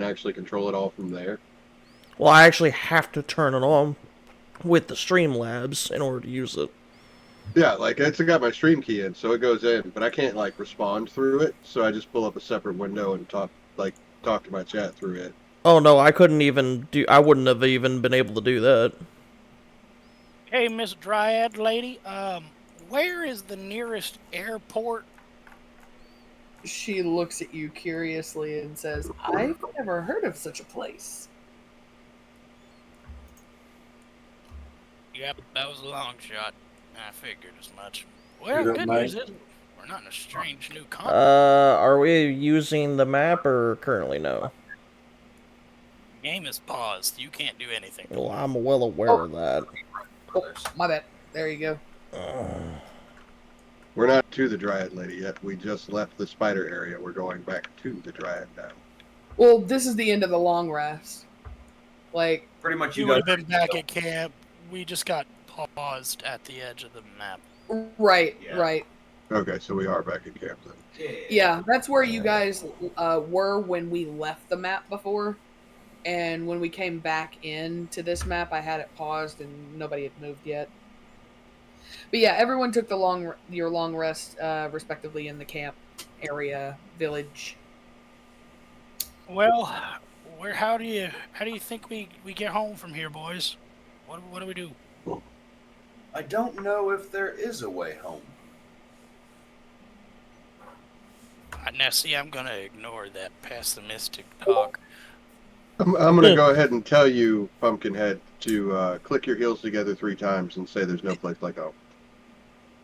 and actually control it all from there? Well, I actually have to turn it on with the Streamlabs in order to use it. Yeah, like it's got my stream key in, so it goes in, but I can't like respond through it. So I just pull up a separate window and talk to my chat through it. Oh no, I couldn't even do. I wouldn't have even been able to do that. Hey, Miss Dryad lady, where is the nearest airport? She looks at you curiously and says, I've never heard of such a place. Yep, that was a long shot. I figured as much. Well, good news is we're not in a strange new continent. Are we using the map or currently no? Game is paused. You can't do anything. Well, I'm well aware of that. Oh, my bad. There you go. We're not to the Dryad Lady yet. We just left the spider area. We're going back to the Dryad now. Well, this is the end of the long rest. Like, pretty much you would have been back at camp. We just got paused at the edge of the map. Right, right. Okay, so we are back in camp then. Yeah, that's where you guys were when we left the map before. And when we came back into this map, I had it paused and nobody had moved yet. But yeah, everyone took your long rest respectively in the camp area, village. Well, how do you think we get home from here, boys? What do we do? I don't know if there is a way home. Now, see, I'm gonna ignore that pessimistic talk. I'm going to go ahead and tell you, Pumpkinhead, to click your heels together 3 times and say there's no place like home.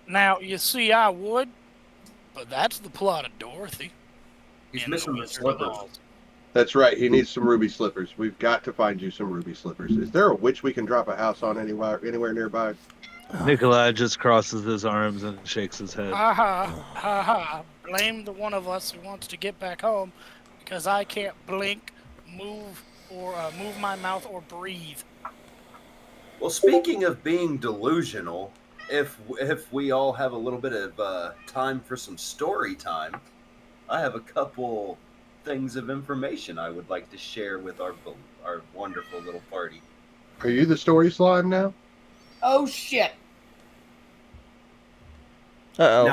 Now, you see, I would, but that's the plot of Dorothy. He's missing the slippers. That's right. He needs some ruby slippers. We've got to find you some ruby slippers. Is there a witch we can drop a house on anywhere nearby? Nikolai just crosses his arms and shakes his head. Ha ha. Blame the one of us who wants to get back home because I can't blink, move my mouth or breathe. Well, speaking of being delusional, if we all have a little bit of time for some story time, I have a couple things of information I would like to share with our wonderful little party. Are you the story slime now? Oh shit! Uh-oh.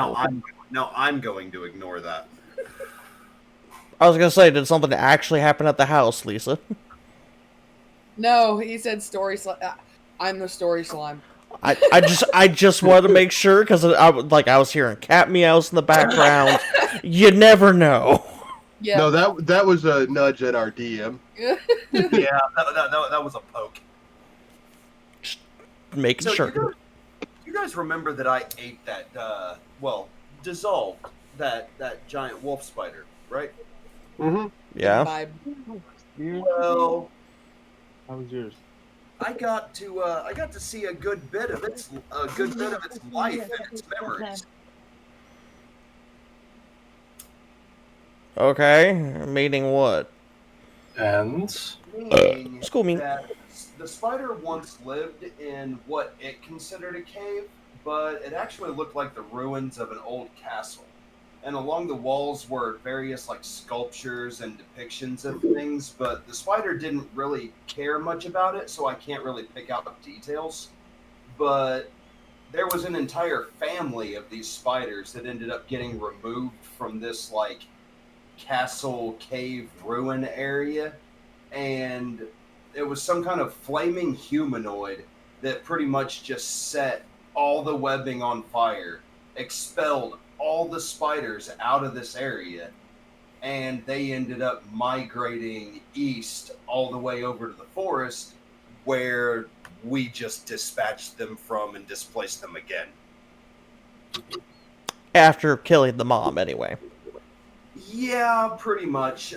No, I'm going to ignore that. I was gonna say, did something actually happen at the house, Lisa? No, he said story slime. I'm the story slime. I just wanted to make sure because I was hearing cat meows in the background. You never know. Yeah. No, that was a nudge at our DM. Yeah, that was a poke. Just making sure. You guys remember that I ate that? Dissolved that giant wolf spider, right? Mm-hmm. Yeah. Well, how was yours? I got to see a good bit of its life and its memories. Okay, meaning what? And school meeting. The spider once lived in what it considered a cave, but it actually looked like the ruins of an old castle. And along the walls were various sculptures and depictions of things, but the spider didn't really care much about it, so I can't really pick out details. But there was an entire family of these spiders that ended up getting removed from this castle cave ruin area, and it was some kind of flaming humanoid that pretty much just set all the webbing on fire, expelled all the spiders out of this area, and they ended up migrating east all the way over to the forest, where we just dispatched them from and displaced them again. After killing the mom, anyway. Yeah, pretty much.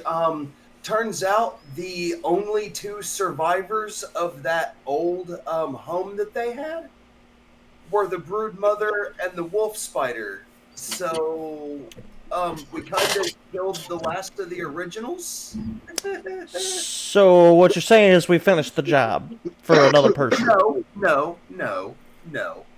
Turns out the only 2 survivors of that old home that they had were the brood mother and the wolf spider. So, we kind of killed the last of the originals. So what you're saying is we finished the job for another person? No.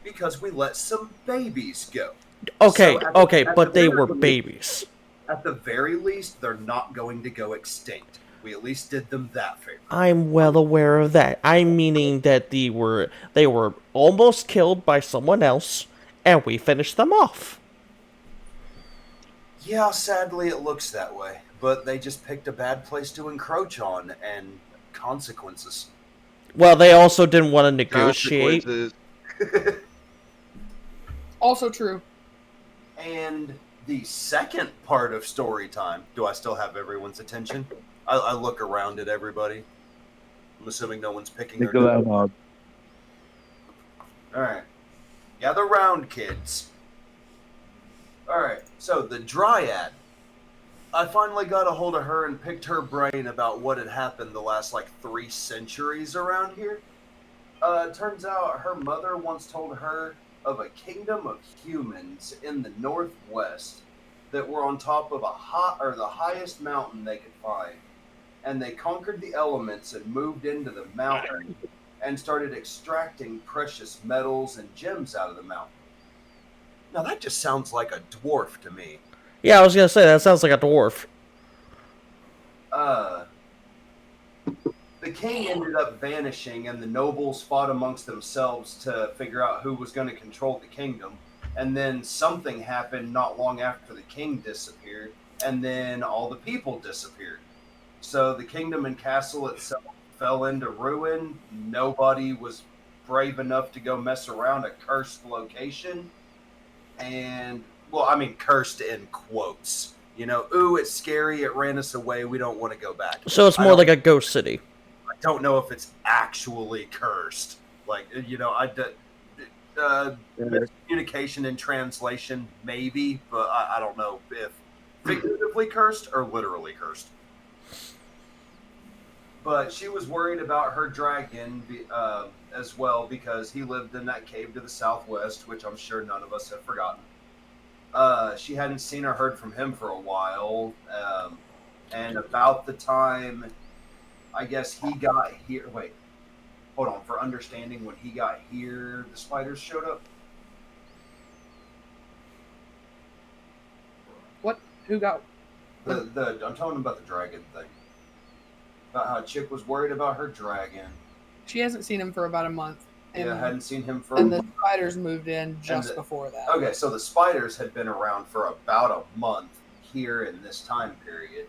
Because we let some babies go. Okay, So but they were babies. At the very least, they're not going to go extinct. We at least did them that favor. I'm well aware of that. I'm meaning that they were almost killed by someone else, and we finished them off. Yeah, sadly it looks that way. But they just picked a bad place to encroach on, and consequences. Well, they also didn't want to negotiate. Consequences. Also true. And the second part of story time, do I still have everyone's attention? I look around at everybody. I'm assuming no one's picking their nose. Nikolai, Alright. Gather round, kids. Alright, so the Dryad. I finally got a hold of her and picked her brain about what had happened the last, 3 centuries around here. Turns out her mother once told her of a kingdom of humans in the northwest that were on top of the highest mountain they could find. And they conquered the elements and moved into the mountain and started extracting precious metals and gems out of the mountain. Now that just sounds like a dwarf to me. Yeah, I was gonna say that sounds like a dwarf. The king ended up vanishing, and the nobles fought amongst themselves to figure out who was going to control the kingdom. And then something happened not long after the king disappeared, and then all the people disappeared. So the kingdom and castle itself fell into ruin. Nobody was brave enough to go mess around a cursed location. And, well, I mean, cursed in quotes. You know, ooh, it's scary, it ran us away, we don't want to go back. So it's more like a ghost city. I don't know if it's actually cursed. Miscommunication and translation, maybe, but I don't know if figuratively cursed or literally cursed. But she was worried about her dragon as well, because he lived in that cave to the southwest, which I'm sure none of us have forgotten. She hadn't seen or heard from him for a while, and about the time, I guess he got here. Wait, hold on. For understanding, when he got here, the spiders showed up. What? Who got? I'm telling him about the dragon thing. About how a chick was worried about her dragon. She hasn't seen him for about a month. And, Yeah, hadn't seen him for. And the spiders moved in just before that. Okay, so the spiders had been around for about a month here in this time period.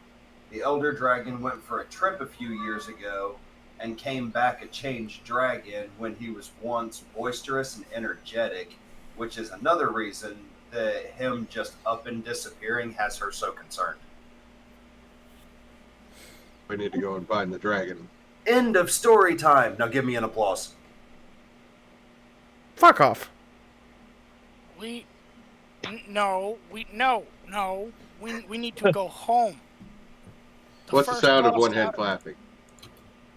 The elder dragon went for a trip a few years ago and came back a changed dragon when he was once boisterous and energetic, which is another reason that him just up and disappearing has her so concerned. We need to go and find the dragon. End of story time. Now give me an applause. Fuck off. We need to go home. What's the first sound of boss one head battle- clapping?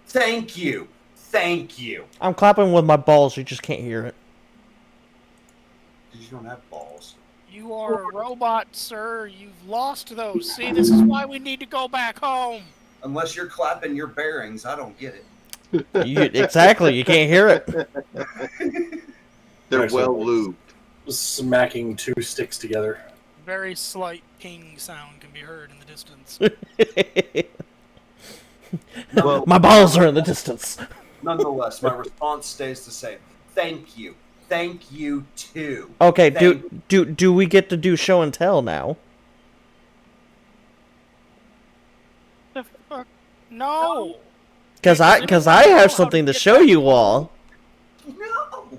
Thank you. Thank you. I'm clapping with my balls, you just can't hear it. You don't have balls. You are a robot, sir. You've lost those. See, this is why we need to go back home. Unless you're clapping your bearings, I don't get it. Exactly, you can't hear it. They're Actually, well lubed. Smacking 2 sticks together. Very slight ping sound can be heard in the distance. Well, My balls are in the distance. Nonetheless, my response stays the same. Thank you. Thank you too. Okay, Thank- do we get to do show and tell now? The fuck? No. Cause I have something to show you all. No.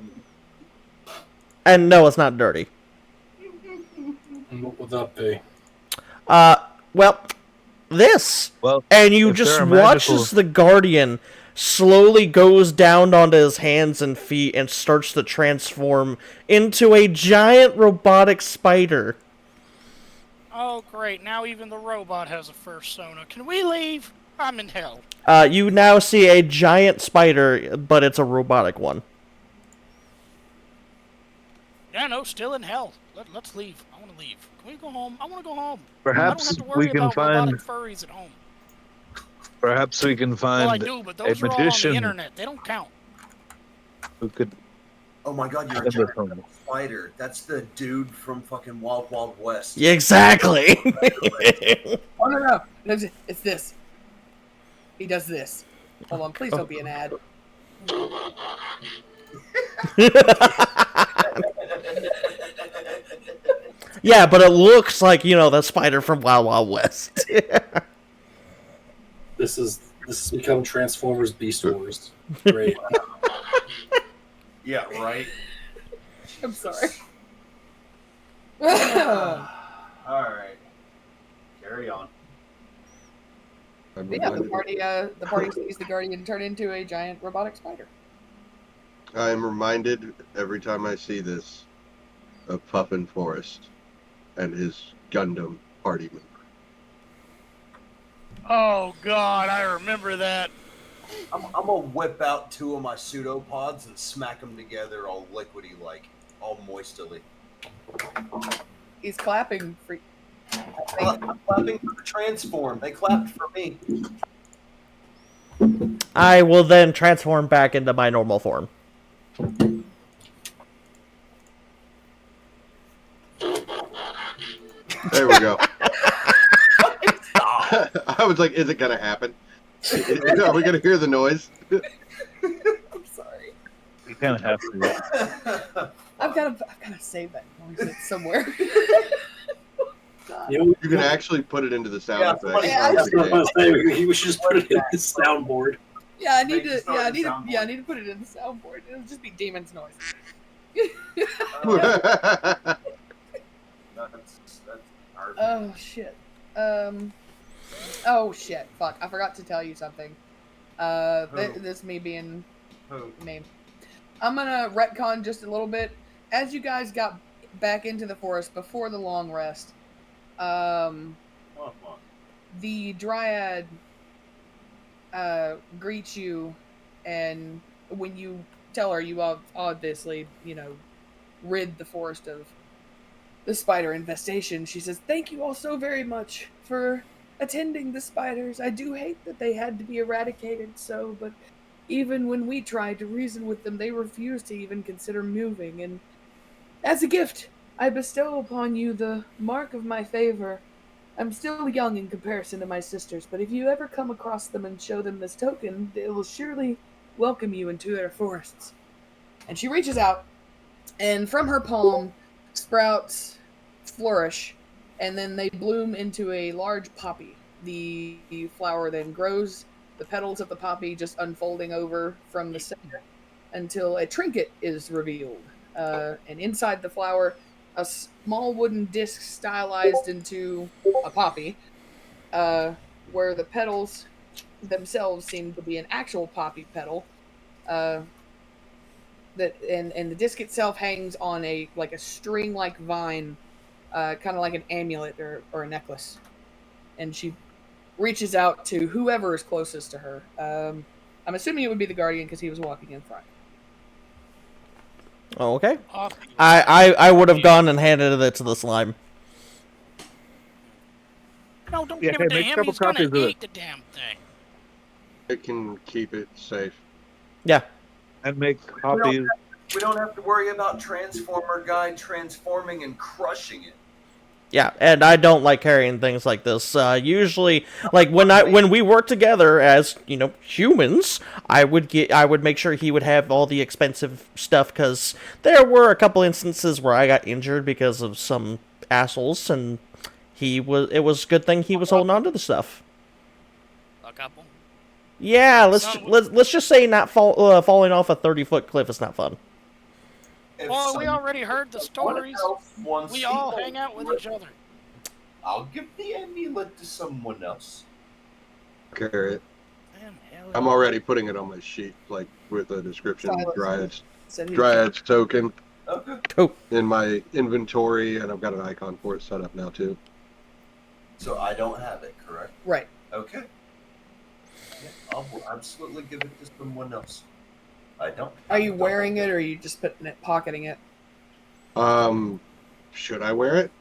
And no, it's not dirty. And what would that be? Well, this. well, And you if just there are watch magical- as the Guardian slowly goes down onto his hands and feet and starts to transform into a giant robotic spider. Oh, great. Now even the robot has a fursona. Can we leave? I'm in hell. You now see a giant spider, but it's a robotic one. Yeah, no, still in hell. Let's leave. I want to leave. Can we go home? I want to go home. I Perhaps don't have to worry we can about find. robotic furries at home. Perhaps we can Well, I find do, but a those are all on the magician internet. They don't count. who could. Oh my god, you're a End the giant phone. spider. That's the dude from fucking Wild Wild West. Exactly. Oh no, it's this. He does this. Hold on, please don't be an ad. Yeah, but it looks like, the spider from Wild Wild West. This has become Transformers Beast Wars. Great. Yeah, right. I'm sorry. All right. Carry on. I'm Yeah, the reminded, party sees the Guardian turn into a giant robotic spider. I am reminded every time I see this of Puffin Forrest and his Gundam party member. Oh God, I remember that. I'm gonna whip out 2 of my pseudopods and smack them together all liquidy like, all moistily. He's clapping for. I'm clapping for the transform. They clapped for me. I will then transform back into my normal form. There we go. I was like, is it gonna happen? Are we gonna hear the noise? I'm sorry. You kind of have to. I've got to save that noise. It's somewhere. God. You know, You can actually put it into the sound Yeah, effects. yeah, on that's the what I was game. gonna say. We should just put it in the soundboard. Yeah, I need to. Make it Yeah, I start need to. the Yeah, I soundboard. need to put it in the soundboard. It'll just be Demon's noise. That's hard. Oh shit. Oh shit. Fuck. I forgot to tell you something. Who? This me being Who? me. I'm gonna retcon just a little bit. As you guys got back into the forest before the long rest, the Dryad greets you, and when you tell her you obviously, rid the forest of the spider infestation, she says, "Thank you all so very much for attending the spiders. I do hate that they had to be eradicated but even when we tried to reason with them, they refused to even consider moving, and as a gift, I bestow upon you the mark of my favor. I'm still young in comparison to my sisters, but if you ever come across them and show them this token, they will surely welcome you into their forests." And she reaches out, and from her palm sprouts flourish, and then they bloom into a large poppy. The flower then grows, the petals of the poppy just unfolding over from the center until a trinket is revealed. And inside the flower, a small wooden disc stylized into a poppy, where the petals themselves seem to be an actual poppy petal. And the disc itself hangs on a string like vine, kind of like an amulet or a necklace. And she reaches out to whoever is closest to her. I'm assuming it would be the Guardian because he was walking in front. Oh, okay. Off. I would have gone and handed it to the slime. No, don't Yeah, give hey, it to make a him. couple He's gonna copies of it. eat the damn thing. It can keep it safe. Yeah. And make copies. We don't have to worry about Transformer Guy transforming and crushing it. Yeah, and I don't like carrying things like this. Usually, like when we work together as humans, I would make sure he would have all the expensive stuff, because there were a couple instances where I got injured because of some assholes, and it was a good thing he was holding on to the stuff. A couple. Yeah, let's just say not falling off a 30-foot cliff is not fun. If Well, we someone already heard the stories. else wants We to all go, hang out with each other. I'll give the amulet to someone else. Carry it. Damn, hell I'm yeah. already putting it on my sheet, like with a description. Silas. Said he- Dryad's token Okay. Cool. in my inventory, and I've got an icon for it set up now too. So I don't have it, correct? Right. Okay. Yeah, I'll absolutely give it to someone else. I don't. Are you wearing it, or are you just pocketing it? Should I wear it?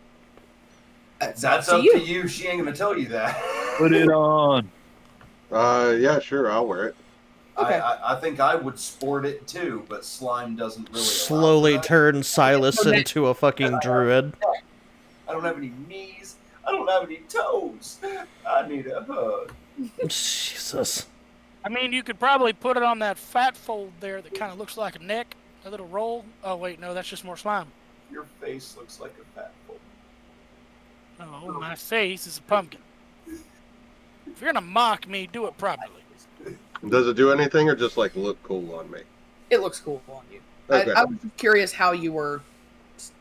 That's up to you. She ain't gonna tell you that. Put it on. Yeah, sure, I'll wear it. Okay. I think I would sport it too, but slime doesn't really. allow Slowly for that. turn Silas into a fucking druid. I don't have any knees. I don't have any toes. I need a hug. Jesus. I mean, you could probably put it on that fat fold there that kind of looks like a neck, a little roll. Oh, wait, no, that's just more slime. Your face looks like a fat fool. Oh, my face is a pumpkin. If you're gonna mock me, do it properly. Does it do anything or just like look cool on me? It looks cool on you. Okay. I was curious how you were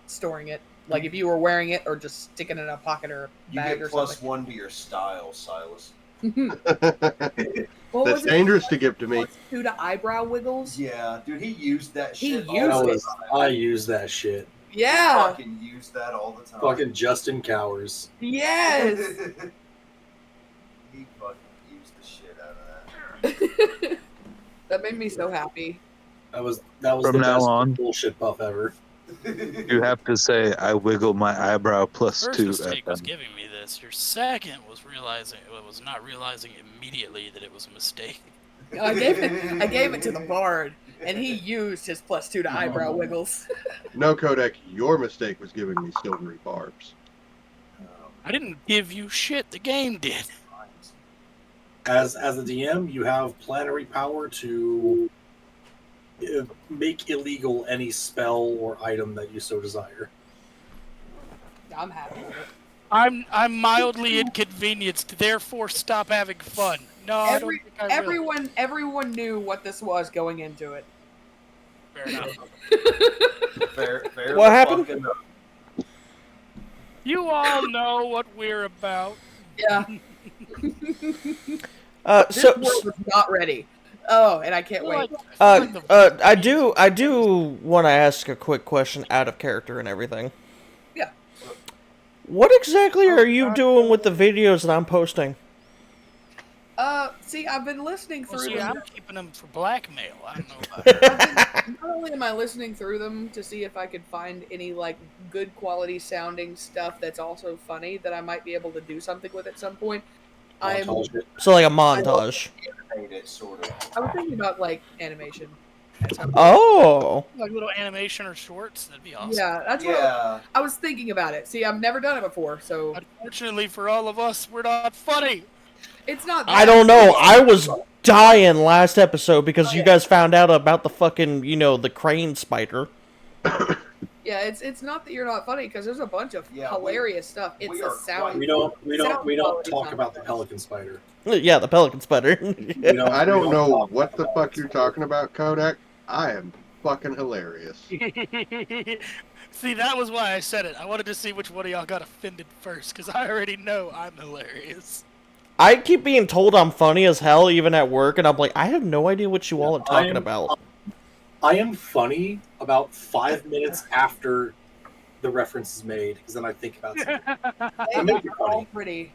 storing it. Like if you were wearing it or just sticking it in a pocket or a You bag get or plus something. 1 to your style, Silas. What That's was it? dangerous to give to me. Plus 2 to eyebrow wiggles. Yeah, dude, he used that He shit used all the it. time. I use that shit. Yeah. Fucking use that all the time. Fucking Justin Cowers. Yes. He fucking used the shit out of that. That made me so happy. That was From the now best on. bullshit buff ever. You have to say, I wiggle my eyebrow plus First 2 mistake at was them. giving me this. Your second was not realizing immediately that it was a mistake. I gave it to the bard, and he used his plus 2 to eyebrow wiggles. No, Kodak, your mistake was giving me silvery barbs. I didn't give you shit. The game did. As a DM, you have plenary power to make illegal any spell or item that you so desire. I'm happy with it. I'm mildly inconvenienced. Therefore, stop having fun. No, I don't think I will. Everyone knew what this was going into it. Fair enough. Fair What the happened? fuck enough. You all know what we're about. Yeah. This So world is not ready. Oh, and I can't wait. I do want to ask a quick question out of character and everything. Yeah. What exactly are you doing with the videos that I'm posting? See, I've been listening Well, through see, them. I'm keeping them for blackmail. I don't know about that. Not only am I listening through them to see if I could find any like good quality sounding stuff that's also funny that I might be able to do something with at some point. I'm Montage it. So like a montage. Hate it, sort of. I was thinking about like animation. At some point. Oh. Like little animation or shorts, that'd be awesome. Yeah, that's what Yeah. I was thinking about it. See, I've never done it before, so Unfortunately for all of us, we're not funny. it's not. I don't know. I was dying last episode because you guys found out about the fucking, the crane spider. Yeah, it's not that you're not funny because there's a bunch of hilarious stuff. It's we the are sound. We don't quality talk is about the not pelican spider. Yeah, the pelican spider. I don't know talk what about the pelican fuck you're spider. talking about, Kodak. I am fucking hilarious. See, that was why I said it. I wanted to see which one of y'all got offended first, because I already know I'm hilarious. I keep being told I'm funny as hell even at work, and I'm like, I have no idea what you all are talking about. I am funny about 5 minutes after the reference is made, because then I think about something. I make it all funny. pretty.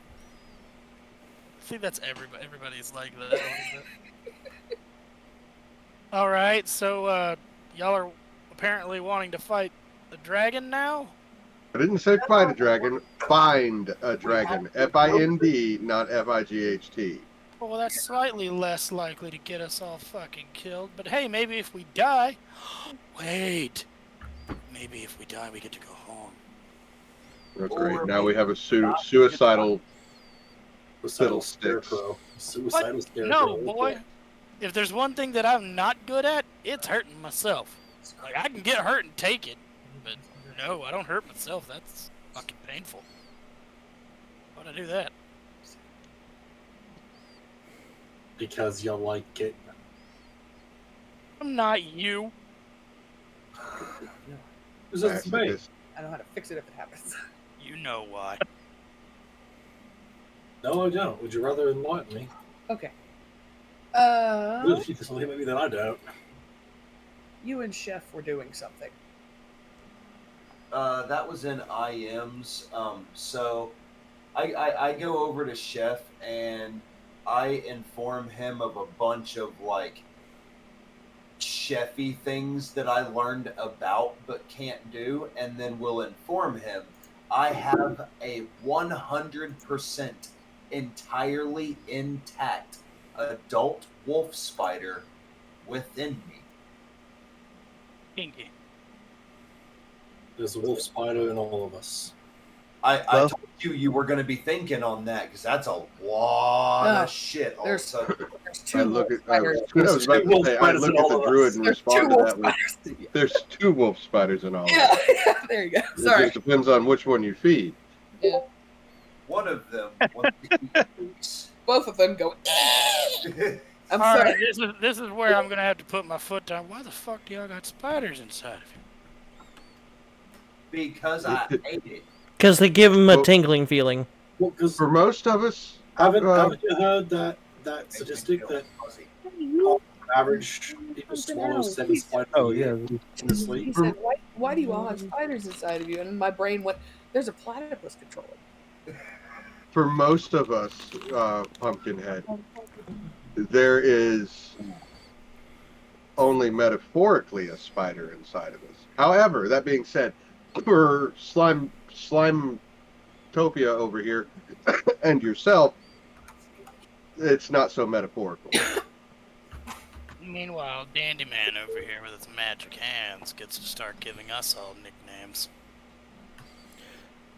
I think that's everybody's like that. All right, so y'all are apparently wanting to fight the dragon now. I didn't say fight a dragon. Find a dragon. F-I-N-D, not F-I-G-H-T. Well, that's slightly less likely to get us all fucking killed. But hey, maybe if we die... Wait. Maybe if we die, we get to go home. That's great. Now we have a suicidal fiddlesticks. Suicidal scarecrow. No, boy. If there's one thing that I'm not good at, it's hurting myself. Like, I can get hurt and take it. But no, I don't hurt myself. That's fucking painful. Why'd I do that? Because you like it. I'm not you. Who's this to me? I know how to fix it if it happens. You know why. No, I don't. Would you rather enlighten me? Okay. Maybe that I don't. You and Chef were doing something. That was in IMs. So I go over to Chef and I inform him of a bunch of like chefy things that I learned about but can't do, and then we'll inform him I have a 100% entirely intact adult wolf spider within me. Kinky. There's a wolf spider in all of us. I Well- told you were going to be thinking on that because that's a lot of shit. All of a there's- sudden, There's I two look wolf at. I spiders. was about to say. I look at the druid and There's two respond to wolf that with. spiders. There's 2 wolf spiders in all. Yeah, Of it. yeah, there you go. It Sorry. just depends on which one you feed. Yeah. one of them wants to eat boots. Both of them go. I'm All sorry. right, this is where I'm gonna have to put my foot down. Why the fuck do y'all got spiders inside of you? Because I ate it. Because they give him a Well- tingling feeling. Well, because For most of us, haven't uh, you heard that statistic that on average people swallow 7 spiders Oh a year yeah. in the He sleep? said, why do you all have spiders inside of you? And my brain went, there's a platypus controller. for most of us, Pumpkinhead, there is only metaphorically a spider inside of us. However, that being said, for Slimetopia over here and yourself, it's not so metaphorical. Meanwhile, Dandy Man over here with his magic hands gets to start giving us all nicknames.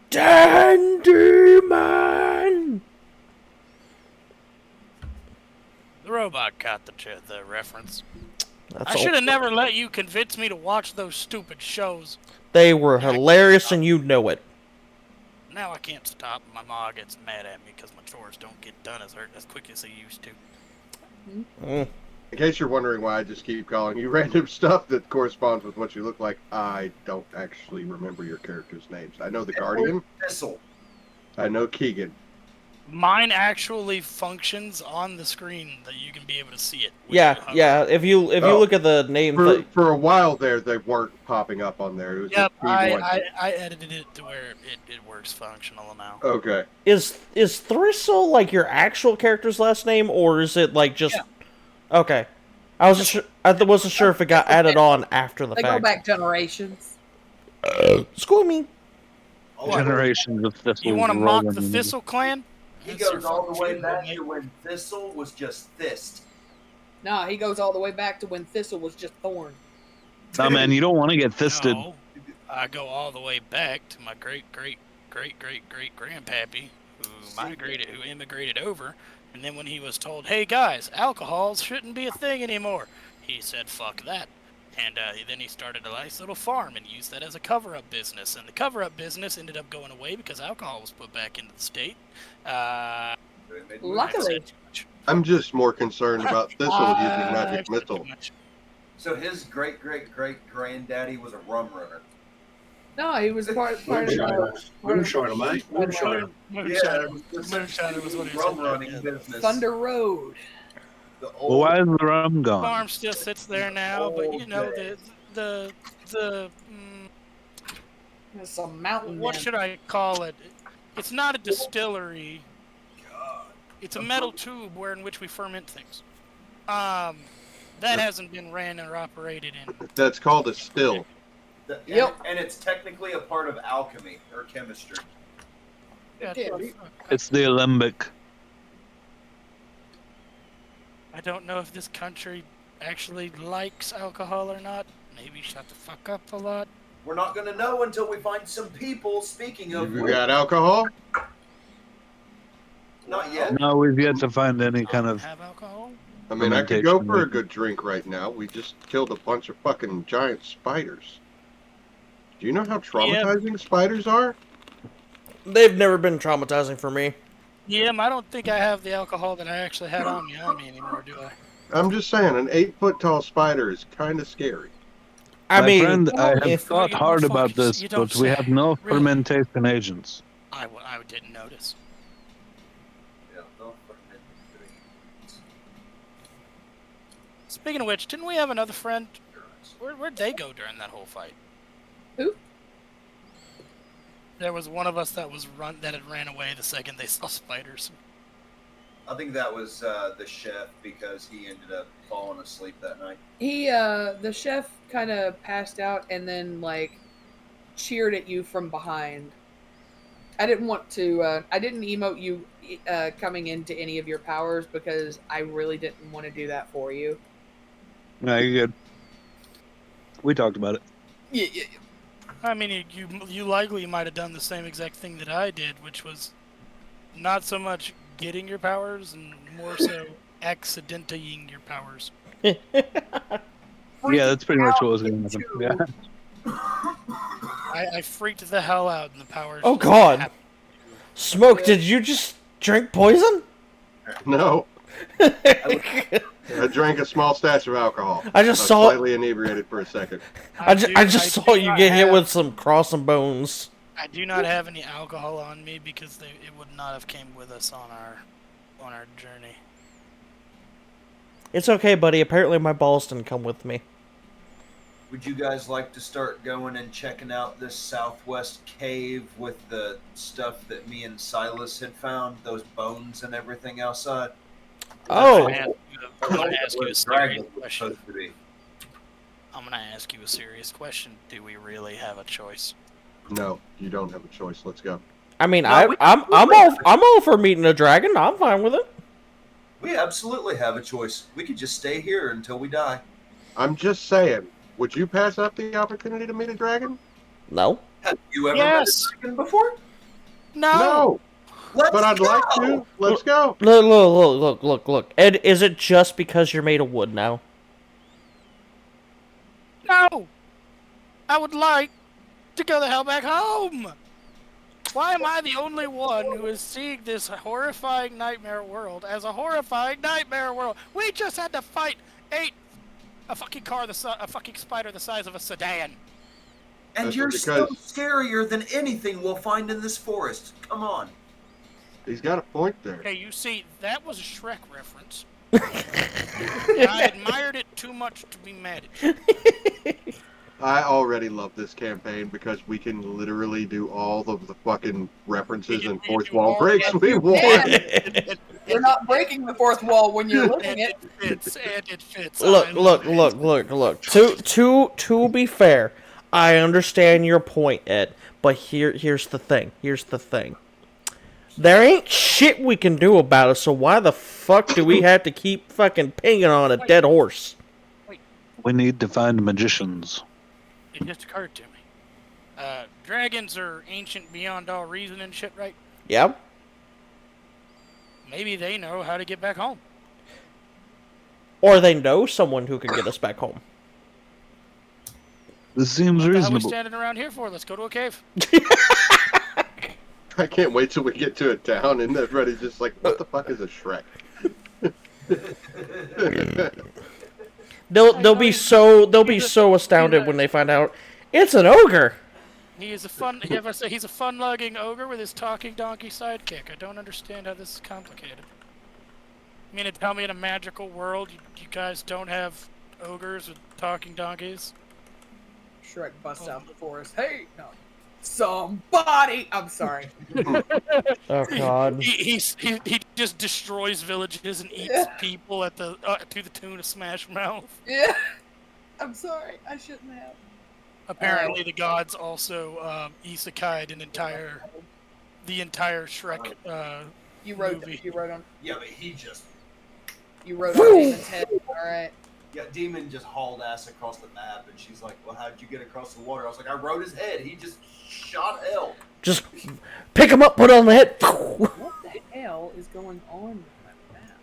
Dandy Man! The robot caught the reference. That's I all. should have never let you convince me to watch those stupid shows. They were hilarious and you know it. Now I can't stop. My ma gets mad at me because my chores don't get done as quick as they used to. Mm. In case you're wondering why I just keep calling you random stuff that corresponds with what you look like, I don't actually remember your characters' names. I know the Guardian. Thistle. I know Keegan. Mine actually functions on the screen that you can be able to see it. when Yeah, you hover. yeah. If you Oh. look at the name, For a while there, they weren't popping up on there. It was Yep, just P1. I edited it to where it works functional now. Okay. is Thristle like your actual character's last name, or is it like just? Okay, I wasn't sure if it got added on after the They go fact. back generations. School me. Oh, Generations of Thistle. You want to mock rolling the in. Thistle clan? He That's goes your all the way fucking back funeral, to when Thistle was just Fist. No, he goes all the way back to when Thistle was just Thorn. Nah, man, you don't want to get mate. fisted. No, I go all the way back to my great grandpappy who immigrated over, and then when he was told, "Hey guys, alcohol shouldn't be a thing anymore," he said, "Fuck that." And then he started a nice little farm and used that as a cover-up business. And the cover-up business ended up going away because alcohol was put back into the state. Luckily. I'm just more concerned about Thistle using magic missile. So his great granddaddy was a rum runner. No, he was part of Moonshiner, mate. Moonshiner. Moonshiner was what he rum said. running Yeah. business. Thunder Road. The Well, old why is the rum gone? Farm still sits there now, but you know the There's some mountain what man. should I call it? It's not a distillery. It's a metal tube in which we ferment things. That hasn't been ran or operated in. That's called a still. Yep. And it's technically a part of alchemy or chemistry. Yeah, Okay. It's the alembic. I don't know if this country actually likes alcohol or not. Maybe shut the fuck up a lot. We're not going to know until we find some people. Speaking of You which, got alcohol? not yet. No, we've yet to find any kind of. Have alcohol? I mean, I could go Fermentation, for a maybe. good drink right now. We just killed a bunch of fucking giant spiders. Do you know how traumatizing spiders are? They've never been traumatizing for me. Yeah, I don't think I have the alcohol that I actually had on me anymore, do I? I'm just saying, an 8-foot tall spider is kind of scary. I My mean, friend, I have if- thought hard about this, You don't but we say. have no Really? fermentation agents. I didn't notice. Yeah, no, Speaking of which, didn't we have another friend? Where'd they go during that whole fight? Who? There was one of us that had ran away the second they saw spiders. I think that was the chef because he ended up falling asleep that night. He, the chef kind of passed out and then, like, cheered at you from behind. I didn't want to, I didn't emote you coming into any of your powers because I really didn't want to do that for you. No, you're good. We talked about it. Yeah. I mean, you likely might have done the same exact thing that I did, which was not so much getting your powers and more so accidentating your powers. Yeah, that's pretty much what was going to happen. Yeah. I freaked the hell out, and the powers. Oh just God! happened. Smoke, did you just drink poison? No, I drank a small stash of alcohol. I just was saw- slightly inebriated for a second. I just saw you get hit with some crossing bones. I do not have any alcohol on me because it would not have came with us on our journey. It's okay, buddy. Apparently my balls didn't come with me. Would you guys like to start going and checking out this southwest cave with the stuff that me and Silas had found, those bones and everything outside? Oh. I'm gonna ask you a serious Dragon was question. supposed to be. I'm gonna ask you a serious question. Do we really have a choice? No, you don't have a choice. Let's go. I mean, No, I'm all for meeting a dragon. I'm fine with it. We absolutely have a choice. We could just stay here until we die. I'm just saying. Would you pass up the opportunity to meet a dragon? No. Have you ever Yes. met a dragon before? No, Let's but I'd go! like to. Let's go. Look. Ed, is it just because you're made of wood now? No! I would like to go the hell back home! Why am I the only one who is seeing this horrifying nightmare world as a horrifying nightmare world? We just had to fight a fucking a fucking spider the size of a sedan. And That's you're still because- scarier than anything we'll find in this forest. Come on. He's got a point there. Okay, you see, that was a Shrek reference. I admired it too much to be mad at you. I already love this campaign because we can literally do all of the fucking references and fourth wall breaks we want. You're not breaking the fourth wall when you're looking And it. it fits. Look. I To be fair, I understand your point, Ed. But here's the thing. There ain't shit we can do about it. So why the fuck do we have to keep fucking pinging on a dead horse? We need to find magicians. It just occurred to me. Dragons are ancient beyond all reason and shit, right? Yep. Maybe they know how to get back home. Or they know someone who can get us back home. This seems What the hell are we reasonable. standing around here for? Let's go to a cave. I can't wait till we get to a town and everybody's just like, what the fuck is a Shrek? They'll be so astounded when they find out it's an ogre. He's a fun-loving ogre with his talking donkey sidekick. I don't understand how this is complicated. You mean to tell me in a magical world you guys don't have ogres with talking donkeys? Shrek busts out the forest. Hey, no. Somebody! I'm sorry. Oh God. He just destroys villages and eats people at the to the tune of Smash Mouth. Yeah. I'm sorry. I shouldn't have. Apparently, the gods also Isekaied the entire Shrek. You wrote movie. you wrote on Yeah, but he just... you wrote on Demon's head. All right. Yeah, Demon just hauled ass across the map, and she's like, well, how'd you get across the water? I was like, I rode his head. He just shot hell. Just pick him up, put it on the head. What the hell is going on with my map?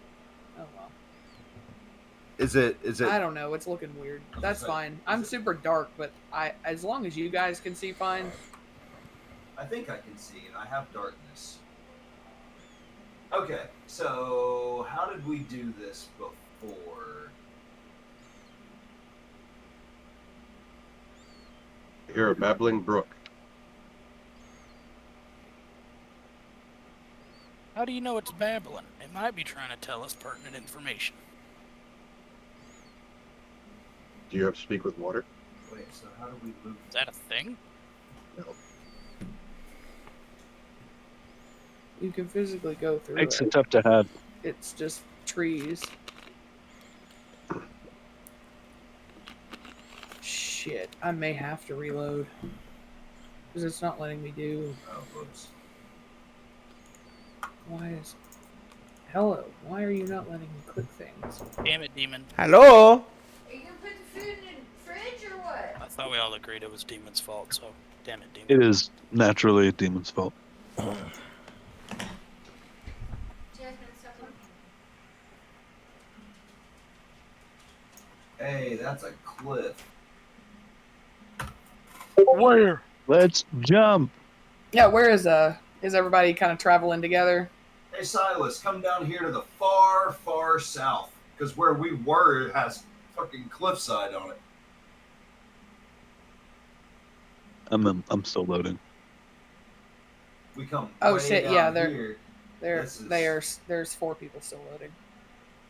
Oh well. Is it... I don't know. It's looking weird. That's fine. I'm super dark, but as long as you guys can see fine. I think I can see it. I have darkness. Okay, so how did we do this before? You're a babbling brook. How do you know it's babbling? It might be trying to tell us pertinent information. Do you have to speak with water? Wait, so how do we move? Is that a thing? No. You can physically go through Makes it. it tough to have. It's just trees. Shit, I may have to reload. Because it's not letting me do... Oh, whoops. Why is... Hello, why are you not letting me click things? Damn it, demon. Hello. Are you gonna put the food in the fridge or what? I thought Well, we all agreed it was Demon's fault, so damn it, Demon. It is naturally a demon's fault. Hey, that's a cliff. Where? Let's jump. Yeah, where is everybody kind of traveling together? Hey, Silas, come down here to the far, far south. Because where we were has fucking cliffside on it. I'm still loading. We come Oh way shit, down yeah, here. there's 4 people still loading.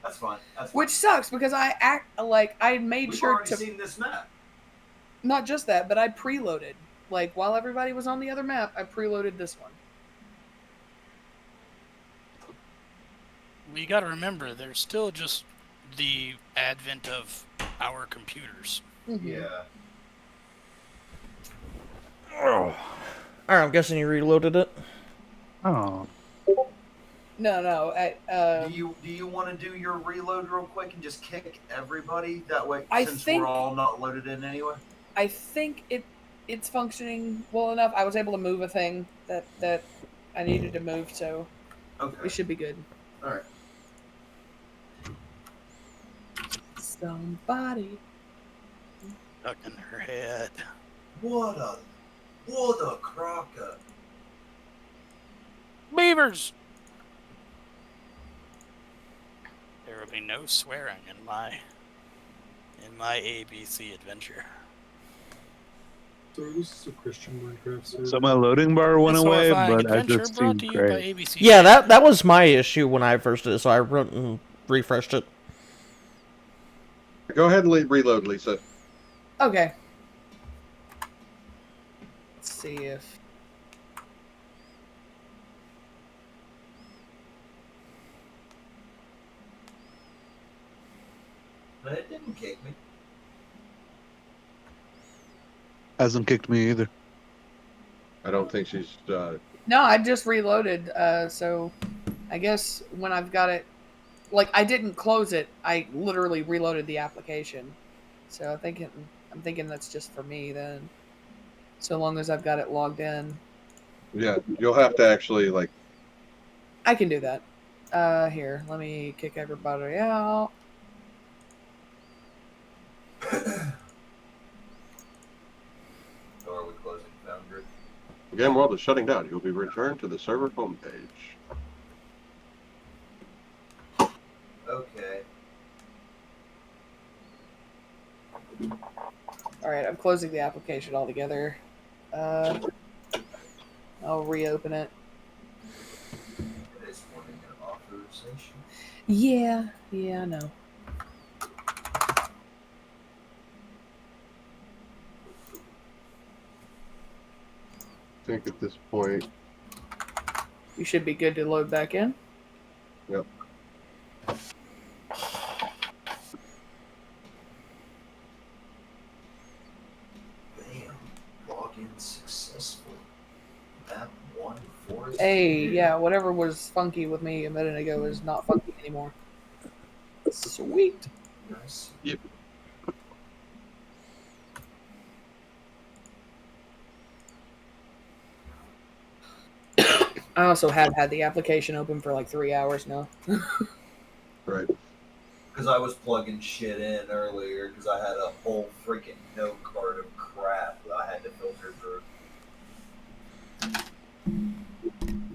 That's fine. That's fine. Which sucks because I made We've sure already to seen this map. not just that, but I preloaded. Like while everybody was on the other map, I preloaded this one. We gotta remember, there's still just the advent of our computers. Yeah. Alright, I'm guessing you reloaded it. Oh. No, Do you want to do your reload real quick and just kick everybody that way? I Since think- we're all not loaded in anyway. I think it's functioning well enough. I was able to move a thing that I needed to move, so Okay. it should be good. All right. Somebody. Stuck in her head. What a crocker. Beavers! There will be no swearing in my ABC adventure. So this is a Christian Minecraft server. So my loading bar went This away, horrifying but I adventure just brought seemed to you by great. ABC. Yeah, that was my issue when I first did it, so I wrote and refreshed it. Go ahead and reload, Lisa. Okay. Let's see if But it didn't kick me. Hasn't kicked me either. I don't think she's. No, I just reloaded. So I guess when I've got it, like I didn't close it. I literally reloaded the application. So I'm thinking that's just for me then. So long as I've got it logged in, Yeah, you'll have to actually like. I can do that. Here, let me kick everybody out. Or are we closing Foundry? The game world is shutting down. You'll be returned to the server homepage. Okay. All right, I'm closing the application altogether. I'll reopen it. It is wanting an authorization. Yeah, I know. I think at this point, You should be good to load back in. yep. Bam. Login successful. Map 1 forest. Hey, yeah, whatever was funky with me a minute ago is not funky anymore. Sweet. Nice. I also have had the application open for like 3 hours now. Right. Because I was plugging shit in earlier because I had a whole freaking note card of crap that I had to filter through.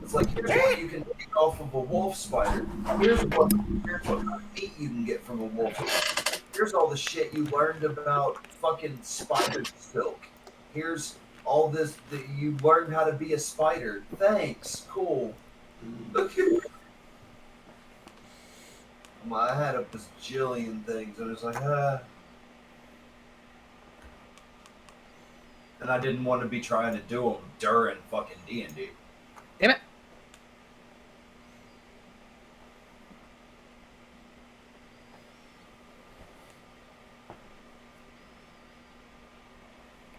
It's like, here's what you can take off of a wolf spider. Here's what kind of meat you can get from a wolf spider. Here's all the shit you learned about fucking spider silk. Here's all this that you learned how to be a spider. Thanks. Cool. I had a bajillion things. I was like, and I didn't want to be trying to do them during fucking D&D. Damn it.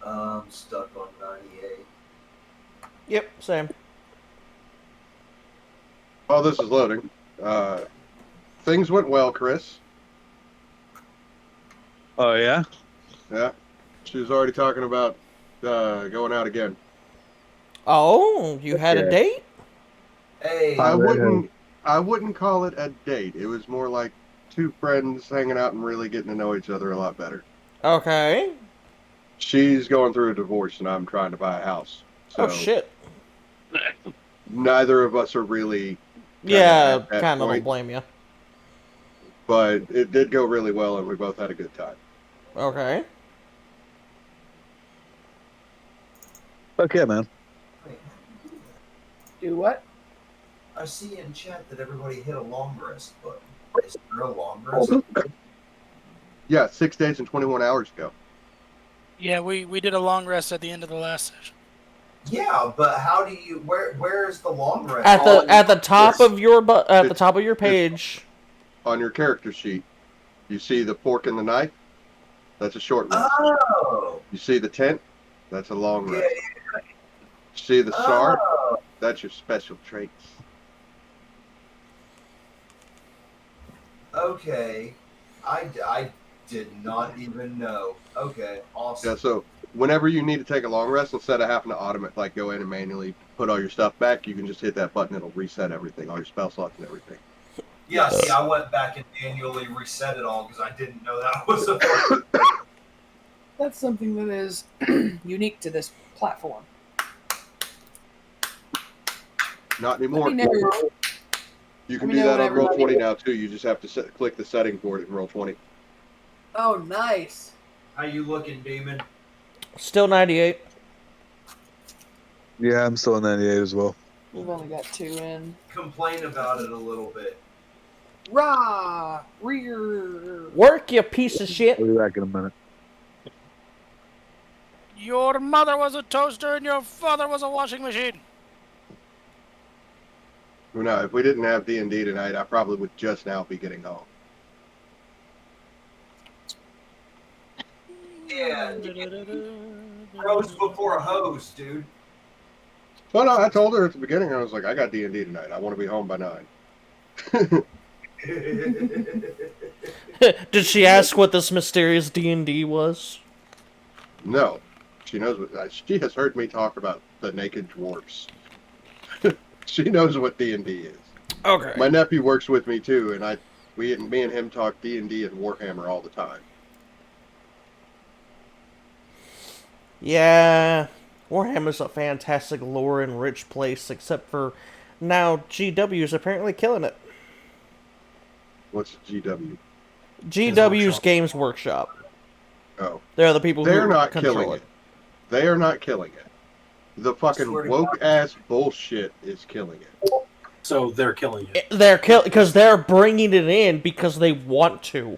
I'm stuck on 98. Yep, same. While this is loading, things went well, Chris. Oh yeah. Yeah. She was already talking about going out again. Oh, you had a date? Hey, I wouldn't call it a date. It was more like two friends hanging out and really getting to know each other a lot better. Okay. She's going through a divorce and I'm trying to buy a house. So Oh shit. neither of us are really Yeah, at that kind of don't point, blame you. but it did go really well and we both had a good time. Okay. Fuck yeah, man. Do what? I see in chat that everybody hit a long rest button. Is there a long rest? Yeah, 6 days and 21 hours ago. Yeah, we did a long rest at the end of the last session. Yeah, but how do you? Where's the long rest? At the top of your the top of your page. On your character sheet, you see the fork and the knife? That's a short rest. Oh. You see the tent? That's a long Yeah. rest. You see the SAR? Oh. That's your special traits. Okay. I did not even know. Okay, awesome. Yeah, so whenever you need to take a long rest, instead of having to automate, like go in and manually put all your stuff back, you can just hit that button. It'll reset everything, all your spell slots and everything. Yeah, see, I went back and manually reset it all because I didn't know that was a thing. That's something that is unique to this platform. Not anymore. Let me know. You can Let me do know that on whenever Roll20 now too. You just have to click the setting for it in Roll20. Oh, nice. How you looking, Demon? Still 98. Yeah, I'm still in 98 as well. We've only got 2 in. Complain about it a little bit. Rah! Rear! Work, you piece of shit. I'll be back in a minute. Your mother was a toaster and your father was a washing machine. Well, no, if we didn't have D&D tonight, I probably would just now be getting home. Yeah. Rose before a hose, dude. Well, no, I told her at the beginning, I was like, I got D&D tonight. I want to be home by 9. Did she ask what this mysterious D&D was? No. She knows what... She has heard me talk about the naked dwarfs. She knows what D&D is. Okay. My nephew works with me, too, and me and him talk D&D and Warhammer all the time. Yeah, Warhammer's a fantastic lore and rich place, except for now GW's apparently killing it. What's GW? GW's Games Workshop. Oh. They're the people They're who not control killing it. They are not killing it. The fucking woke-ass bullshit is killing it. So they're killing it. They're because they're bringing it in because they want to.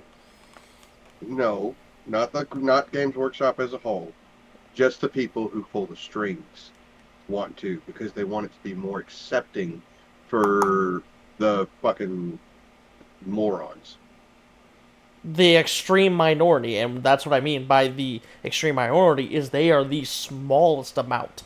No, not Games Workshop as a whole. Just the people who pull the strings want to, because they want it to be more accepting for the fucking morons. The extreme minority, and that's what I mean by the extreme minority, is they are the smallest amount.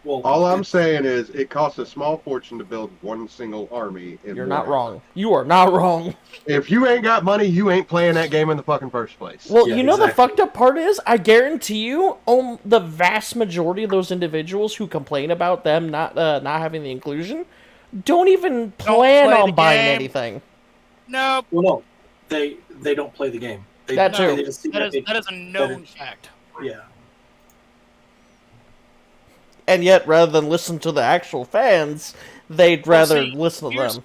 Well, All I'm saying is it costs a small fortune to build one single army. You're not wrong. You are not wrong. If you ain't got money, you ain't playing that game in the fucking first place. Well, Yeah, you know exactly. the fucked up part is, I guarantee you, the vast majority of those individuals who complain about them not having the inclusion don't even plan play on the buying game. anything. Nope. Well, no, they don't play the game. That too. They just see That that is a known fact. yeah. And yet, rather than listen to the actual fans, they'd rather listen to them.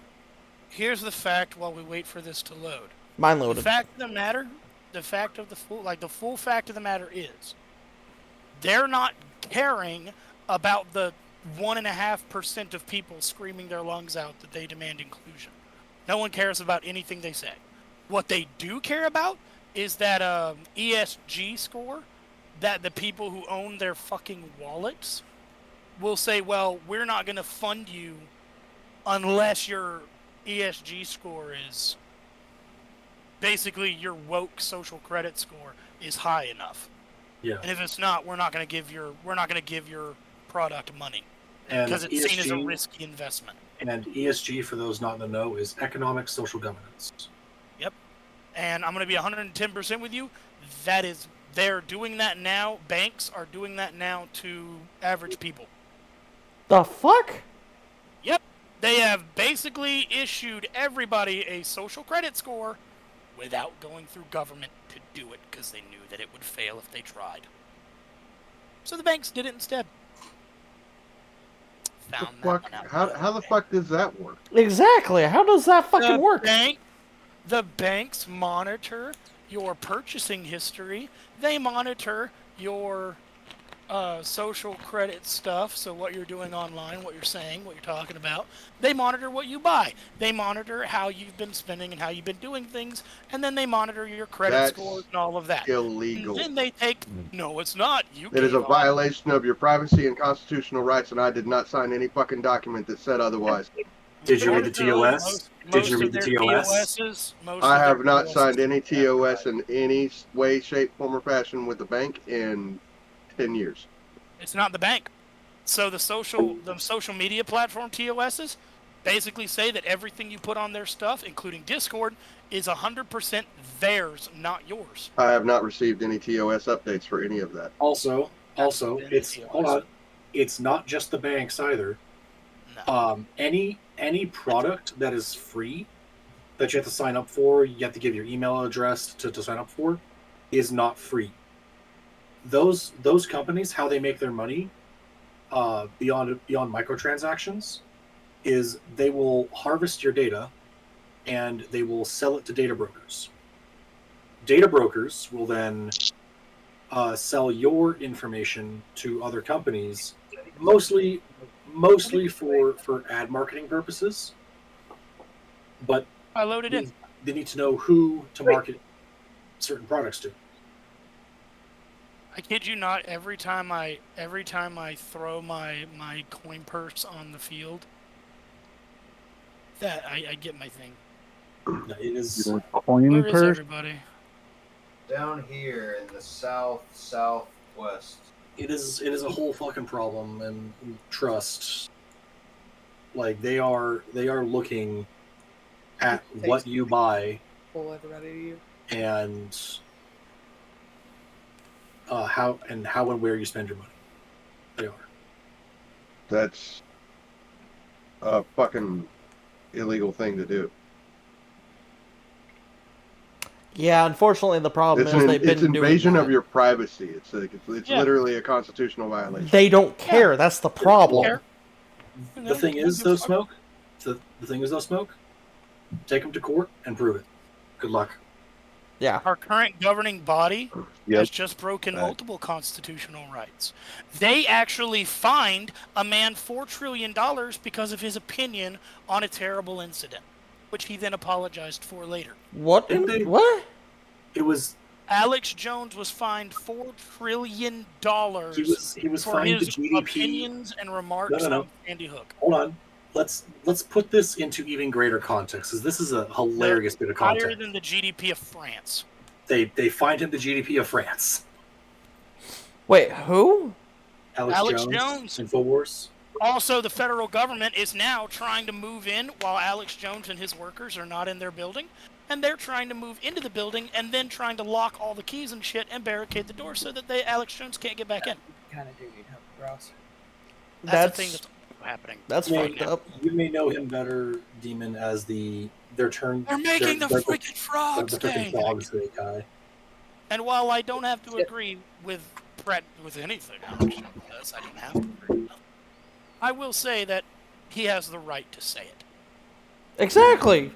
Here's the fact while we wait for this to load. Mine The loaded. fact of the matter, the full fact of the matter is, they're not caring about the 1.5% of people screaming their lungs out that they demand inclusion. No one cares about anything they say. What they do care about is that ESG score that the people who own their fucking wallets will say, well, we're not going to fund you unless your ESG score is basically your woke social credit score is high enough. Yeah. And if it's not, we're not going to give your product money And because it's seen as a ESG risky investment. and ESG, for those not in the know, is economic social governance. Yep. And I'm going to be 110% with you. That is They're doing that now. Banks are doing that now to average people. The fuck? Yep. They have basically issued everybody a social credit score without going through government to do it because they knew that it would fail if they tried. So the banks did it instead. Found that one out. How the fuck does that work? Exactly. How does that fucking work? The banks monitor your purchasing history. They monitor your social credit stuff, so what you're doing online, what you're saying, what you're talking about. They monitor what you buy. They monitor how you've been spending and how you've been doing things, and then they monitor your credit scores and all of that. Illegal. And then they take... No, it's not. It is a violation of your privacy and constitutional rights, and I did not sign any fucking document that said otherwise. Did you read the TOS? Did you read the TOS? I have not signed any TOS in any way, shape, form, or fashion with the bank in 10 years. It's not the bank. So the social media platform TOSs basically say that everything you put on their stuff, including Discord, is 100% theirs, not yours. I have not received any TOS updates for any of that. Also, it's not just the banks either. No. Any product that is free that you have to sign up for, you have to give your email address to sign up for, is not free. Those companies, how they make their money, beyond microtransactions, is they will harvest your data and they will sell it to data brokers. Data brokers will then sell your information to other companies, mostly for ad marketing purposes. But I loaded in. They need to know who to market certain products to. I kid you not, every time I throw my coin purse on the field, that I get my thing. It is Coin Where is purse? everybody? Down here in the southwest. It is a whole fucking problem, and trust. Like they are looking at what you buy Pull everybody to you. and how and where you spend your money. They are. That's a fucking illegal thing to do. Yeah, unfortunately, the problem is they've been it's invasion doing of your privacy. It's literally a constitutional violation. They don't care. That's the problem. The thing is, though, Smoke. Take them to court and prove it. Good luck. Yeah. Our current governing body Yep. has just broken multiple constitutional rights. They actually fined a man $4 trillion because of his opinion on a terrible incident, which he then apologized for later. What? Didn't they? What? It was. Alex Jones was fined $4 trillion He was for fined the his GDP. opinions and remarks No. on Sandy Hook. Hold on. Let's put this into even greater context, because this is a hilarious bit of context. Higher than the GDP of France. They fined him the GDP of France. Wait, who? Alex Jones. Infowars. Also, the federal government is now trying to move in while Alex Jones and his workers are not in their building. And they're trying to move into the building and then trying to lock all the keys and shit and barricade the door so that Alex Jones can't get back in. Kind of do need help, Ross. That's the thing that's happening. That's right fucked now. up. You may know him better, Demon, as their turn. They're making the freaking frogs the freaking day. Frogs Day guy. And while I don't have to agree with Brett with anything Alex Jones does, I don't have to agree with him. I will say that he has the right to say it. Exactly.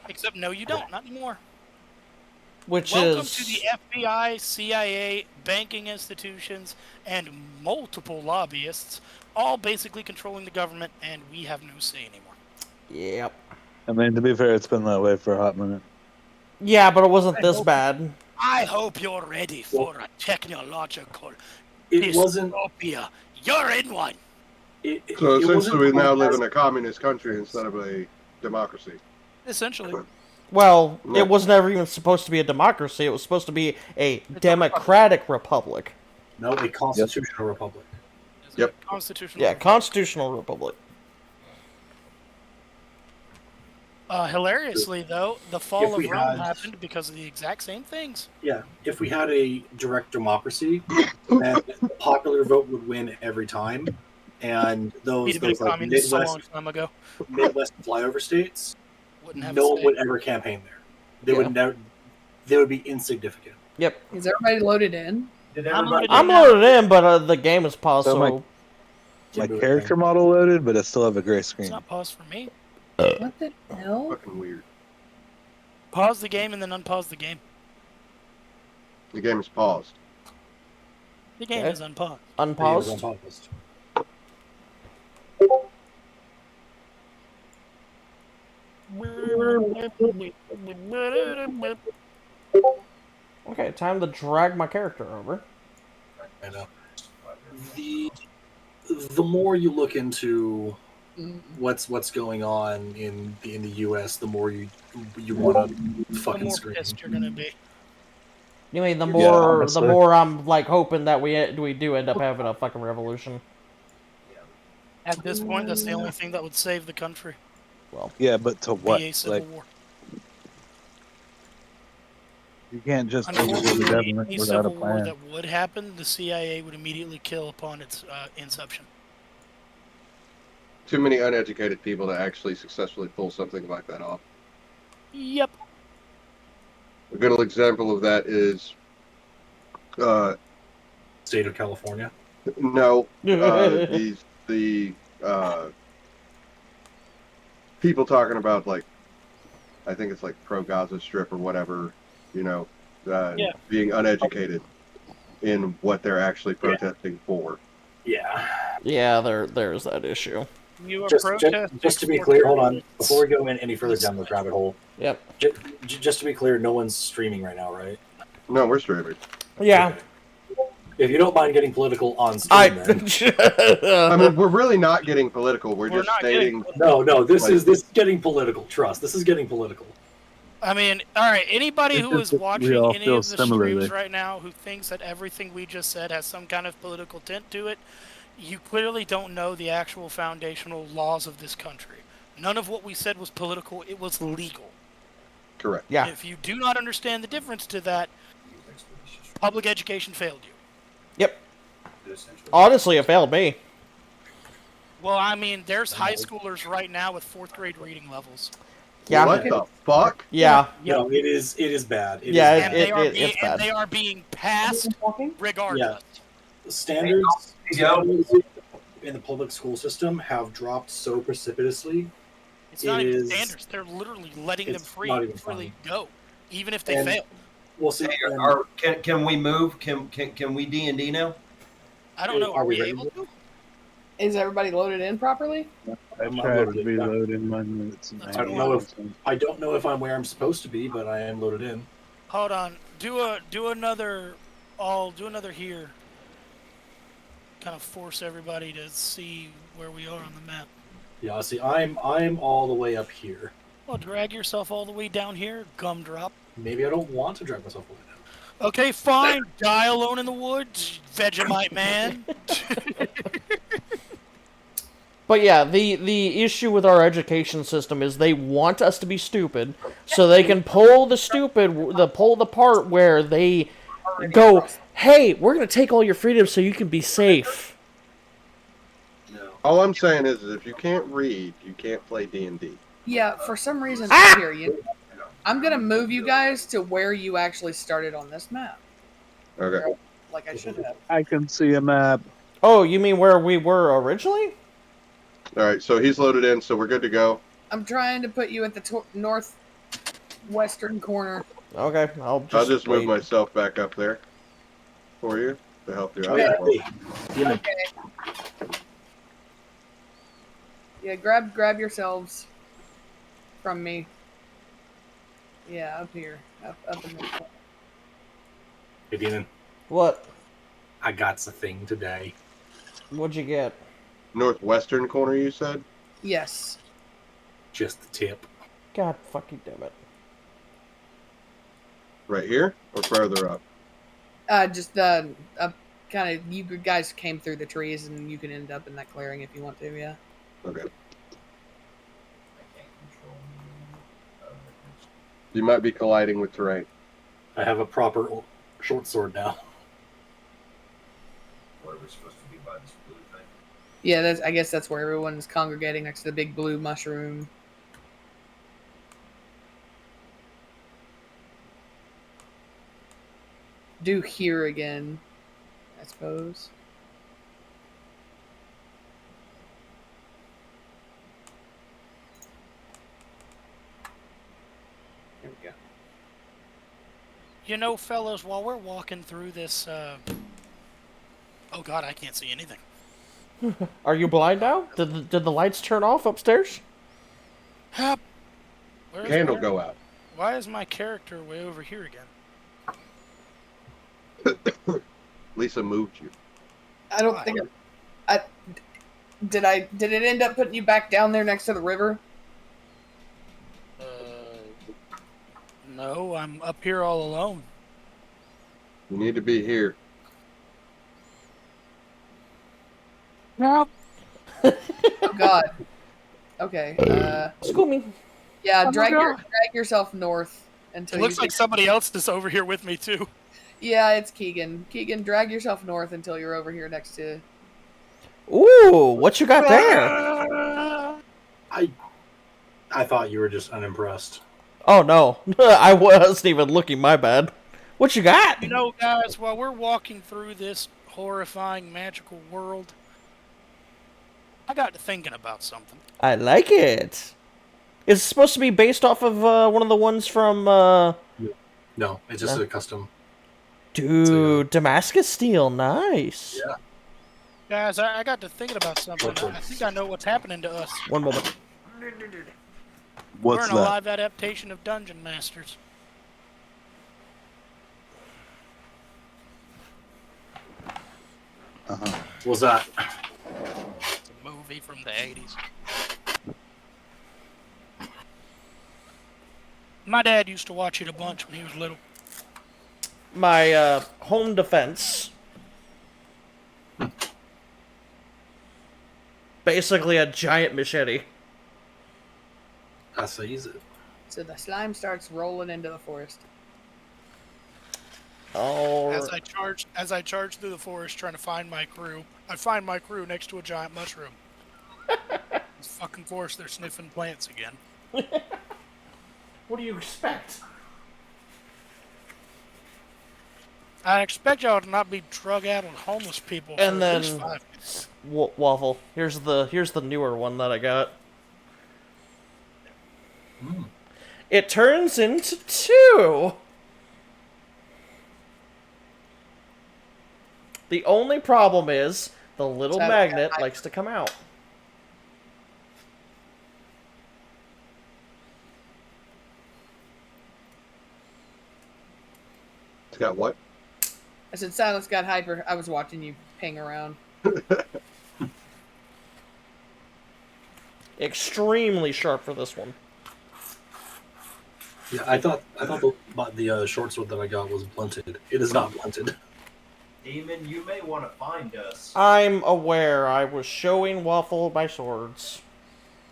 Except no, you don't. Not anymore. Welcome to the FBI, CIA, banking institutions, and multiple lobbyists, all basically controlling the government, and we have no say anymore. Yep. I mean, to be fair, it's been that way for a hot minute. Yeah, but it wasn't this bad. I hope you're ready for a technological It wasn't. dystopia. You're in one. So it essentially, we wasn't now live as- in a communist country instead of a democracy. Essentially. Well, Yeah. it was never even supposed to be a democracy. It was supposed to be a democratic republic. No, a constitutional republic. Yep. Constitutional. Yeah, constitutional republic. Hilariously, though, the fall If of we Rome had- happened because of the exact same things. Yeah, if we had a direct democracy, then the popular vote would win every time, and We'd those have been a those like communist a long time ago. Midwest flyover states, Wouldn't have no a one say. would ever campaign there. They Yeah. would never. They would be insignificant. Yep. Is everybody loaded in? Did I'm everybody? loaded I'm loaded in, but the game is paused, So so my Can do character anything. model loaded, but I still have a gray It's screen. not paused for me. What the hell? Fucking weird. Pause the game and then unpause the game. The game is paused. The game Okay. is unpaused. The game is unpaused. unpaused. Okay, time to drag my character over. I know. The more you look into what's going on in the U.S., the more you want to The fucking more scream. pissed you're gonna be. You mean the Yeah, more honestly. I'm like hoping that we do end up having a fucking revolution. At this point, that's the only thing that would save the country. Yeah, but to what? Be a civil Like, war. you can't just overthrow the Unfortunately, government any without a civil war plan. that would happen, the CIA would immediately kill upon its inception. Too many uneducated people to actually successfully pull something like that off. Yep. A good example of that is, State of California. no, the people talking about, like, I think it's like pro Gaza Strip or whatever, Yeah. being uneducated in what they're actually protesting for. Yeah. Yeah, there's that issue. You are Just protesting to be for clear, hold on. governments. Before we go in any further down this rabbit hole, Yep. just to be clear, no one's streaming right now, right? No, we're streaming. Yeah. Okay. If you don't mind getting political on stream, then. I mean, we're really not getting political. We're just not stating. getting No, this Like- is getting political. Trust, this is getting political. I mean, all right. Anybody It's who just is that watching we all any feel of the similarly. streams right now who thinks that everything we just said has some kind of political tint to it, you clearly don't know the actual foundational laws of this country. None of what we said was political. It was legal. Correct. Yeah. If you do not understand the difference to that, public education failed you. Yep. Honestly, it failed me. Well, I mean, there's high schoolers right now with 4th grade reading levels. Yeah. What the fuck? Yeah. No, it is bad. It Yeah, is And bad. it's bad. they are being passed regardless. Standards Yo. in the public school system have dropped so precipitously. It's not It even is- standards. They're literally letting them it's freely not even funny. go, even if they And- fail. We'll see. Hey, and can we move? Can we D&D now? I don't know. Are Are we we ready able to? to? Is everybody loaded in properly? I I'm not tried to loaded, be yeah. loaded in 1 minute. I I don't know if I'm where I'm supposed to be, but I am loaded in. Hold on. Do another. I'll do another here. Kind of force everybody to see where we are on the map. Yeah, see, I'm all the way up here. Well, drag yourself all the way down here, gumdrop. Maybe I don't want to drag myself away now. Okay, fine. Die alone in the woods, Vegemite man. But yeah, the issue with our education system is they want us to be stupid, so they can pull the part where they go, "Hey, we're gonna take all your freedoms so you can be safe." No. All I'm saying is if you can't read, you can't play D&D. Yeah, for some reason, Ah! here, I'm gonna move you guys to where you actually started on this map. Okay. Like I should have. I can see a map. Oh, you mean where we were originally? All right. So he's loaded in, so we're good to go. I'm trying to put you at the northwestern corner. Okay, I'll I'll just move wait. myself back up there for you to help you out. Hey, you know, Okay. Yeah, grab yourselves from me. Yeah, up here, up in this corner. hey, Demon, What? I got the thing today. What'd you get? Northwestern corner, you said? Yes. Just the tip. God fucking damn it! Right here or further up? Just kind of. You guys came through the trees, and you can end up in that clearing if you want to. Yeah. Okay. You might be colliding with terrain. I have a proper short sword now. Where we're supposed to be by this blue thing. Yeah, I guess that's where everyone's congregating next to the big blue mushroom. Do here again, I suppose. There we go. You know, fellas, while we're walking through this, oh god, I can't see anything. Are you blind now? Did the lights turn off upstairs? Where's Candle my- go out. Why is my character way over here again? Lisa moved you. I don't think did it end up putting you back down there next to the river? No, I'm up here all alone. You need to be here. No. Oh god. Okay. School me. Yeah, Oh, drag God. yourself north until It looks you like somebody else is over here with me too. Yeah, it's Keegan. Keegan, drag yourself north until you're over here next to. Ooh, what you got there? I thought you were just unimpressed. Oh no, I wasn't even looking. My bad. What you got? You know, guys, while we're walking through this horrifying magical world, I got to thinking about something. I like it. Is it supposed to be based off of one of the ones from? No, it's just a custom. Dude, Damascus steel, nice. Yeah. Guys, I got to thinking about something. I think I know what's happening to us. One moment. We're in a live adaptation of Dungeon Masters. What was that? It's a movie from the 80s. My dad used to watch it a bunch when he was little. My home defense. Basically a giant machete. I sees it. So the slime starts rolling into the forest. Oh, As I charge through the forest trying to find my crew, I find my crew next to a giant mushroom. This fucking forest, they're sniffing plants again. what do you expect? I expect y'all to not be drug out on homeless people. And for at least then 5 minutes. Waffle. Here's the newer one that I got. It turns into 2. The only problem is the little magnet likes to come out. It's got what? I said Silence got hyper. I was watching you ping around. Extremely sharp for this one. Yeah, I thought the short sword that I got was blunted. It is not blunted. Demon, you may want to find us. I'm aware. I was showing Waffle my swords.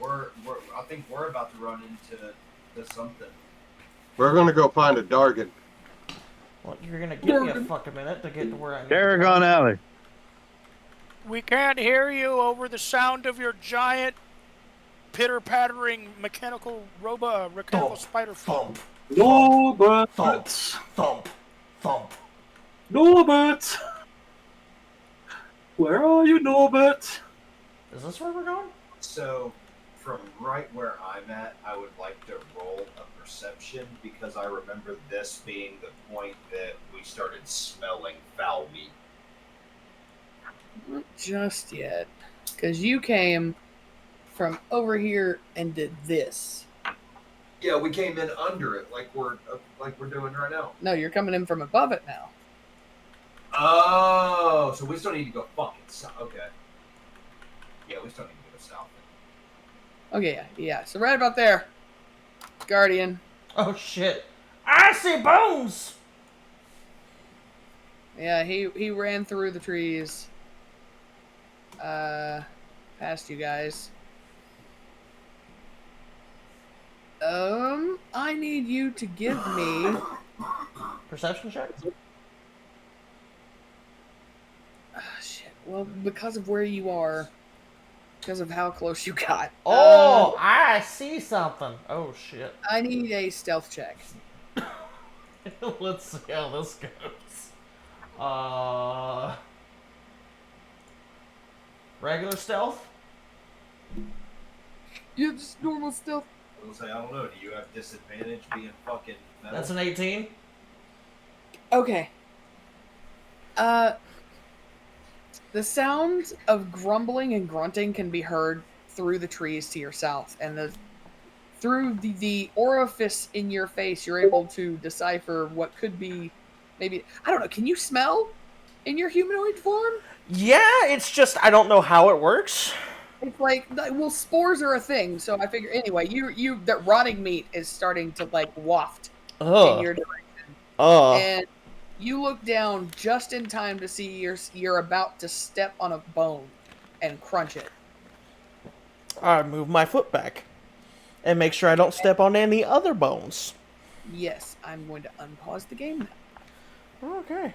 I think we're about to run into something. We're gonna go find a Dargan. Well, you're gonna give me a fucking minute to get to where I need to go. Aragon Alley. We can't hear you over the sound of your giant, pitter-pattering mechanical spider Thump, No, but thump, thump. Norbert! Where are you, Norbert? Is this where we're going? So, from right where I'm at, I would like to roll a perception because I remember this being the point that we started smelling foul meat. Not just yet. Because you came from over here and did this. Yeah, we came in under it like we're doing right now. No, you're coming in from above it now. Oh, so we still need to go fucking south. Okay. Yeah, we still need to go south. Okay, yeah. So right about there. Guardian. Oh shit. I see bones! Yeah, he ran through the trees. Past you guys. I need you to give me. Perception check? Shit. Well, because of where you are, because of how close you got. Oh, I see something. Oh, shit. I need a stealth check. Let's see how this goes. Regular stealth? Yeah, just normal stealth. I was gonna say, I don't know. Do you have disadvantage being fucking metal? That's an 18. Okay. The sound of grumbling and grunting can be heard through the trees to your south, and through the orifice in your face, you're able to decipher what could be maybe, I don't know. Can you smell in your humanoid form? Yeah, it's just I don't know how it works. It's like, well, spores are a thing, so I figure anyway. That rotting meat is starting to like waft in Ugh. your direction, Ugh. and you look down just in time to see you're about to step on a bone and crunch it. I move my foot back and make sure I don't step on any other bones. Yes, I'm going to unpause the game now. Okay.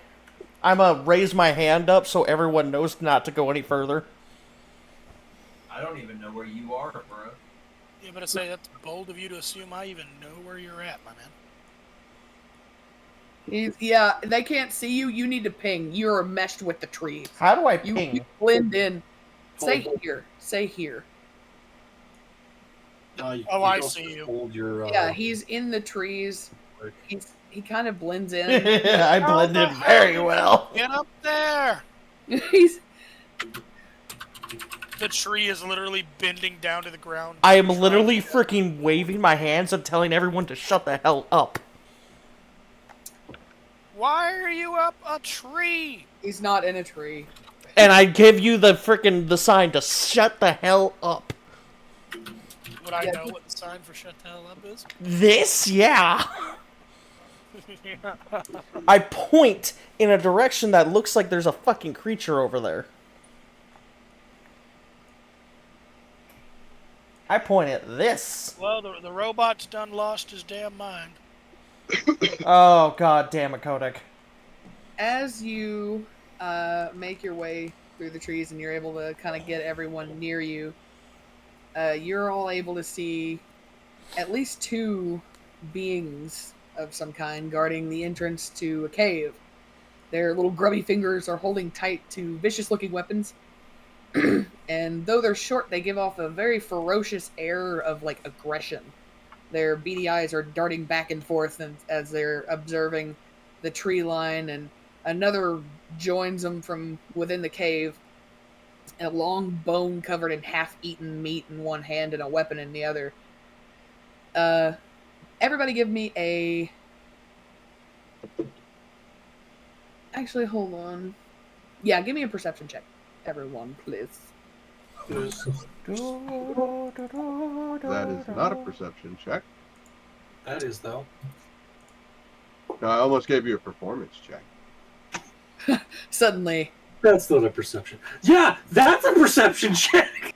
I'm gonna raise my hand up so everyone knows not to go any further. I don't even know where you are, bro. Yeah, but I say that's bold of you to assume I even know where you're at, my man. Yeah, they can't see you. You need to ping. You're meshed with the trees. How do I You ping? blend in. Say here. Say here. I also see you. Hold your, Yeah, he's in the trees. He kind of blends in. I blended very well. Get up there! He's The tree is literally bending down to the ground. I am literally freaking waving my hands and telling everyone to shut the hell up. Why are you up a tree? he's not in a tree. And I give you the sign to shut the hell up. Would I Yeah, know what the sign for shut the hell up is? This? Yeah. I point in a direction that looks like there's a fucking creature over there. I point at this. Well, the robot's done lost his damn mind. Oh, god damn it, Kodak. As you make your way through the trees and you're able to kind of get everyone near you, you're all able to see at least two beings of some kind guarding the entrance to a cave. Their little grubby fingers are holding tight to vicious-looking weapons. And though they're short, they give off a very ferocious air of like aggression. Their beady eyes are darting back and forth as they're observing the tree line, and another joins them from within the cave. A long bone covered in half-eaten meat in one hand and a weapon in the other. Everybody give me a... Actually, hold on. Yeah, give me a perception check. Everyone, please. That is not a perception check. That is, though. No, I almost gave you a performance check. Suddenly. That's not a perception. Yeah, that's a perception check!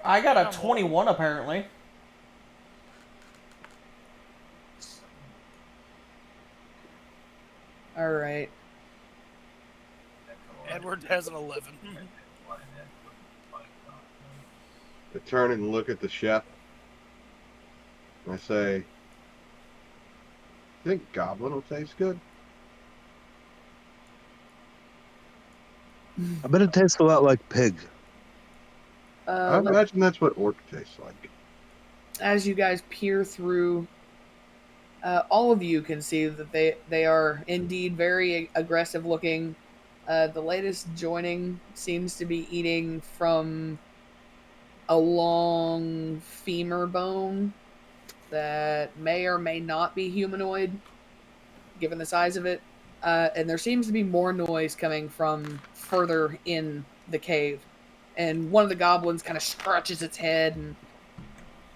I got a 21 apparently. Alright. Edward has an 11. I turn and look at the chef. And I say, "You think goblin will taste good?" I bet it tastes a lot like pig. I imagine that's what orc tastes like. As you guys peer through, all of you can see that they are indeed very aggressive looking. The latest joining seems to be eating from a long femur bone that may or may not be humanoid, given the size of it. And there seems to be more noise coming from further in the cave. And one of the goblins kind of scratches its head and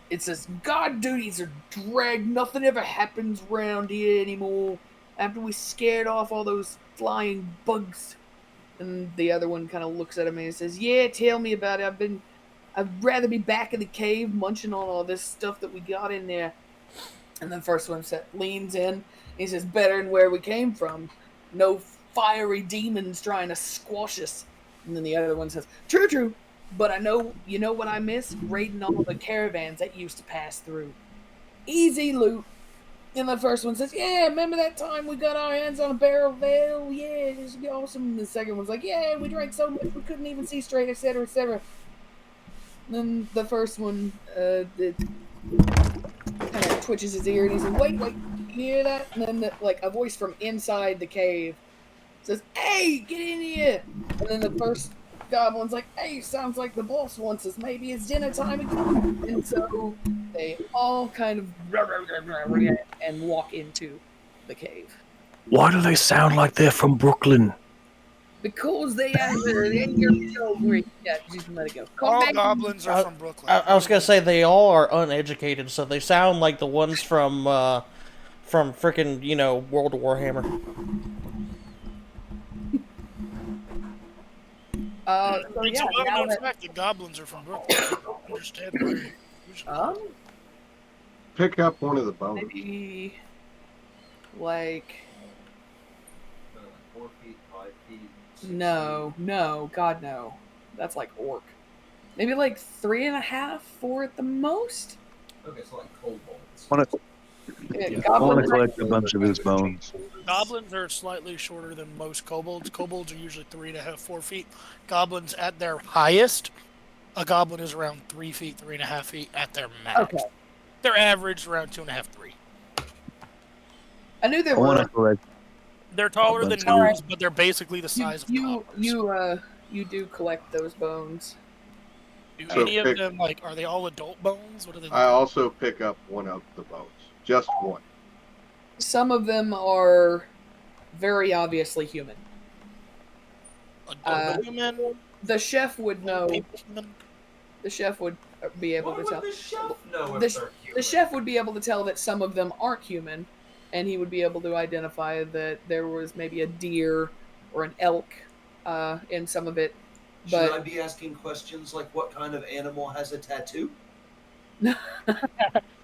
it says, "God duties are dragged. Nothing ever happens around here anymore. After we scared off all those flying bugs." And the other one kind of looks at him and says, "Yeah, tell me about it. I'd rather be back in the cave munching on all this stuff that we got in there. And the first one leans in. He says, better than where we came from. No fiery demons trying to squash us. And then the other one says, true, true. But I know, you know what I miss? Raiding all the caravans that used to pass through. Easy loot. And the first one says, yeah, remember that time we got our hands on a barrel of ale? Yeah, this would be awesome. And the second one's like, yeah, we drank so much we couldn't even see straight, etc., etc. Then the first one kind of twitches his ear and he says, wait, you hear that? And then a voice from inside the cave says, hey, get in here. And then the first goblin's like, hey, sounds like the boss wants us. Maybe it's dinner time again. And so they all kind of and walk into the cave. Why do they sound like they're from Brooklyn? Because they are yeah, just let it go. All goblins are from Brooklyn. I was gonna say they all are uneducated, so they sound like the ones from frickin', World of Warhammer. So It's yeah, a now well-known that, fact that goblins are from Brooklyn. I don't understand why. Pick up one of the bones. maybe like 4 feet, 5 feet. 6 no, God no. That's like orc. Maybe like 3.5, 4 at the most. feet. Okay, so like kobolds. I want to Goblins are- collect a bunch of his bones. Goblins are slightly shorter than most kobolds. Kobolds are usually 3.5, 4 feet. Goblins at their highest, a goblin is around 3 feet, 3.5 feet at their max. Okay. Their average around 2.5, 3. I knew there I want to were. collect. They're taller than Goblins. gnomes, but they're basically the size of You goblins. you do collect those bones. Do So any of pick- them are they all adult bones? What are they? I also pick up one of the bones. Just one. Some of them are very obviously human. Adult human? The chef would know. People human? The chef would be able What to would tell. the chef know The if sh- they're human? The chef would be able to tell that some of them aren't human, and he would be able to identify that there was maybe a deer or an elk in some of it. Should I But be asking questions like what kind of animal has a tattoo?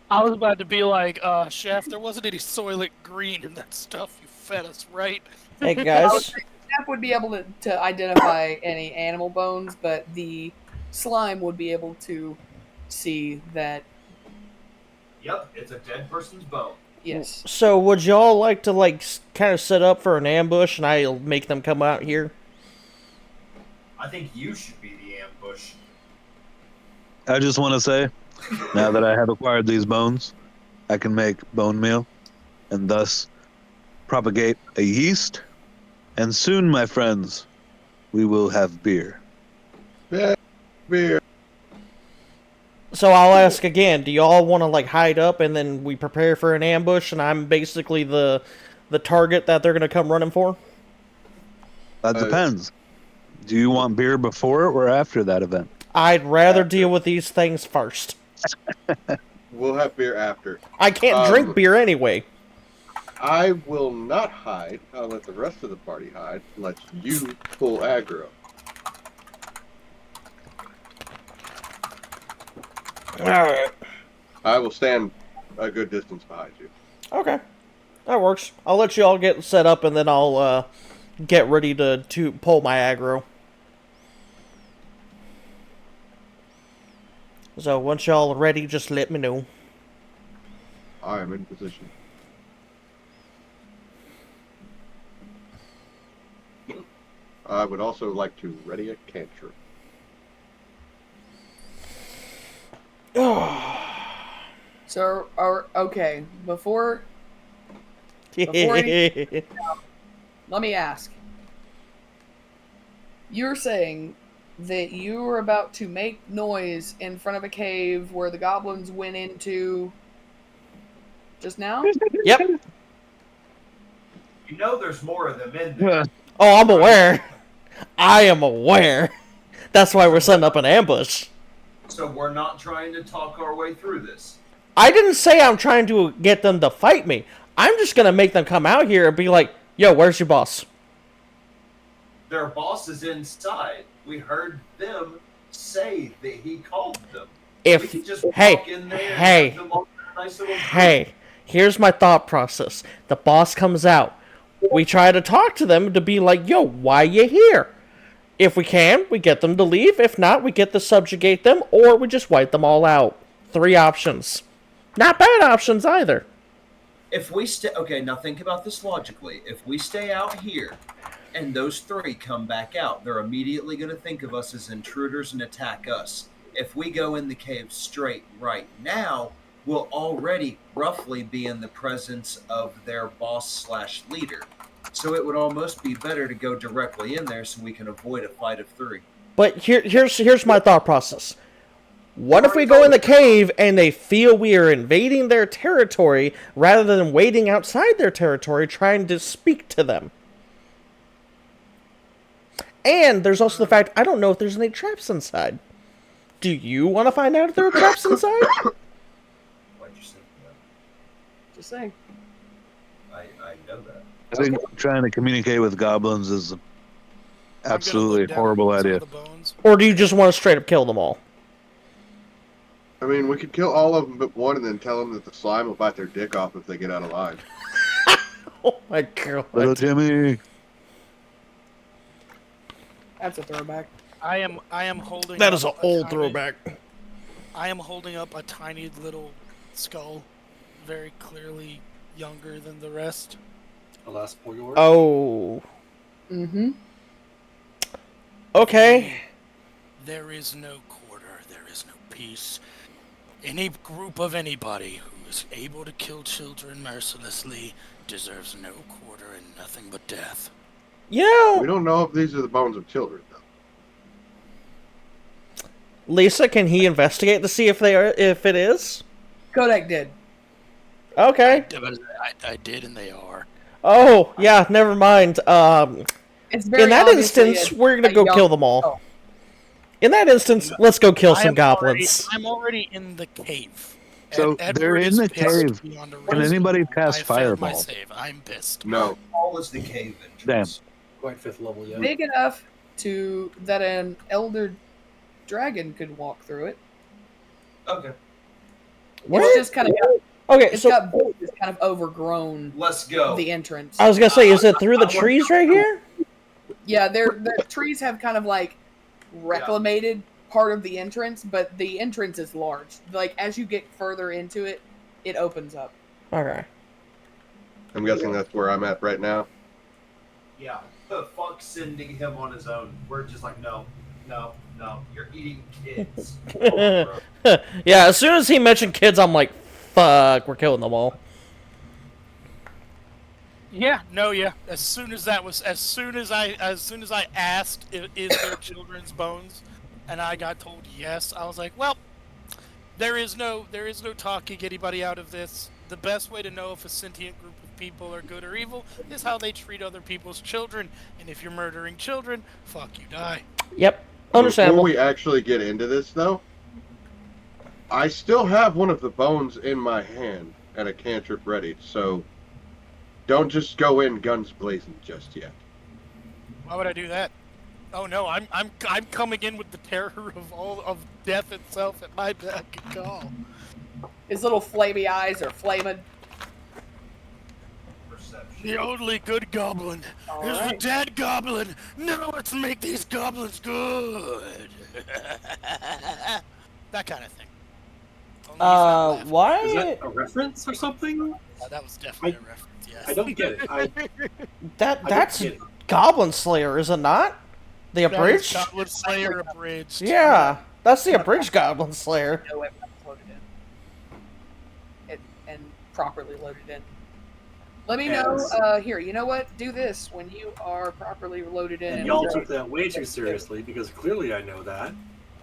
I was about to be like, chef, there wasn't any Soylent Green in that stuff you fed us, right? Hey I would guys, say the chef would be able to identify any animal bones, but the slime would be able to see that. Yep, it's a dead person's bone. Yes. so would y'all like to kind of set up for an ambush, and I'll make them come out here? I think you should be the ambush. I just want to say, now that I have acquired these bones, I can make bone meal, and thus propagate a yeast, and soon, my friends, we will have beer. Beer. So I'll ask again. Do y'all want to hide up, and then we prepare for an ambush, and I'm basically the target that they're gonna come running for? That depends. Do you want beer before or after that event? I'd rather deal with these things first. We'll have beer after. I can't drink beer anyway. I will not hide. I'll let the rest of the party hide. Let you pull aggro. Alright. I will stand a good distance behind you. Okay. That works. I'll let you all get set up, and then I'll get ready to pull my aggro. So once y'all are ready, just let me know. I am in position. I would also like to ready a cantrip. So, okay, before let me ask. You're saying that you were about to make noise in front of a cave where the goblins went into just now? Yep. You know there's more of them in there. Oh, I'm aware. I am aware. That's why we're setting up an ambush. So we're not trying to talk our way through this. I didn't say I'm trying to get them to fight me. I'm just gonna make them come out here and be like, yo, where's your boss? Their boss is inside. We heard them say that he called them. If we could just hey, walk in there and hey, have them all in a nice little group. hey, here's my thought process. The boss comes out. We try to talk to them to be like, yo, why you here? If we can, we get them to leave. If not, we get to subjugate them, or we just wipe them all out. 3 options. Not bad options either. If we stay, okay, now think about this logically. If we stay out here, and those 3 come back out, they're immediately going to think of us as intruders and attack us. If we go in the cave straight right now, we'll already roughly be in the presence of their boss/leader. So it would almost be better to go directly in there so we can avoid a fight of 3. But here's my thought process. What if we go in the cave and they feel we are invading their territory rather than waiting outside their territory trying to speak to them? And there's also the fact, I don't know if there's any traps inside. Do you want to find out if there are traps inside? Why'd you say that? Just saying. I know that. I think trying to communicate with goblins is an absolutely horrible idea. Or do you just want to straight up kill them all? I mean, we could kill all of them but one and then tell them that the slime will bite their dick off if they get out alive. Oh my god. Little Jimmy. That's a throwback. I am holding. That up is an a old tiny- throwback. I am holding up a tiny little skull, very clearly younger than the rest. Alas, poor yours. Oh. Mm-hmm. Okay. There is no quarter. There is no peace. Any group of anybody who is able to kill children mercilessly deserves no quarter and nothing but death. You know, We don't know if these are the bones of children, though. Lisa, can he investigate to see if it is? Kodak did. Okay. I did, and they are. Oh, yeah, never mind. It's very In that obviously instance, a- we're gonna a go young kill them all. skull. In that instance, let's go kill I some am goblins. I'm already in the cave. So Ed- they're Edward in is the pissed cave. beyond a Can reason. anybody I cast failed my fireball? save. I'm pissed. No. All is the cave Damn. entrance. Quite 5th level yet. Big enough to that an elder dragon could walk through it. Okay, It's just kind of Okay, it's so got bulls that's kind of overgrown let's go. the entrance. I was gonna say, is it through the trees right here? Yeah, the trees have kind of like reclamated part of the entrance, but the entrance is large. Like as you get further into it, it opens up. Okay. I'm guessing that's where I'm at right now. Yeah, the fuck sending him on his own. We're just like, no, you're eating kids. Yeah, as soon as he mentioned kids, I'm like, fuck, we're killing them all. Yeah, no, yeah. As soon as I asked, is there children's bones, and I got told yes, I was like, well, there is no talking anybody out of this. The best way to know if a sentient group of people are good or evil is how they treat other people's children. And if you're murdering children, fuck, you die. Yep, understandable. Before we actually get into this, though, I still have one of the bones in my hand and a cantrip ready, so don't just go in guns blazing just yet. Why would I do that? Oh no, I'm coming in with the terror of all of death itself at my beck and call. His little flamey eyes are flaming. Perception. The only good goblin All is the right. dead goblin. Now let's make these goblins good. That kind of thing. Only he's not laughing. Is Why? that a reference or something? That was definitely a reference. Yes. I don't get it. I That's don't get it. Goblin Slayer, is it not? The That is abridged? Goblin Slayer abridged. Yeah, that's the abridged Goblin Slayer. No weapons loaded in. And properly loaded in. Let me know. Here, you know what? Do this when you are properly loaded in. And y'all took that way too seriously because clearly I know that.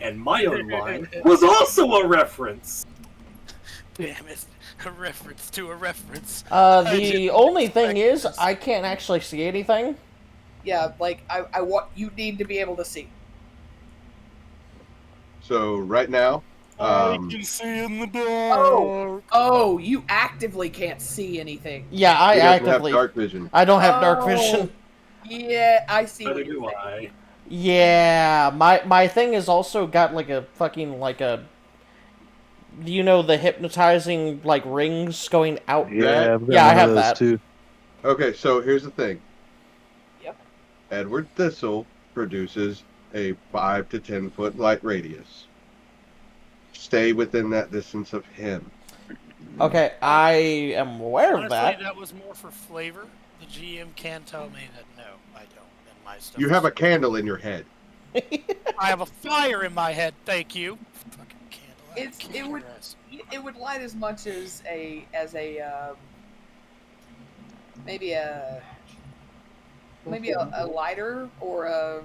And my own line was also a reference. Damn it. A reference to a reference. The only thing is, I can't actually see anything. Yeah, like I want you need to be able to see. So right now, I can see in the dark. Oh, you actively can't see anything. Yeah, I he doesn't actively. have dark vision. I don't have dark Oh. vision. Yeah, I see. Neither What you're do saying. I. Yeah, my thing has also got like a fucking like a, you know, the hypnotizing like rings going out. Yeah, I've got Yeah, I one of have those that. too. Okay, so here's the thing. Yep. Edward Thistle produces a 5 to 10 foot light radius. Stay within that distance of him. Okay, I am aware of Honestly, that. that was more for flavor. The GM can tell me that no, I don't, and my stuff. You have a candle in your head. I have a fire in my head. Thank you. Fucking candle. I It kick would your ass. it would light as much as a maybe a lighter or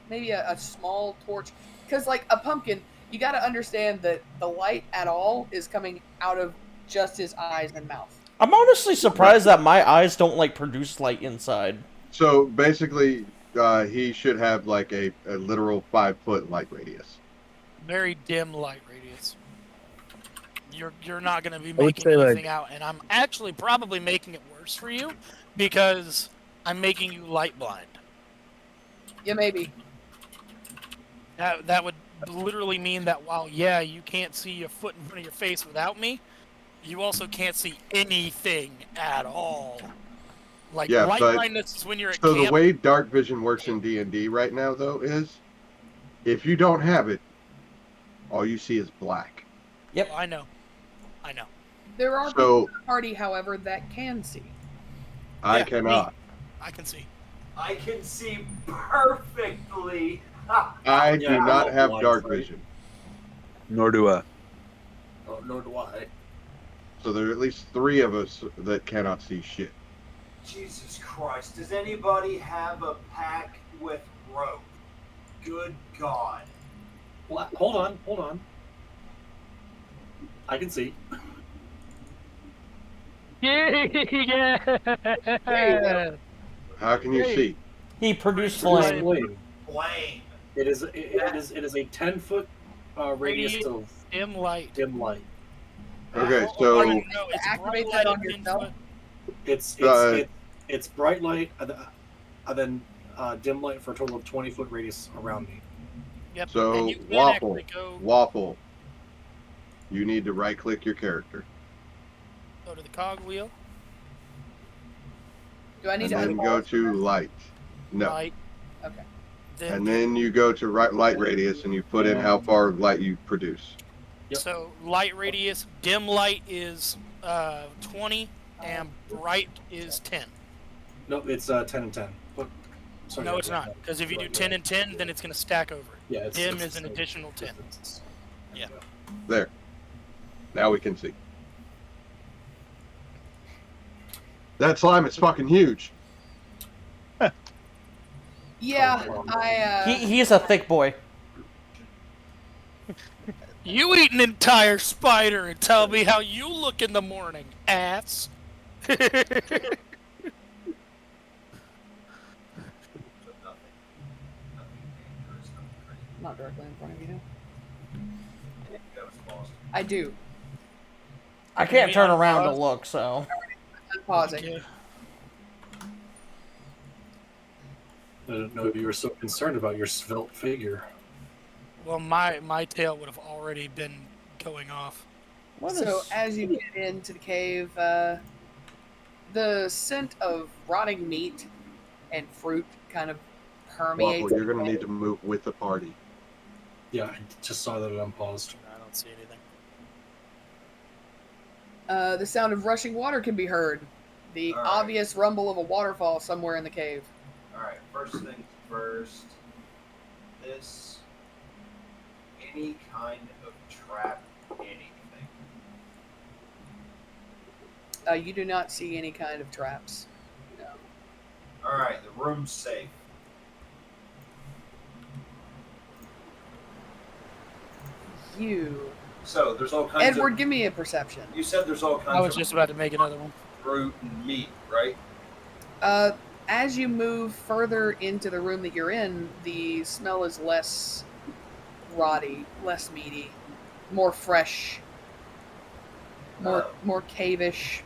maybe a small torch, because like a pumpkin, you got to understand that the light at all is coming out of just his eyes and mouth. I'm honestly surprised that my eyes don't like produce light inside. So basically, he should have like a literal 5 foot light radius. Very dim light radius. You're not going to be would making say, like- anything out, and I'm actually probably making it worse for you because I'm making you light blind. Yeah, maybe. That would literally mean that while you can't see a foot in front of your face without me, you also can't see anything at all. Like Yeah, light but- blindness is when you're at So camp. the way dark vision works in D&D right now, though, is if you don't have it, all you see is black. Yep. I know. There are people in the party, however, that can see. I Yeah, cannot. I can see. I can see perfectly. I Yeah, do I'm not not have blind, dark right? vision. Nor do I. Oh, nor do I. So there are at least 3 of us that cannot see shit. Jesus Christ. Does anybody have a pack with rope? Good God. Well, hold on. I can see. Yeah. How can you Hey. see? He produced Produce flame. flame. Flame. It is a 10-foot radius Radius. of Dim light. dim light. Okay, Oh, so no, it's Activate bright that light on at 10 yourself? foot. It's bright light and then dim light for a total of 20-foot radius around me. Yep. So, and you can Waffle. actually Waffle. You need to right click your character. go to the cog wheel. Do I need And to then unpause go for to this? light. No. Light. Okay. And then you go to light radius and you put in how far light you produce. Yep. So light radius, dim light is 20, and bright is 10. No, it's 10 and 10. But, sorry, No, it's not, because if you do 10 and 10, then it's going to stack over. Yeah, it's, Dim it's is the an same additional 10. distance. Yeah. There. Now we can see. That slime is fucking huge. Yeah, He's a thick boy. You eat an entire spider and tell me how you look in the morning, ass. not directly in front of you. I do. I can't We turn around to unpause? look, so. I'm pausing. Okay. I didn't know you were so concerned about your svelte figure. Well, my tail would have already been going off. So as you get into the cave, the scent of rotting meat and fruit kind of permeates. Waffle, you're going to need to move with the party. Yeah, I just saw that it unpaused. I don't see anything. The sound of rushing water can be heard. The All right. obvious rumble of a waterfall somewhere in the cave. Alright, first things first. This. Any kind of trap, anything. You do not see any kind of traps. No. Alright, the room's safe. You. So, there's all kinds Edward, of. give me a perception. You said there's all I kinds was of just about to make another one. fruit and meat, right? As you move further into the room that you're in, the smell is less rotty, less meaty, more fresh, more cave-ish.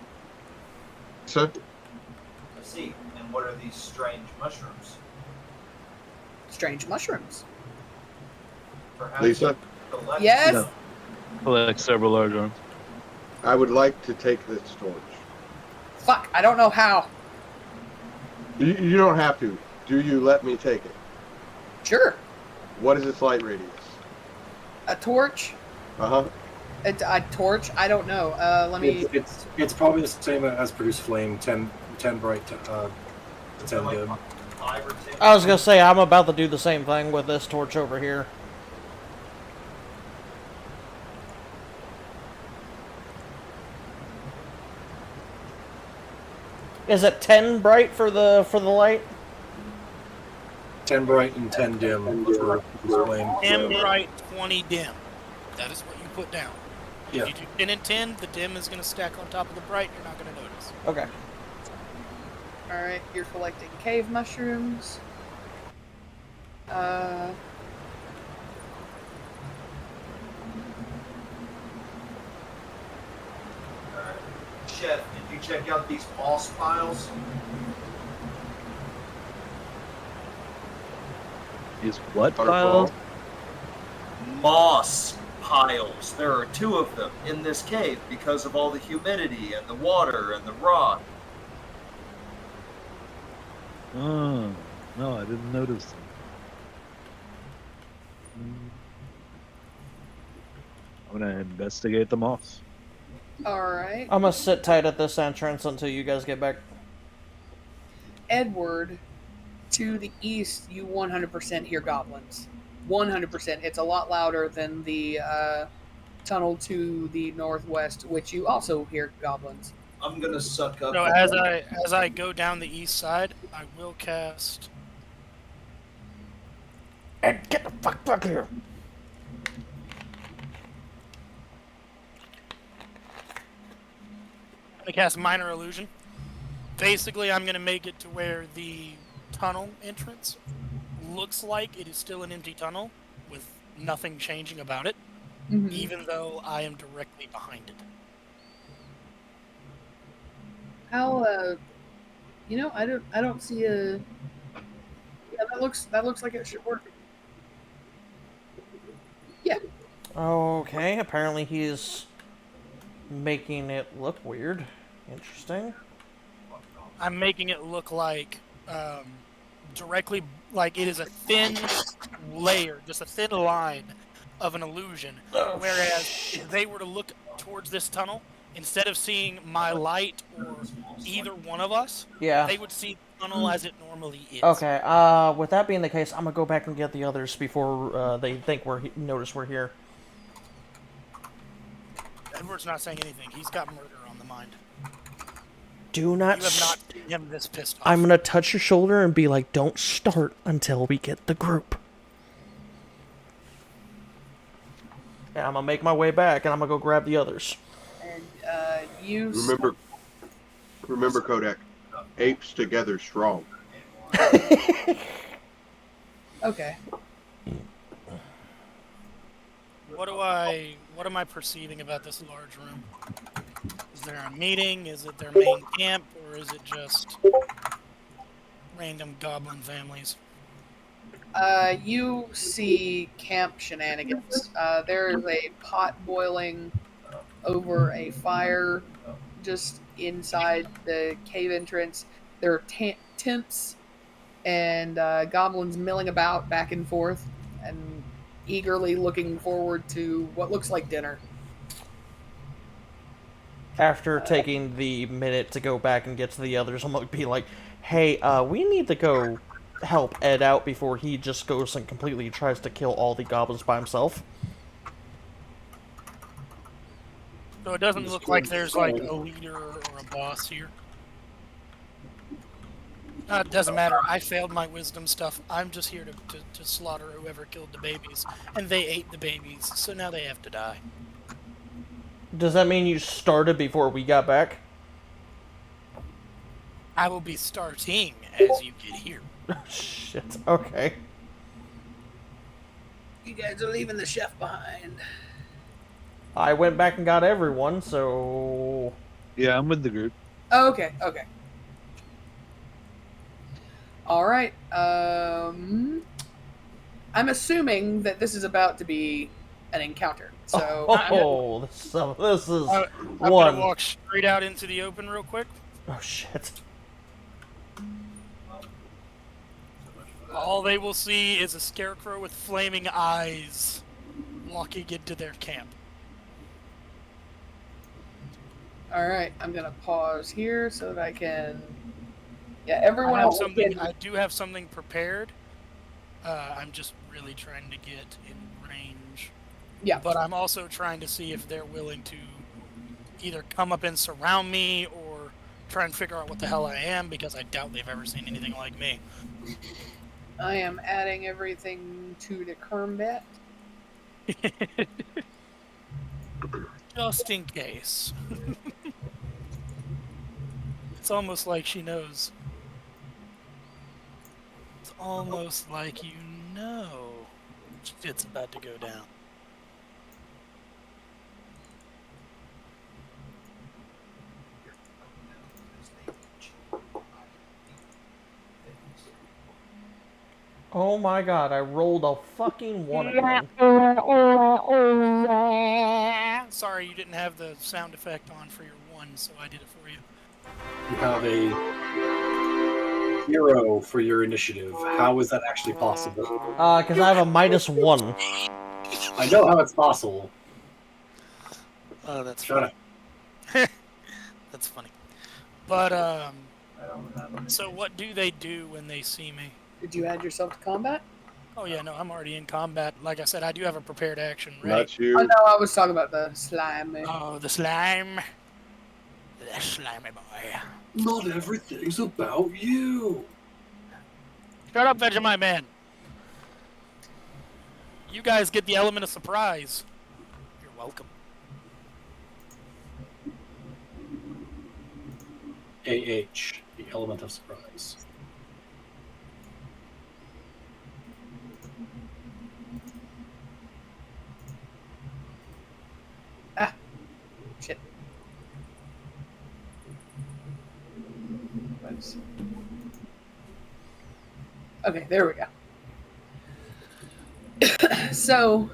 So, I see. And what are these strange mushrooms? strange mushrooms. Perhaps Lisa, collect- Yes. Yeah. Collect several large arms. I would like to take this torch. Fuck, I don't know how. You don't have to. Do you let me take it? Sure. What is its light radius? A torch? Uh-huh. A torch? I don't know. Let me. It's probably the same as produce flame. 10 bright, 10 like dim. 5 or 10. I was gonna say I'm about to do the same thing with this torch over here. Is it 10 bright for the light? 10 bright and 10 dim for flame. 10 bright, 20 dim. That is what you put down. Yeah. If you do 10 and 10, the dim is going to stack on top of the bright. You're not going to notice. Okay. Alright, you're collecting cave mushrooms. Chef, did you check out these moss piles? Is what Waterfall. files? Moss piles. There are 2 of them in this cave because of all the humidity and the water and the rock. Oh, no, I didn't notice. I'm gonna investigate the moss. Alright. I'm gonna sit tight at this entrance until you guys get back. Edward, to the east, you 100% hear goblins. 100%. It's a lot louder than the tunnel to the northwest, which you also hear goblins. I'm gonna suck up. So as I go down the east side, I will cast. Ed, get the fuck back here! I'm gonna cast Minor Illusion. Basically, I'm gonna make it to where the tunnel entrance looks like it is still an empty tunnel with nothing changing about it, even though I am directly behind it. How I don't see a. Yeah, that looks like it should work. Yeah. Okay, apparently he's making it look weird. Interesting. I'm making it look like directly like it is a thin layer, just a thin line of an illusion. Whereas if they were to look towards this tunnel, instead of seeing my light or either one of us, Yeah. they would see the tunnel as it normally is. Okay, with that being the case, I'm gonna go back and get the others before they think notice we're here. Edward's not saying anything. He's got murder on the mind. Do not. You have not seen him this pissed off. I'm gonna touch your shoulder and be like, "Don't start until we get the group." And I'm gonna make my way back, and I'm gonna go grab the others. And you Remember, Kodak. Apes together strong. Okay. What am I perceiving about this large room? Is there a meeting? Is it their main camp, or is it just random goblin families? You see camp shenanigans. There is a pot boiling over a fire just inside the cave entrance. There are tents and goblins milling about back and forth and eagerly looking forward to what looks like dinner. After taking the minute to go back and get to the others, I'm gonna be like, "Hey, we need to go help Ed out before he just goes and completely tries to kill all the goblins by himself." So it doesn't look like there's like a leader or a boss here. It doesn't matter. I failed my wisdom stuff. I'm just here to slaughter whoever killed the babies. And they ate the babies, so now they have to die. Does that mean you started before we got back? I will be starting as you get here. Shit. Okay. You guys are leaving the chef behind. I went back and got everyone, so... Yeah, I'm with the group. Oh, okay. All right. I'm assuming that this is about to be an encounter. So Oh, this is I'm one. gonna walk straight out into the open real quick. Oh shit. All they will see is a scarecrow with flaming eyes walking into their camp. all right, I'm gonna pause here so that I can. Yeah, everyone I have else. something. I do have something prepared. I'm just really trying to get in range. Yeah. But I'm also trying to see if they're willing to either come up and surround me or try and figure out what the hell I am, because I doubt they've ever seen anything like me. I am adding everything to the combat. Just in case. It's almost like she knows. It's almost like you know shit's about to go down. Oh my god, I rolled a fucking 1 again. Sorry, you didn't have the sound effect on for your one, so I did it for you. You have a 0 for your initiative. How is that actually possible? Because I have a -1. I know how it's possible. Oh, that's Shut funny. up. That's funny. But, so what do they do when they see me? Did you add yourself to combat? Oh, yeah, no, I'm already in combat. Like I said, I do have a prepared action ready. Not Oh you. no, I was talking about the slime. Oh, the slime. The slimy boy. Not everything's about you. Shut up, Vegemite Man. You guys get the element of surprise. You're welcome. AH, the element of surprise. Shit. Let's... Okay, there we go. So,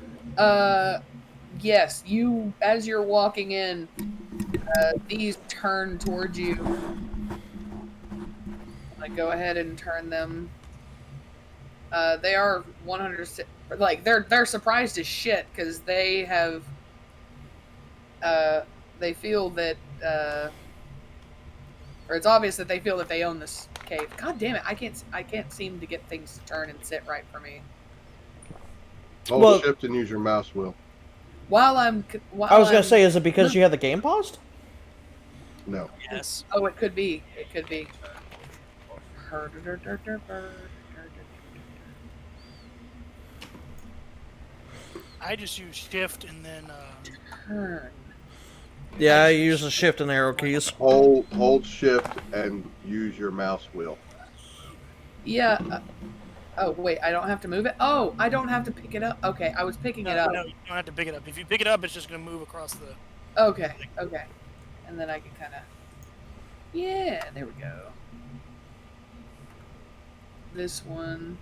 yes, you, as you're walking in, these turn towards you. I go ahead and turn them. They are 100%, like, they're surprised as shit, because they have, they feel that, or it's obvious that they feel that they own this cave. God damn it! I can't seem to get things to turn and sit right for me. Hold Well- shift and use your mouse wheel. I was gonna say, is it because you had the game paused? No. Yes. Oh, it could be. It could be. I just use shift and then, Turn. Yeah, I use the shift and arrow keys. Hold shift and use your mouse wheel. Yeah. Oh wait, I don't have to move it. Oh, I don't have to pick it up. Okay, I was picking it up. No, you don't have to pick it up. If you pick it up, it's just going to move across the... Okay. And then I can kind of. Yeah, there we go. This one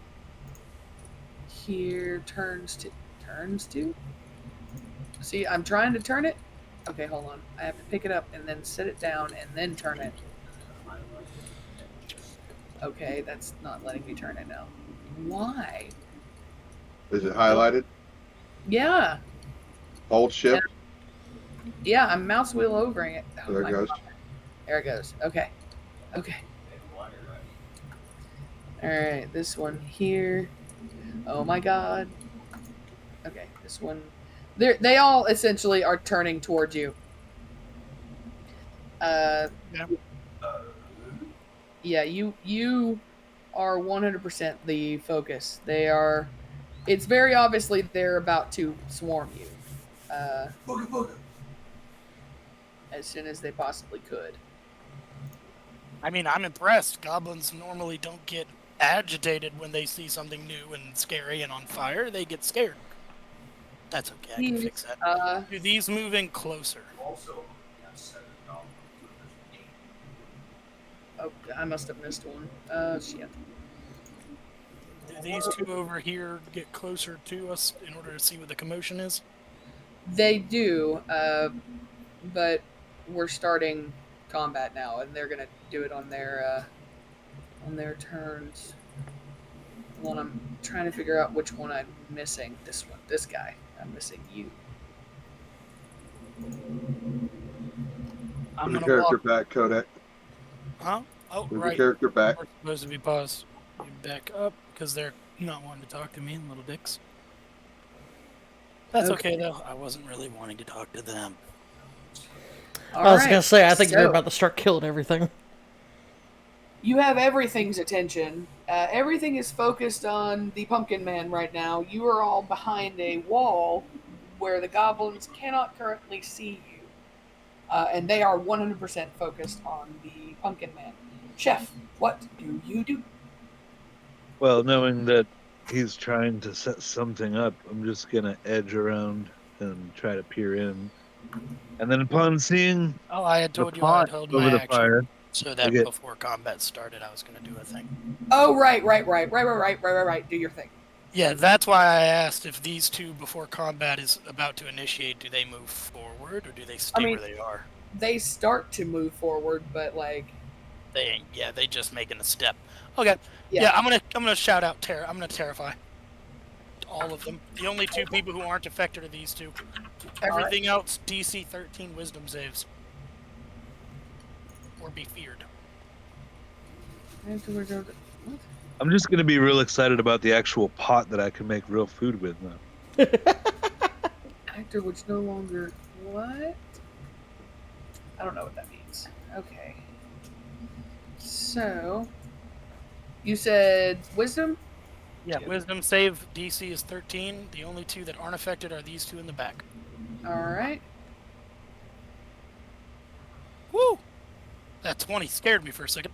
here turns to. See, I'm trying to turn it. Okay, hold on. I have to pick it up and then set it down and then turn it. Okay, that's not letting me turn it now. Why? Is it highlighted? Yeah. Hold shift. Yeah, I'm mouse wheel overing it. Oh, There it my goes. God. There it goes. Okay. Alright, this one here. Oh my god. Okay, this one. They all essentially are turning towards you. Yeah, you are 100% the focus. They are. It's very obviously they're about to swarm you. As soon as they possibly could. I mean, I'm impressed. Goblins normally don't get agitated when they see something new and scary and on fire. They get scared. That's okay. I can fix that. Do these move in closer? Oh, I must have missed one. Shit. Do these two over here get closer to us in order to see what the commotion is? They do, but we're starting combat now, and they're gonna do it on their turns. Well, I'm trying to figure out which one I'm missing. This one, this guy. I'm missing you. I'm Put the gonna character walk. back, Kodak. Huh? Oh, Move right. the character back. We're supposed to be paused. You back up because they're not wanting to talk to me, little dicks. That's okay though. I wasn't really wanting to talk to them. I was gonna say, I think you're about to start killing everything. You have everything's attention. Everything is focused on the Pumpkin Man right now. You are all behind a wall where the goblins cannot currently see you. And they are 100% focused on the Pumpkin Man. Chef, what do you do? Well, knowing that he's trying to set something up, I'm just gonna edge around and try to peer in. And then upon seeing Oh, I had the told you I pot had held over my the action fire, so I that get before combat started, I was going to do a thing. Oh, right. Do your thing. Yeah, that's why I asked if these two, before combat is about to initiate, do they move forward or do they stay where they are? They start to move forward, but They ain't. Yeah, they just making a step. Okay. Yeah. Yeah, I'm gonna shout out terror. I'm gonna terrify all of them. The only two people who aren't affected are these two. Everything else, DC 13 Wisdom saves. Or be feared. I'm just gonna be real excited about the actual pot that I can make real food with now. Actor which no longer what? I don't know what that means. Okay. So you said wisdom? Yeah, Wisdom save DC is 13. The only two that aren't affected are these two in the back. Alright. Woo! That 20 scared me for a second.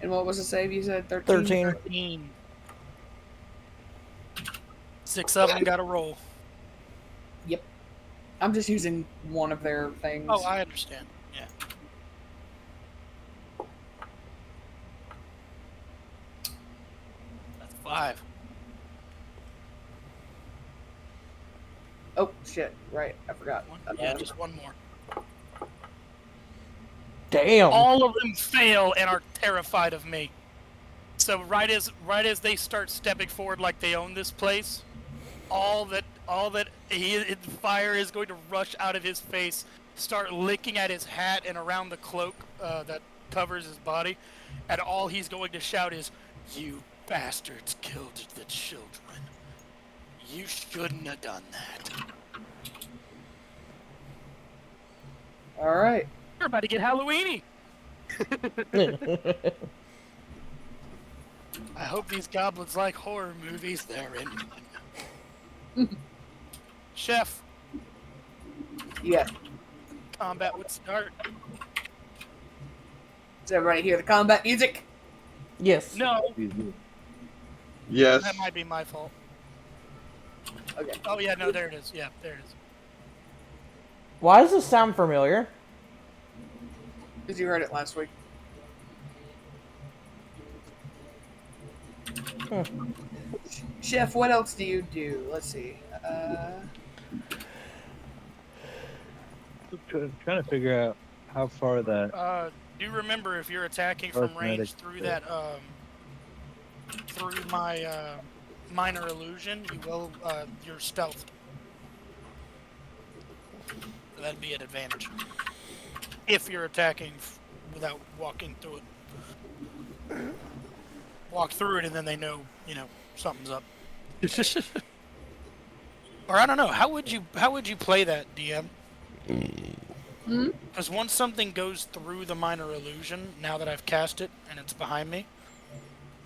And what was the save you said? 13? 13. 6 of them got a roll. Yep. I'm just using one of their things. Oh, I understand. Yeah. That's 5. Oh, shit. Right. I forgot. Yeah, just one more. Damn. All of them fail and are terrified of me. So right as they start stepping forward like they own this place, all that fire is going to rush out of his face, start licking at his hat and around the cloak that covers his body, and all he's going to shout is, "You bastards killed the children. You shouldn't have done that." Alright. We're about to get Halloweeny. I hope these goblins like horror movies. They're in. Chef. Yeah. Combat would start. Does everybody hear the combat music? Yes. No, Yes. that might be my fault. Okay. Oh yeah, no, there it is. Yeah, there it is. Why does this sound familiar? Because you heard it last week. Chef, what else do you do? Let's see. Trying to figure out how far that. Do remember if you're attacking from range through that through my minor illusion, you will your stealth. So that'd be an advantage if you're attacking without walking through it. Walk through it and then they know, something's up. Or I don't know. How would you play that, DM? Because once something goes through the minor illusion, now that I've cast it and it's behind me,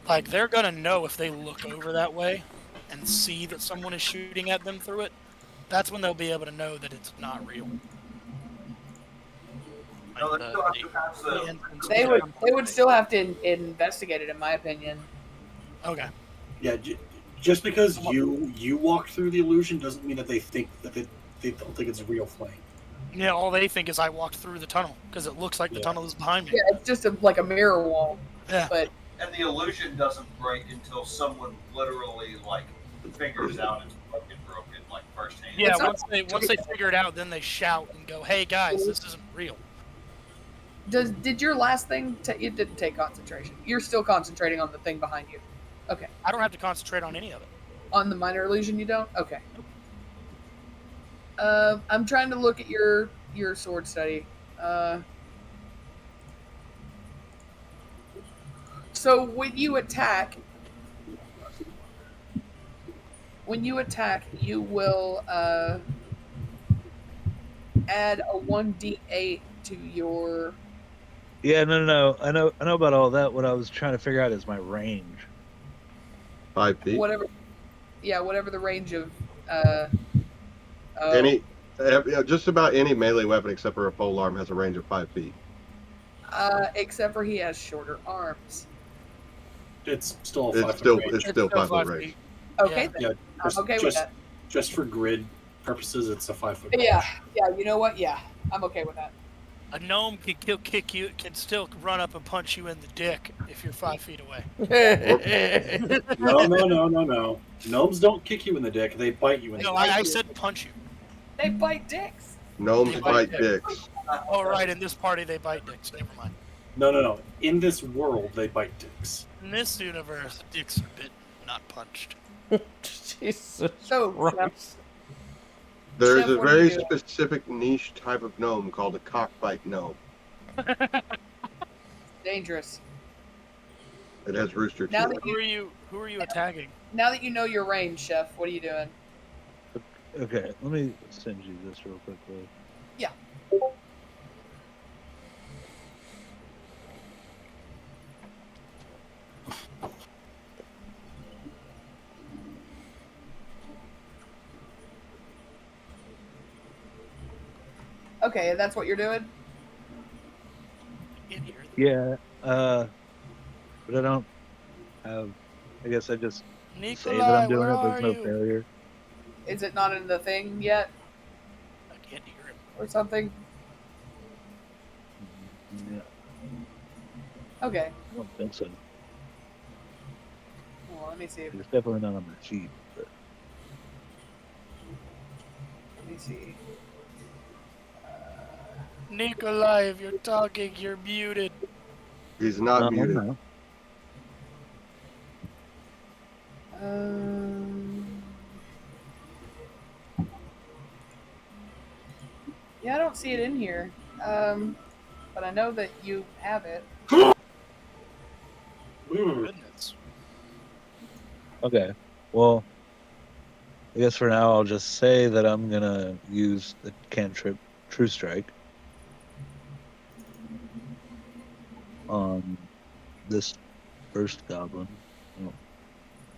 like they're gonna know if they look over that way and see that someone is shooting at them through it. That's when they'll be able to know that it's not real. No, they still have to pass the the. entrance. They would still have to investigate it, in my opinion. Okay. Yeah, just because you walked through the illusion doesn't mean that they think that they don't think it's a real flame. Yeah, all they think is I walked through the tunnel because it looks like the Yeah. tunnel is behind me. Yeah, it's just like a mirror wall. Yeah. But And the illusion doesn't break until someone literally like figures out it's fucking broken, like firsthand. Yeah, It's not- once they figure it out, then they shout and go, "Hey guys, this isn't real." did your last thing? You didn't take concentration. You're still concentrating on the thing behind you. Okay. I don't have to concentrate on any of it. On the minor illusion, you don't. Okay. I'm trying to look at your sword study. So when you attack, you will add a 1d8 to your. Yeah, no. I know about all that. What I was trying to figure out is my range. 5 feet. Whatever. Yeah, whatever the range of. Just about any melee weapon except for a polearm has a range of 5 feet. Except for he has shorter arms. It's still a 5 It's still foot range. it's still 5 foot range. feet. Okay, Yeah. then. Yeah, I'm okay with that. Just for grid purposes, it's a 5 foot range. Yeah, you know what? Yeah, I'm okay with that. A gnome can kick you, can still run up and punch you in the dick if you're 5 feet away. No. Gnomes don't kick you in the dick; they bite you in the No, dick. I said punch you. They bite dicks. Gnomes They bite bite dicks. Oh, right, in this party they bite dicks. Never mind. No. In this world, they bite dicks. In this universe, dicks are bitten, not punched. Jesus So, Christ. There's Chef, a what do you very do? specific niche type of gnome called a cockbite gnome. dangerous. It has rooster Now teeth. that Who are you attacking? Now that you know your range, Chef, what are you doing? Okay, let me send you this real quickly. Yeah. Okay, that's what you're doing? In here. Yeah, but I don't have. I guess I just say that Nikolai, I'm doing where it. are There's no you? failure. Is it not in the thing yet I can't hear him. or something? Yeah, Okay. I don't think so. Well, let me see. It's definitely not on my sheet. But Let me see. Nikolai, if you're talking, you're muted. He's not muted. no. Yeah, I don't see it in here. But I know that you have it. Goodness. Okay. Well, I guess for now I'll just say that I'm gonna use the cantrip True Strike on this first goblin,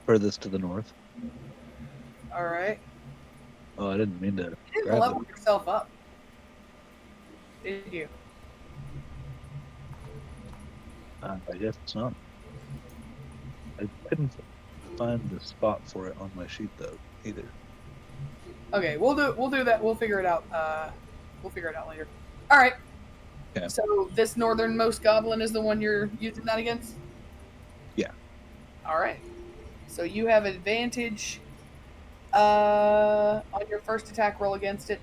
furthest to the north. All right. Oh, I didn't mean to You didn't grab level it. yourself up, did you? I guess it's not. I couldn't find the spot for it on my sheet though either. Okay, we'll do that. We'll figure it out. We'll figure it out later. All right. Okay. So this northernmost goblin is the one you're using that against? Yeah. All right. So you have advantage on your first attack roll against it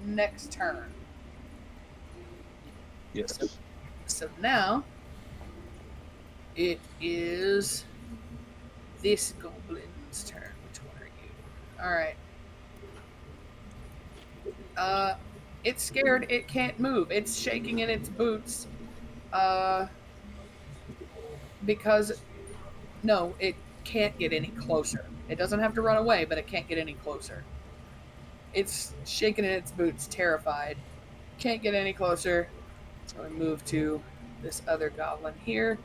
next turn. Yes. So now it is this goblin's turn. Which one are you? All right. It's scared. It can't move. It's shaking in its boots. Because no, it can't get any closer. It doesn't have to run away, but it can't get any closer. It's shaking in its boots, terrified. Can't get any closer. So we move to this other goblin here,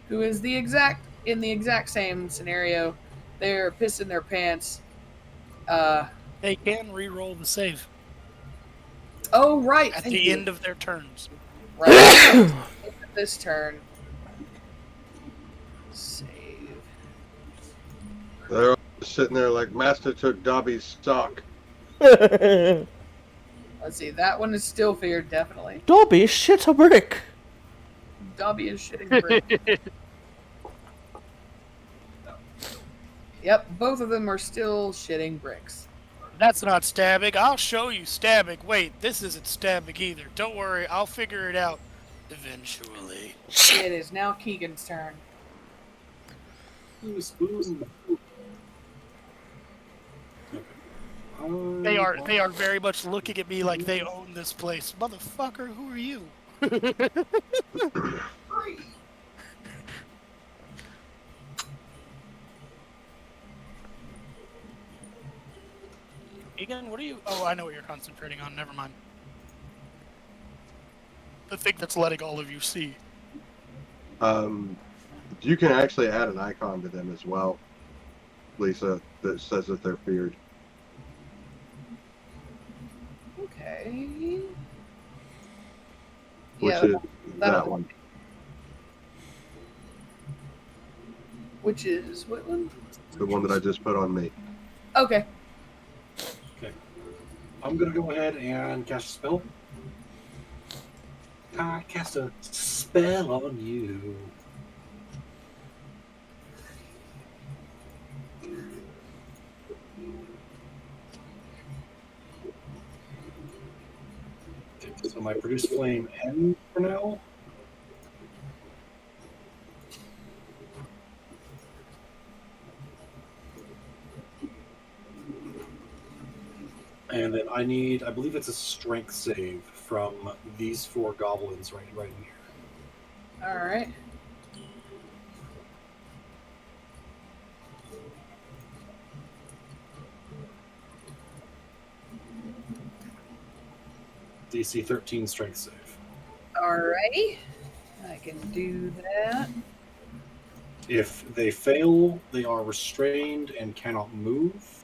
who is in the exact same scenario. They're pissing their pants. They can re-roll the save Oh right. at thank the you. end of their turns. Right. This turn. Save. They're all just sitting there like Master took Dobby's sock. Let's see. That one is still feared, definitely. Dobby, shit a brick. Dobby is shitting brick. Yep, both of them are still shitting bricks. That's not stabbing. I'll show you stabbing. Wait, this isn't stabbing either. Don't worry, I'll figure it out eventually. It is now Keegan's turn. Ooh, spoon. Okay. They are very much looking at me like they own this place. Motherfucker, who are you? Egan, what are you? Oh, I know what you're concentrating on. Never mind. The thing that's letting all of you see. You can actually add an icon to them as well, Lisa, that says that they're feared. Okay. Which Yeah, is that one. Which is what one? The one that I just put on me. Okay. Okay. I'm gonna go ahead and cast a spell. I cast a spell on you. Okay, so my produce flame end for now. And then I need, I believe it's a strength save from these 4 goblins right in here. All right. DC 13 strength save. Alrighty. I can do that. If they fail, they are restrained and cannot move.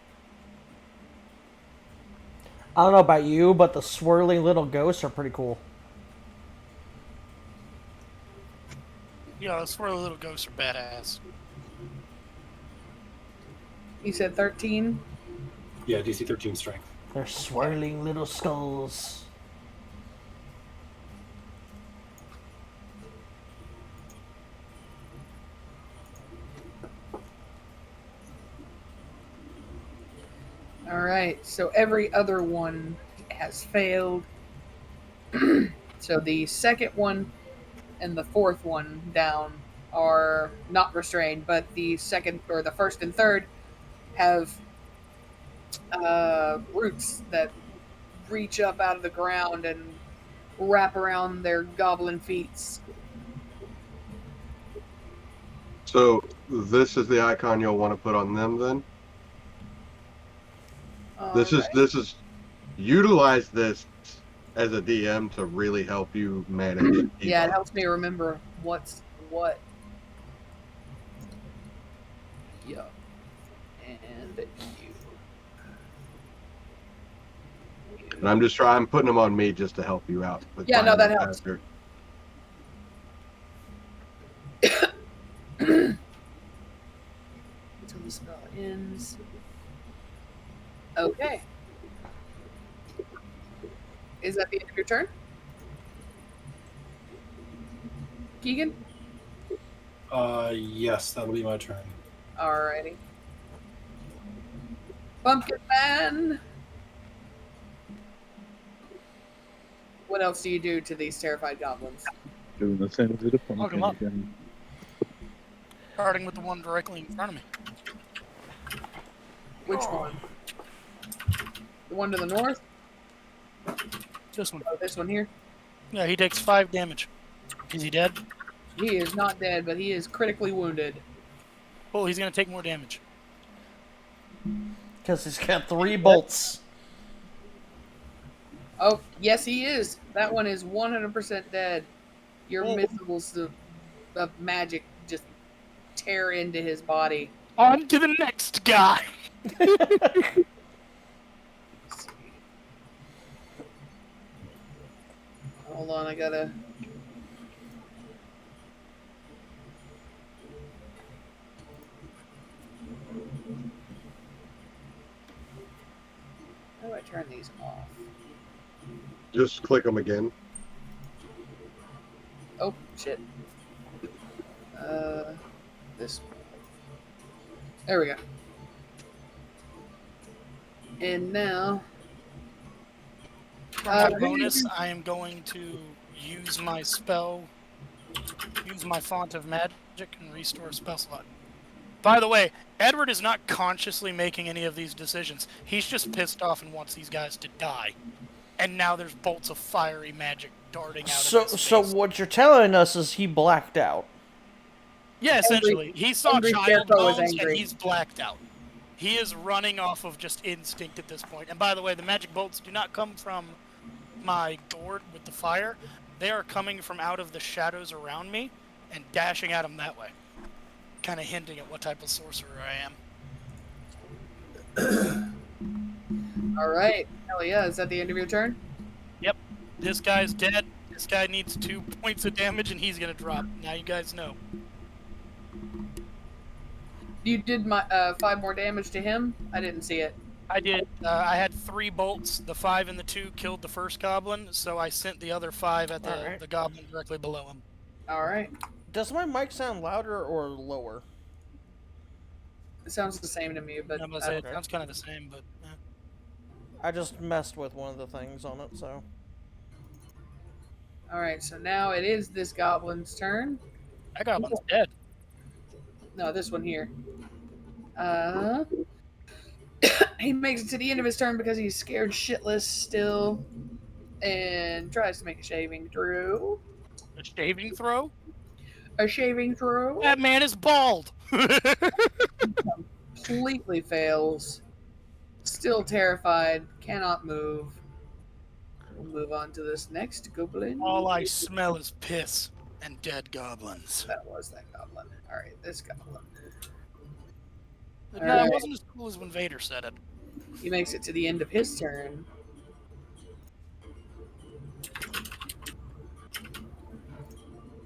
I don't know about you, but the swirling little ghosts are pretty cool. Yeah, those 4 little ghosts are badass. You said 13? Yeah, DC 13 strength. They're swirling little skulls. Alright, so every other one has failed. So the second one and the fourth one down are not restrained, but the second or the first and third have roots that reach up out of the ground and wrap around their goblin feet. So this is the icon you'll want to put on them then? This is utilize this as a DM to really help you manage. Yeah, it helps me remember what's what. Yeah. And you. And I'm just trying. I'm putting them on me just to help you out. with Yeah, no, finding that it helps. faster. Until the spell ends. Okay. Is that the end of your turn? Keegan? Yes, that'll be my turn. Alrighty. Pumpkin Man! What else do you do to these terrified goblins? Doing the same as the Look 'em up. again. Starting with the one directly in front of me. Which one? The one to the north? This one. Oh, this one here? Yeah, he takes 5 damage. Is he dead? He is not dead, but he is critically wounded. Oh, he's gonna take more damage. Because he's got 3 bolts. Oh, yes, he is. That one is 100% dead. Your Oh. missiles of magic just tear into his body. On to the next guy. Hold on, I gotta How do I turn these off? Just click them again. Oh, shit. This. There we go. And now. For my bonus, I am going to use my spell, use my Font of Magic, and restore a spell slot. By the way, Edward is not consciously making any of these decisions. He's just pissed off and wants these guys to die. And now there's bolts of fiery magic darting out of his face. So what you're telling us is he blacked out. Yeah, essentially. He saw Angry child Scarecrow was bones and angry. he's blacked out. He is running off of just instinct at this point. And by the way, the magic bolts do not come from my gourd with the fire. They are coming from out of the shadows around me and dashing at him that way. Kind of hinting at what type of sorcerer I am. Alright. Hell yeah. Is that the end of your turn? Yep. This guy's dead. This guy needs 2 points of damage and he's going to drop. Now you guys know. You did my 5 more damage to him? I didn't see it. I did. I had 3 bolts. The 5 and the 2 killed the first goblin, so I sent the other 5 at the goblin directly below him. Alright. Does my mic sound louder or lower? It sounds the same to me, but... I'm gonna say it sounds kind of the same, but... I just messed with one of the things on it, so... Alright, so now it is this goblin's turn. That goblin's dead. No, this one here. He makes it to the end of his turn because he's scared shitless still. And tries to make a shaving throw. A shaving throw? A shaving throw. That man is bald! Completely fails. Still terrified. Cannot move. We'll move on to this next goblin. All I smell is piss and dead goblins. That was that goblin. Alright, this goblin. No, Alright. it wasn't as cool as when Vader said it. He makes it to the end of his turn.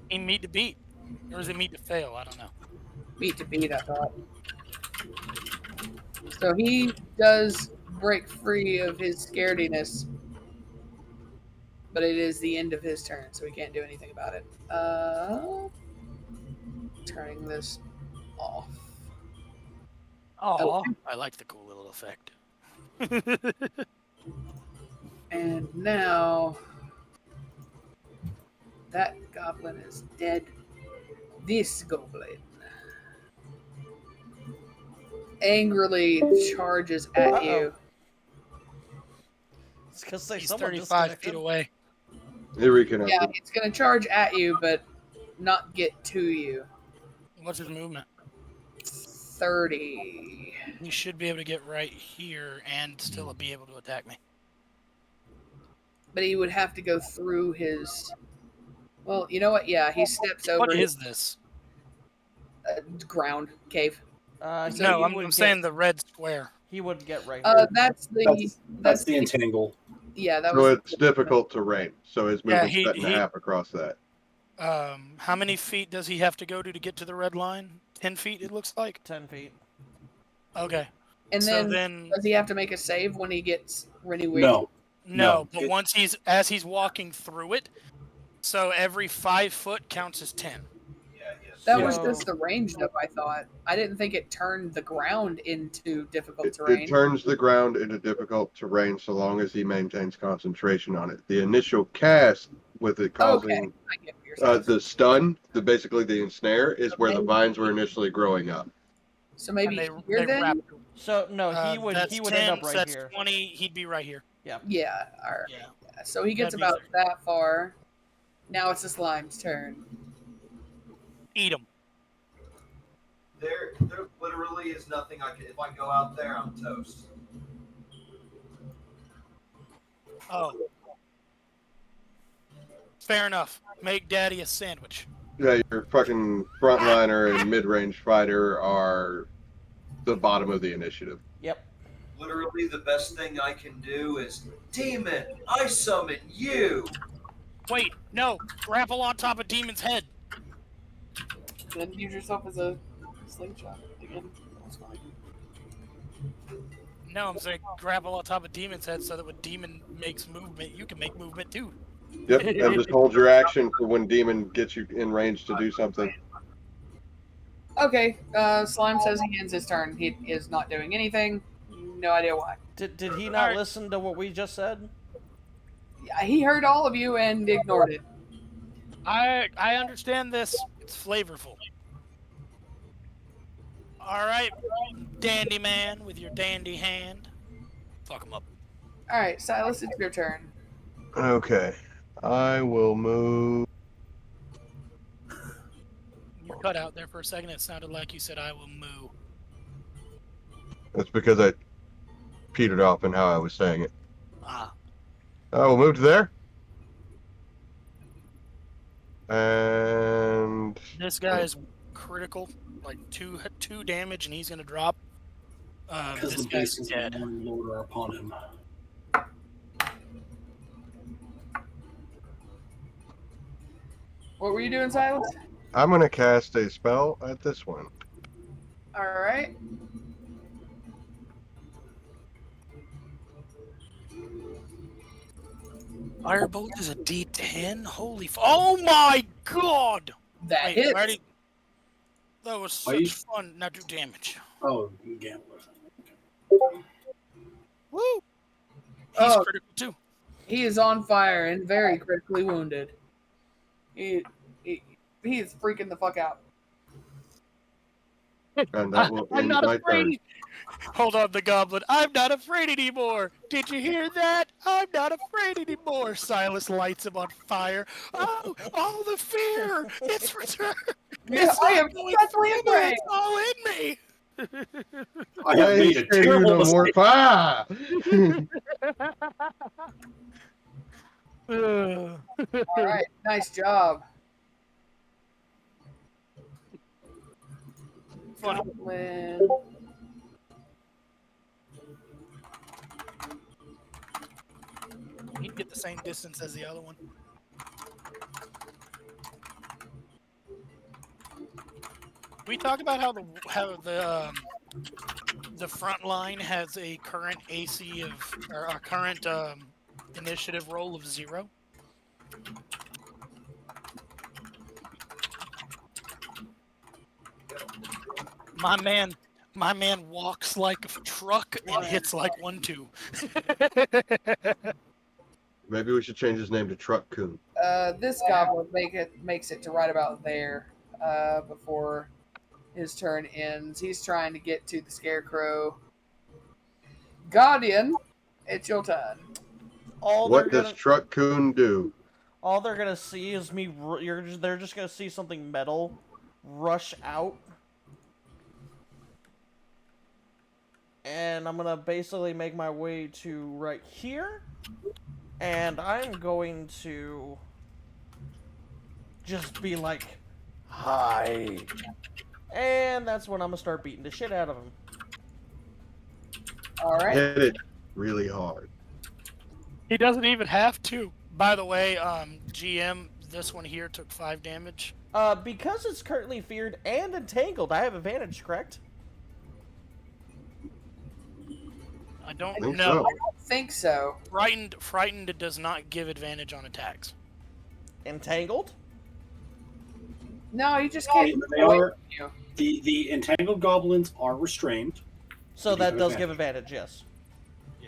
He meet to beat. Or is it meet to fail? I don't know. Beat to beat, I thought. So he does break free of his scarediness. But it is the end of his turn, so he can't do anything about it. Turning this off. Oh, I like the cool little effect. And now that goblin is dead. This goblin angrily charges at you. It's because they He's someone 35 feet disconnected. away. Here we can. Yeah, it's gonna charge at you, but not get to you. What's his movement? 30. He should be able to get right here and still be able to attack me. But he would have to go through his. Well, you know what? Yeah, he steps over. What is this? Ground cave? So No, he I'm would saying get- the red square. He would get right here. That's That's the entangle. Yeah, that So was. it's difficult terrain. So his Yeah, movement's cut in half across that. How many feet does he have to go to get to the red line? 10 feet, it looks like. 10 feet. Okay. And So then, then does he have to make a save when he gets renewed? No. no, but once as he's walking through it, so every 5 foot counts as 10. That was So- just the range, though. I thought. I didn't think it turned the ground into difficult It terrain. turns the ground into difficult terrain so long as he maintains concentration on it. The initial cast with it causing Okay, I get what you're saying. the stun, basically the ensnare, is where the vines were initially growing up. So maybe And here then. wrap- So no, he would that's he would 10, end up so right that's here. 20, he'd be right here. Yeah. All right. Yeah. Yeah, so he gets That'd be about that far. Now it's the slime's turn. Eat him. There literally is nothing I can. If I go out there, I'm toast. Oh. Fair enough. Make Daddy a sandwich. Yeah, your fucking frontliner and mid-range fighter are the bottom of the initiative. Yep. Literally, the best thing I can do is, Demon, I summon you. Wait, no. Grapple on top of Demon's head. Then use yourself as a slingshot again. That's fine. No, I'm saying grapple on top of Demon's head so that when Demon makes movement, you can make movement too. Yep, and just hold your action for when Demon gets you in range to do something. Okay, Slime says he ends his turn. He is not doing anything. No idea why. Did he not Alright. listen to what we just said? Yeah, he heard all of you and ignored it. I understand this. It's flavorful. All right, dandy man with your dandy hand. Fuck him up. All right, Silas, it's your turn. Okay. I will move. You cut out there for a second. It sounded like you said, "I will moo." That's because I petered off in how I was saying it. Ah, I will move to there. And this guy is critical, like two damage, and he's gonna drop. Because This the guy's blessings dead. of the Lord are upon him. What were you doing, Silas? I'm going to cast a spell at this one. All right. Firebolt is a D10. Holy! Oh my God! That Wait, hits. already. That was Are you- such fun. Now do damage. Oh, gambler. Woo! He's Oh. critical too. He is on fire and very critically wounded. He is freaking the fuck out. And that will I'm end not my turn. afraid. Hold on, the goblin. I'm not afraid anymore. Did you hear that? I'm not afraid anymore. Silas lights him on fire. Oh, all the fear! It's returned. Yeah, I am going deathly further. afraid. It's all in me. I have made a terrible mistake. fire! All right, nice job. Funny. Goblin. He can get the same distance as the other one. We talked about how the front line has a current AC of or a current initiative roll of 0. My man walks like a truck and hits like 1-2. Maybe we should change his name to Truck Coon. This goblin makes it to right about there before his turn ends. He's trying to get to the scarecrow. Guardian, it's your turn. What does Truck Coon do? All they're gonna see is me. They're just gonna see something metal rush out, and I'm gonna basically make my way to right here, and I'm going to just be like, "Hi," and that's when I'm gonna start beating the shit out of him. All right. Hit it really hard. He doesn't even have to. By the way, GM, this one here took 5 damage. Because it's currently feared and entangled, I have advantage, correct? I don't think know. so. I don't think so. Frightened does not give advantage on attacks. Entangled? No, you just can't. They are, the entangled goblins are restrained. So You that have does give advantage, yes.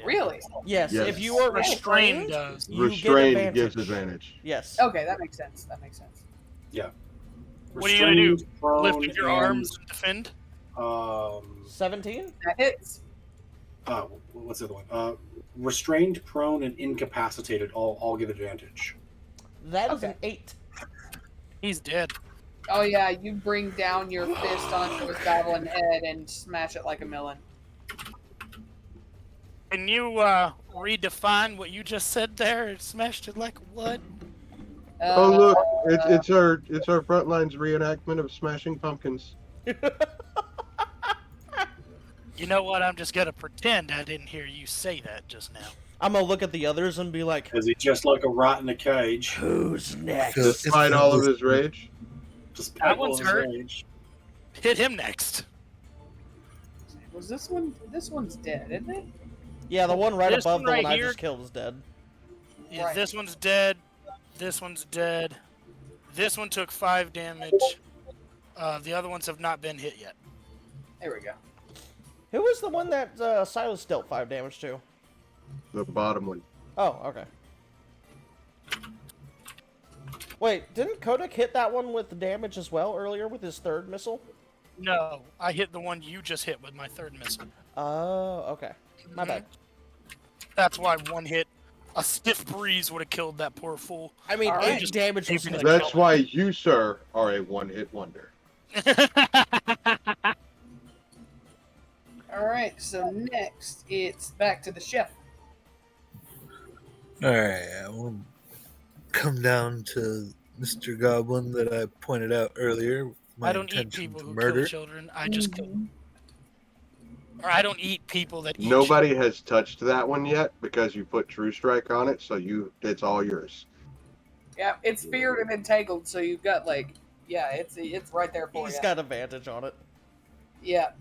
Really? Yes, Yes. if you are Restrained restrained, does. you Restrained get gives advantage. advantage. Yes. Okay, that makes sense. That makes sense. Yeah. What are you gonna do? Restrained, prone, Lift with your and, arms and defend? 17? That hits. What's the other one? Restrained, prone, and incapacitated all give advantage. That is Okay. an 8. He's dead. Oh yeah, you bring down your fist onto his goblin head and smash it like a melon. Can you redefine what you just said there? It smashed it like what? Oh look, it's our Frontline's reenactment of Smashing Pumpkins. You know what? I'm just gonna pretend I didn't hear you say that just now. I'm gonna look at the others and be like, Is he just like a rat in a cage? who's next? Despite all of his rage. Just That one's hurt. Rage. Hit him next. Was this one? This one's dead, isn't it? Yeah, the one right This above one the right one I here- just killed is dead. Yeah, Right. this one's dead. This one's dead. This one took 5 damage. The other ones have not been hit yet. There we go. Who was the one that Silas dealt 5 damage to? The bottom one. Oh, okay. Wait, didn't Kodak hit that one with the damage as well earlier with his third missile? No, I hit the one you just hit with my third missile. Oh, okay. My Mhm. bad. That's why one hit. A stiff breeze would have killed that poor fool. I mean, All 8 right. damage was That's That's why you, sir, are a one-hit wonder. All right. So next, it's back to the chef. Alright, I will come down to Mr. Goblin that I pointed out earlier. My I don't eat intention people to who murder. kill children. I just kill them. Or I don't eat people that eat Nobody has touched that one yet because you put True Strike on it, so it's all yours. Yeah, it's feared and entangled, so you've got it's right there for He's you. got advantage on it. Yeah.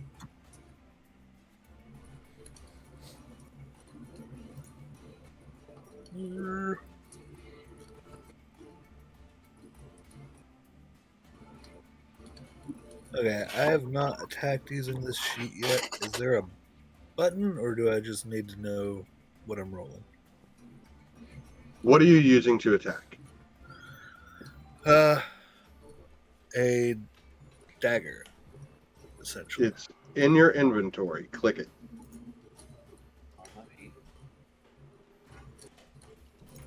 Okay, I have not attacked using this sheet yet. Is there a button, or do I just need to know what I'm rolling? What are you using to attack? A dagger, essentially. It's in your inventory. Click it.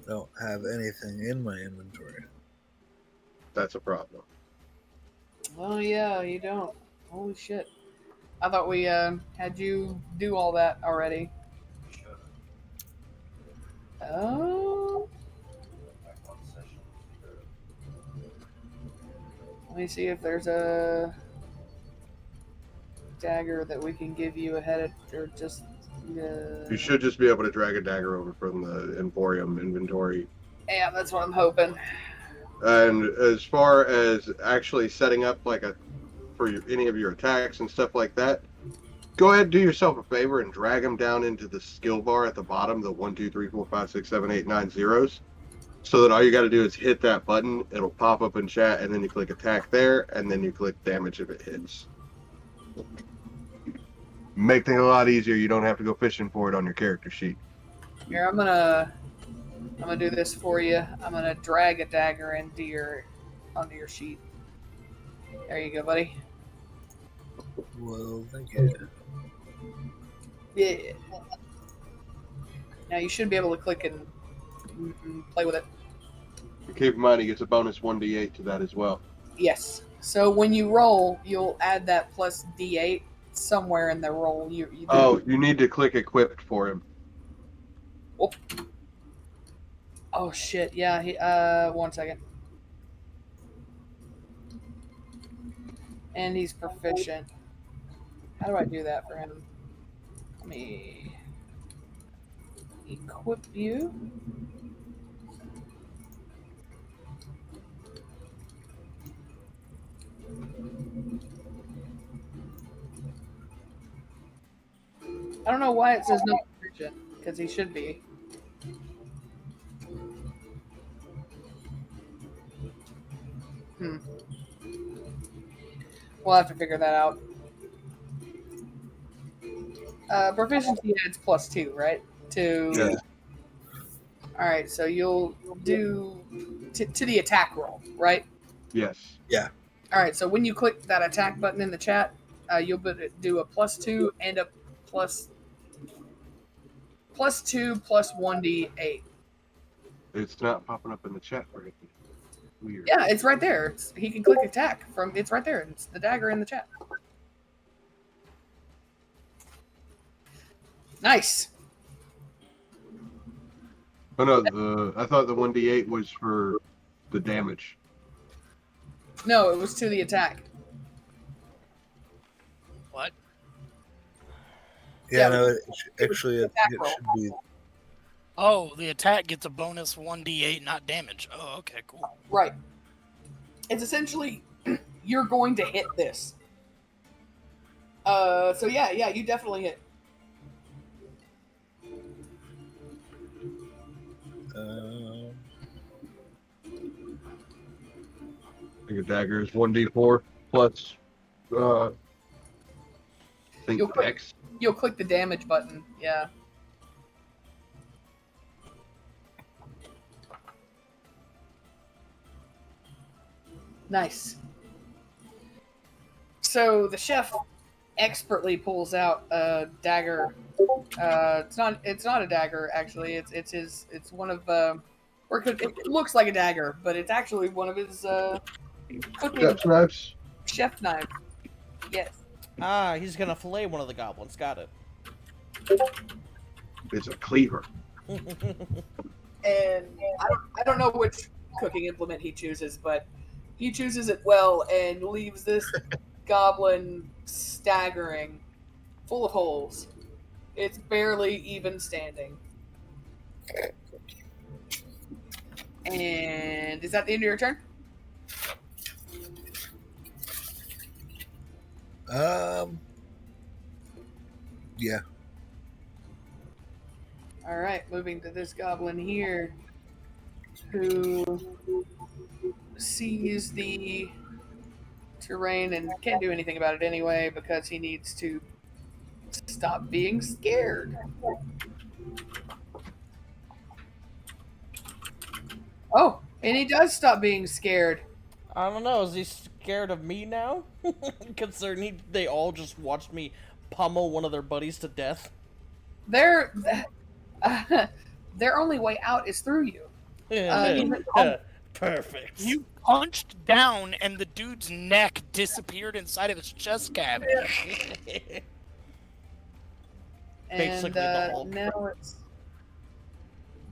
Don't have anything in my inventory. That's a problem. Oh yeah, you don't. Holy shit! I thought we had you do all that already. Oh. Let me see if there's a dagger that we can give you ahead of, or just. You should just be able to drag a dagger over from the Emporium inventory. Yeah, that's what I'm hoping. And as far as actually setting up for any of your attacks and stuff like that, go ahead and do yourself a favor and drag them down into the skill bar at the bottom, the 1, 2, 3, 4, 5, 6, 7, 8, 9 zeros, so that all you got to do is hit that button. It'll pop up in chat, and then you click attack there, and then you click damage if it hits. Make things a lot easier. You don't have to go fishing for it on your character sheet. Here, I'm gonna do this for you. I'm gonna drag a dagger onto your sheet. There you go, buddy. Well, thank you. Yeah. Now you should be able to click and play with it. Keep in mind, he gets a bonus 1d8 to that as well. Yes. So when you roll, you'll add that plus D8 somewhere in the roll. You do. Oh, you need to click equipped for him. Oh shit! Yeah. 1 second. And he's proficient. How do I do that for him? Let me equip you. I don't know why it says no proficient, because he should be. We'll have to figure that out. Proficiency adds +2, right? Yeah. Alright, so you'll do to the attack roll, right? Yes. Alright, so when you click that attack button in the chat, you'll do a +2 and a +2 plus 1d8. It's not popping up in the chat for him. Weird. Yeah, it's right there. He can click attack it's right there. It's the dagger in the chat. Nice. Oh no, I thought the 1d8 was for the damage. No, it was to the attack. What? Yeah, Yeah, no, it it roll. should be. Oh, the attack gets a bonus 1d8, not damage. Oh, okay, cool. Right. It's essentially you're going to hit this. So yeah, you definitely hit. think a dagger is 1d4 plus, I think You'll click- dex. You'll click the damage button. Yeah. Nice. So the chef expertly pulls out a dagger. It's not a dagger actually. It's one of or it looks like a dagger, but it's actually one of his cooking Chef's knives. chef knives. Yes. Ah, he's gonna fillet one of the goblins. Got it. It's a cleaver. And I don't know which cooking implement he chooses, but he chooses it well and leaves this goblin staggering, full of holes. It's barely even standing. And is that the end of your turn? Yeah. All right, moving to this goblin here, who sees the terrain and can't do anything about it anyway because he needs to stop being scared. Oh, and he does stop being scared. I don't know. Is he scared of me now? Considering they all just watched me pummel one of their buddies to death. Their only way out is through you. Perfect. You punched down, and the dude's neck disappeared inside of his chest cavity. Basically And the Hulk.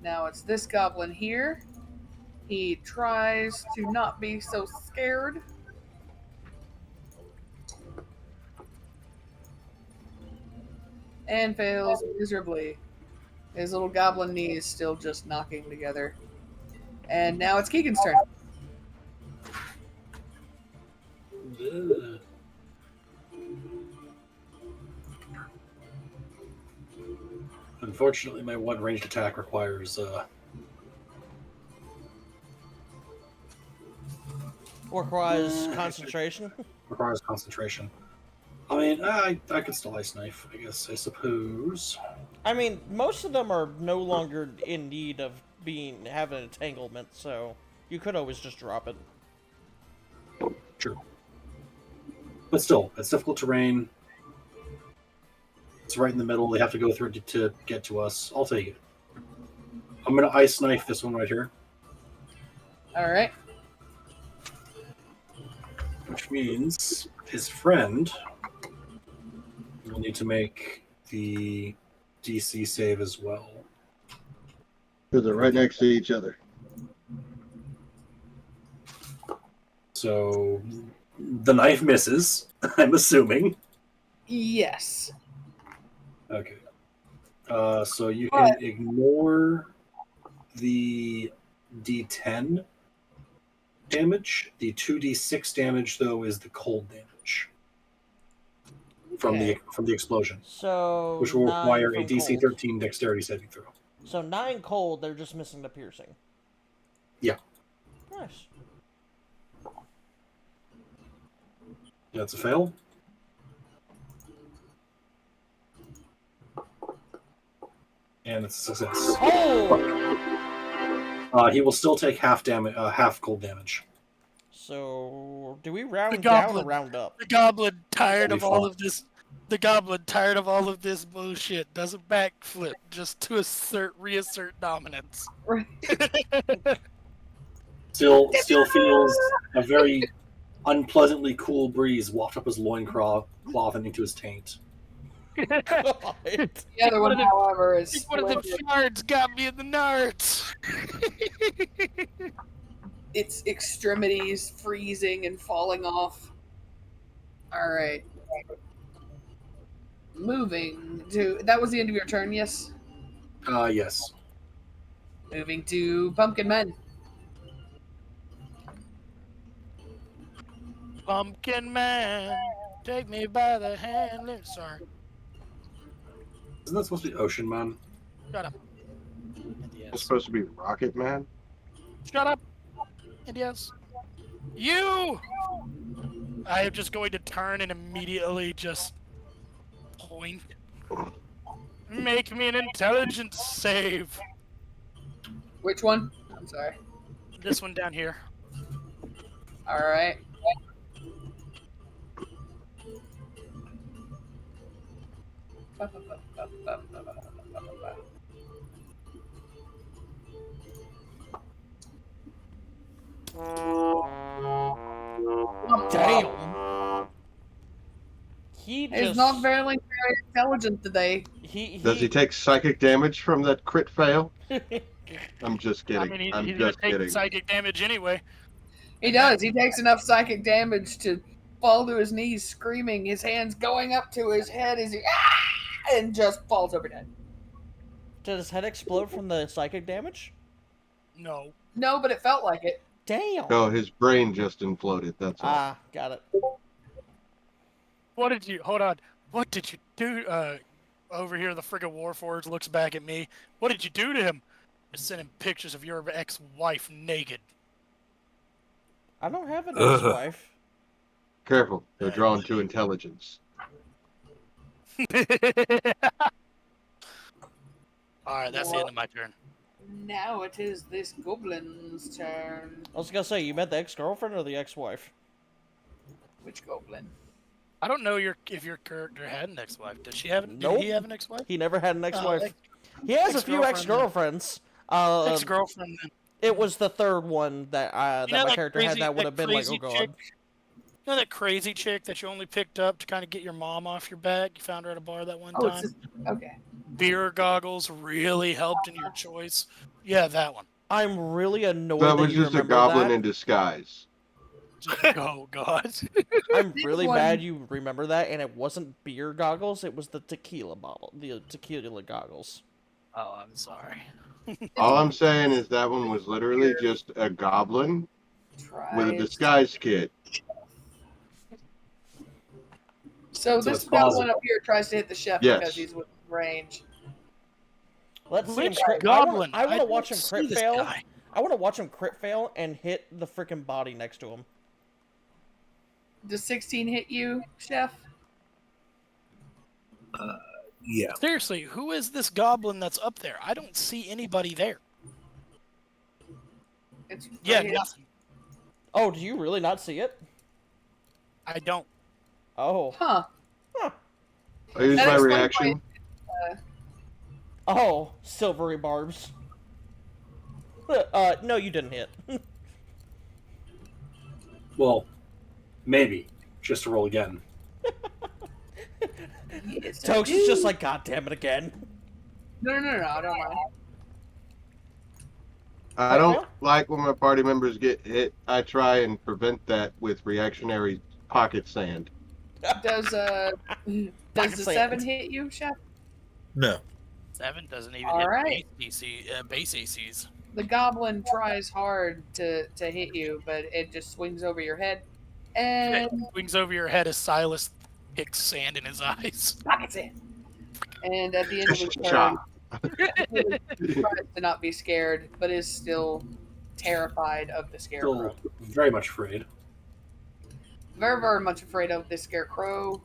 now it's this goblin here. He tries to not be so scared. And fails miserably. His little goblin knees still just knocking together. And now it's Keegan's turn. Ugh. Unfortunately, my one ranged attack requires Requires concentration. concentration. I mean, I could still ice knife, I guess. I suppose. I mean, most of them are no longer in need of having an entanglement, so you could always just drop it. True. But still, it's difficult terrain. It's right in the middle. They have to go through it to get to us. I'll take it. I'm gonna ice knife this one right here, All right. which means his friend will need to make the DC save as well. Because they're right next to each other. So the knife misses, I'm assuming. Yes. Okay. So you can ignore the D10 damage. The 2d6 damage, though, is the cold damage from the explosion, So which will 9 require a from DC cold. 13 dexterity saving throw. So 9 cold, they're just missing the piercing. Yeah. Nice. That's a fail. And it's a success. Oh! He will still take half cold damage. So do we round The down goblin. or round up? The goblin, tired of all 25. of this. The goblin, tired of all of this bullshit, does a backflip just to reassert dominance. Still feels a very unpleasantly cool breeze waft up his loincloth and into his taint. God. The other one, however, is One of the shards got me in the nards. its extremities freezing and falling off. All right. Moving to... That was the end of your turn, yes? Yes. Moving to Pumpkin Men. Pumpkin Man, take me by the hand. Sorry, Isn't that supposed to be Ocean Man? shut up. It's supposed to be Rocket Man. Shut up. And yes. You! I am just going to turn and immediately just point. Make me an intelligence save. Which one? I'm sorry. This one down here. All right. Damn. He He's just not very intelligent today. he Does he take psychic damage from that crit fail? I'm just kidding. I mean, I'm he's gonna just take kidding. psychic damage anyway. He does. He takes enough psychic damage to fall to his knees, screaming, his hands going up to his head as he and just falls over dead. Did his head explode from the psychic damage? No. No, but it felt like it. Damn. No, his brain just imploded. That's all. Ah, got it. What did you? Hold on. What did you do? Over here, the friggin' Warforged looks back at me. What did you do to him? You're sending pictures of your ex-wife naked. I don't have an Ugh. ex-wife. Careful, they're drawn to intelligence. Alright, that's the end of my turn. Now it is this goblin's turn. I was gonna say, you meant the ex-girlfriend or the ex-wife? Which goblin? I don't know if your character had an ex-wife. Did she have? Nope. Did he have an ex-wife? He never had an ex-wife. He has a few ex-girlfriend. ex-girlfriends. Ex-girlfriend. It was the third one that You know my that character had crazy- that would that have been like, crazy oh chick? god. You know that crazy chick that you only picked up to kind of get your mom off your back? You found her at a bar that one Oh, time. it's just, okay. Beer goggles really helped in your choice. Yeah, that one. I'm really annoyed That that was you just a remember goblin that. in disguise. Oh God. I'm really one- mad you remember that, and it wasn't beer goggles, it was the tequila bottle, the tequila goggles. Oh, I'm sorry. All I'm saying is that one was literally just a goblin with a Tries. disguise kit. So So this it's plausible. goblin up here tries to hit the chef Yes. because he's within range. Let's see him Which crit. goblin? I want to don't watch him see crit this fail. guy. I want to watch him crit fail and hit the freaking body next to him. Does 16 hit you, chef? Yeah. Seriously, who is this goblin that's up there? I don't see anybody there. It's Yeah, right here. nothing. Oh, do you really not see it? I don't. Oh. Huh. I use That my explains reaction. Oh, silvery barbs. No, you didn't hit. Well, maybe. Just to roll again. Yes, I Tokes is do. just like, god damn it again. No, I don't mind. I don't like when my party members get hit. I try and prevent that with reactionary pocket sand. Does the Pocket 7 sand. hit you, chef? No. 7 doesn't even All hit right. base ACs. The goblin tries hard to hit you, but it just swings over your head and Wings over your head as Silas kicks sand in his eyes. pockets it. And at the end of his turn, Cha. he tries to not be scared, but is still terrified of the scarecrow. Still very much afraid. Very, very much afraid of the scarecrow.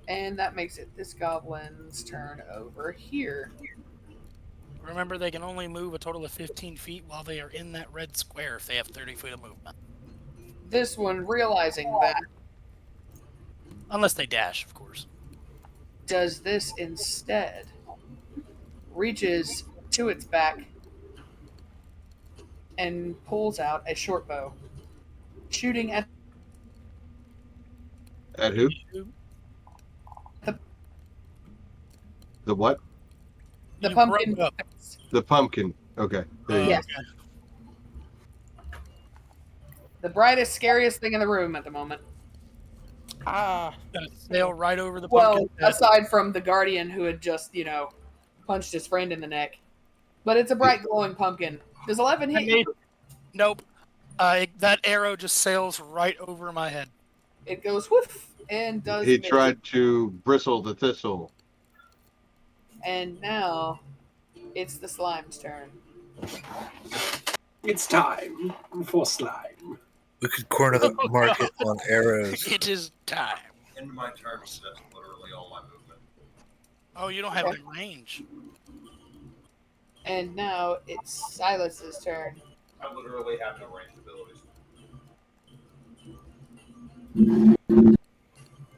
And that makes it this goblin's turn over here. Remember, they can only move a total of 15 feet while they are in that red square if they have 30 feet of movement. This one, realizing that, Unless they dash, of course. does this instead. Reaches to its back and pulls out a short bow, shooting at At who? The what? the You pumpkin. broke up. The pumpkin. Okay. There you Yes. The brightest, scariest thing in the room at the moment. Ah. Gonna sail right over the Well, pumpkin head. aside from the guardian who had just, punched his friend in the neck. But it's a bright, glowing pumpkin. Does 11 hit you? Nope. That arrow just sails right over my head. It goes whoof and go. does He miss. tried to bristle the thistle. And now it's the slime's turn. It's time for slime. We could corner the Oh, market God. on arrows. It is time. In my turn, so that's literally all my movement. Oh, you don't have Okay. any range. And now it's Silas's turn. I literally have no ranged abilities.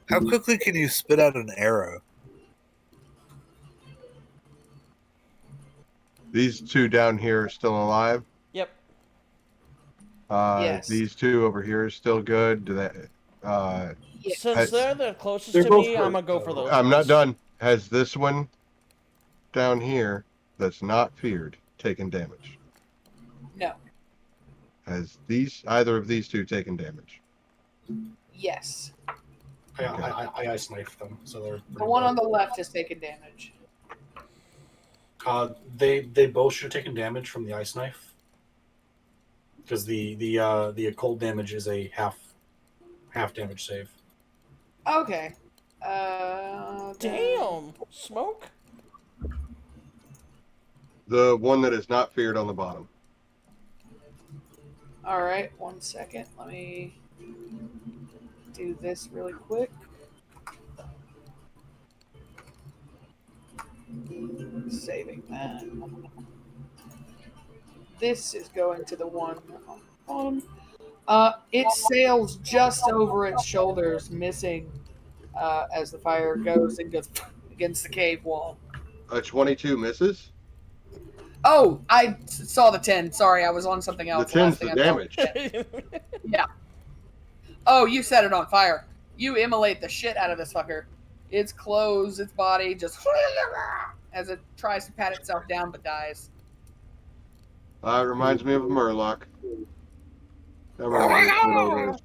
How quickly can you spit out an arrow? These two down here are still alive. Yep. Yes. These two over here are still good. Do they? Yes. Since they're the closest They're to both me, I'm gonna hurt, go for though. those. I'm not ones. done. Has this one down here that's not feared taken damage? No. Has either of these two taken damage? Yes. I ice knife them, so they're The one on the left has taken damage. They both should have taken damage from the ice knife, because the cold damage is a half damage save. Okay. Damn, smoke. The one that is not feared on the bottom. All right. 1 second. Let me do this really quick. Saving that. This is going to the one on. It sails just over its shoulders, missing as the fire goes and goes against the cave wall. A 22 misses. Oh, I saw the 10. Sorry, I was on something else. The 10's Last the thing I saw was damage. 10. Yeah. Oh, you set it on fire. You immolate the shit out of this fucker. Its clothes, its body, just as it tries to pat itself down but dies. It reminds me of a Murloc. That Murloc is what it is.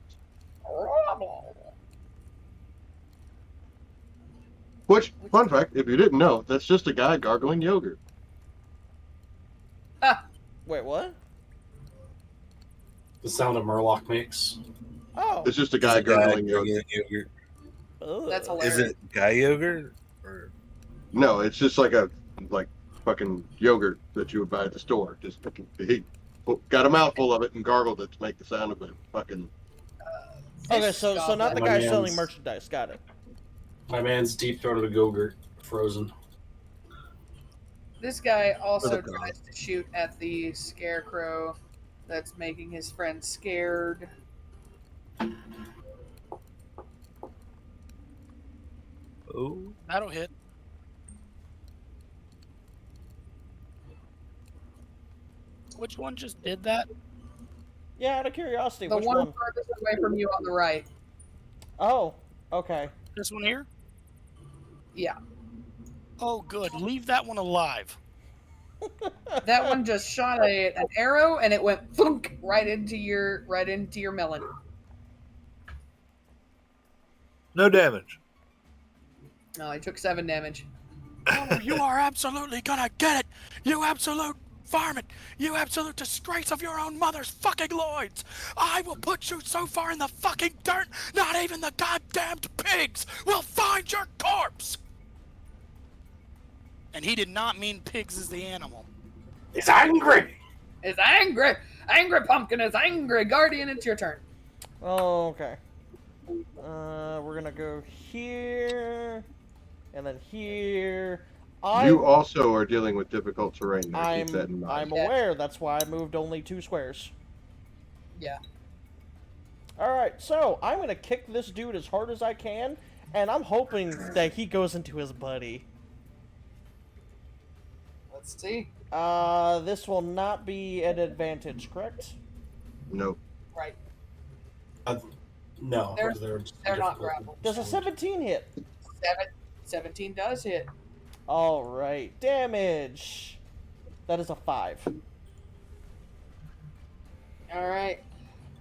Which, fun fact, if you didn't know, that's just a guy gargling yogurt. Wait, what? The sound a Murloc makes. Oh. It's just a guy gargling yogurt. yogurt. Ugh. That's Is hilarious. it guy yogurt? Or No, it's just like fucking yogurt that you would buy at the store. Just he got a mouthful of it and gargled it to make the sound of it. Fucking. Okay, so not the My guy man's- selling merchandise. Got it. My man's deep throated a Gogurt, frozen. This guy also Oh, God. tries to shoot at the scarecrow that's making his friend scared. oh, That'll hit. Which one just did that? Yeah, out of curiosity, The which one one? furthest away from you on the right. Oh, okay. This one here? Yeah. Oh, good. Leave that one alive. That one just shot an arrow and it went thunk right into your melon. no damage. No, I took 7 damage. Oh, you are absolutely gonna get it! You absolute varmint! You absolute disgrace of your own mother's fucking loins! I will put you so far in the fucking dirt, not even the goddamned pigs will find your corpse! And he did not mean pigs as the animal. He's angry! It's angry! Angry pumpkin is angry! Guardian, it's your turn. Oh, okay. We're gonna go here, and then here. You also are dealing with difficult terrain. There. I'm Keep that in mind. I'm aware. That's why I moved only 2 squares. Yeah. All right, so I'm gonna kick this dude as hard as I can, and I'm hoping that he goes into his buddy. Let's see. This will not be an advantage, correct? Nope. Right. No, They're- 'cause they're They're not difficult. grappled. Does a 17 hit? 17 does hit. All right, damage. That is a 5. All right.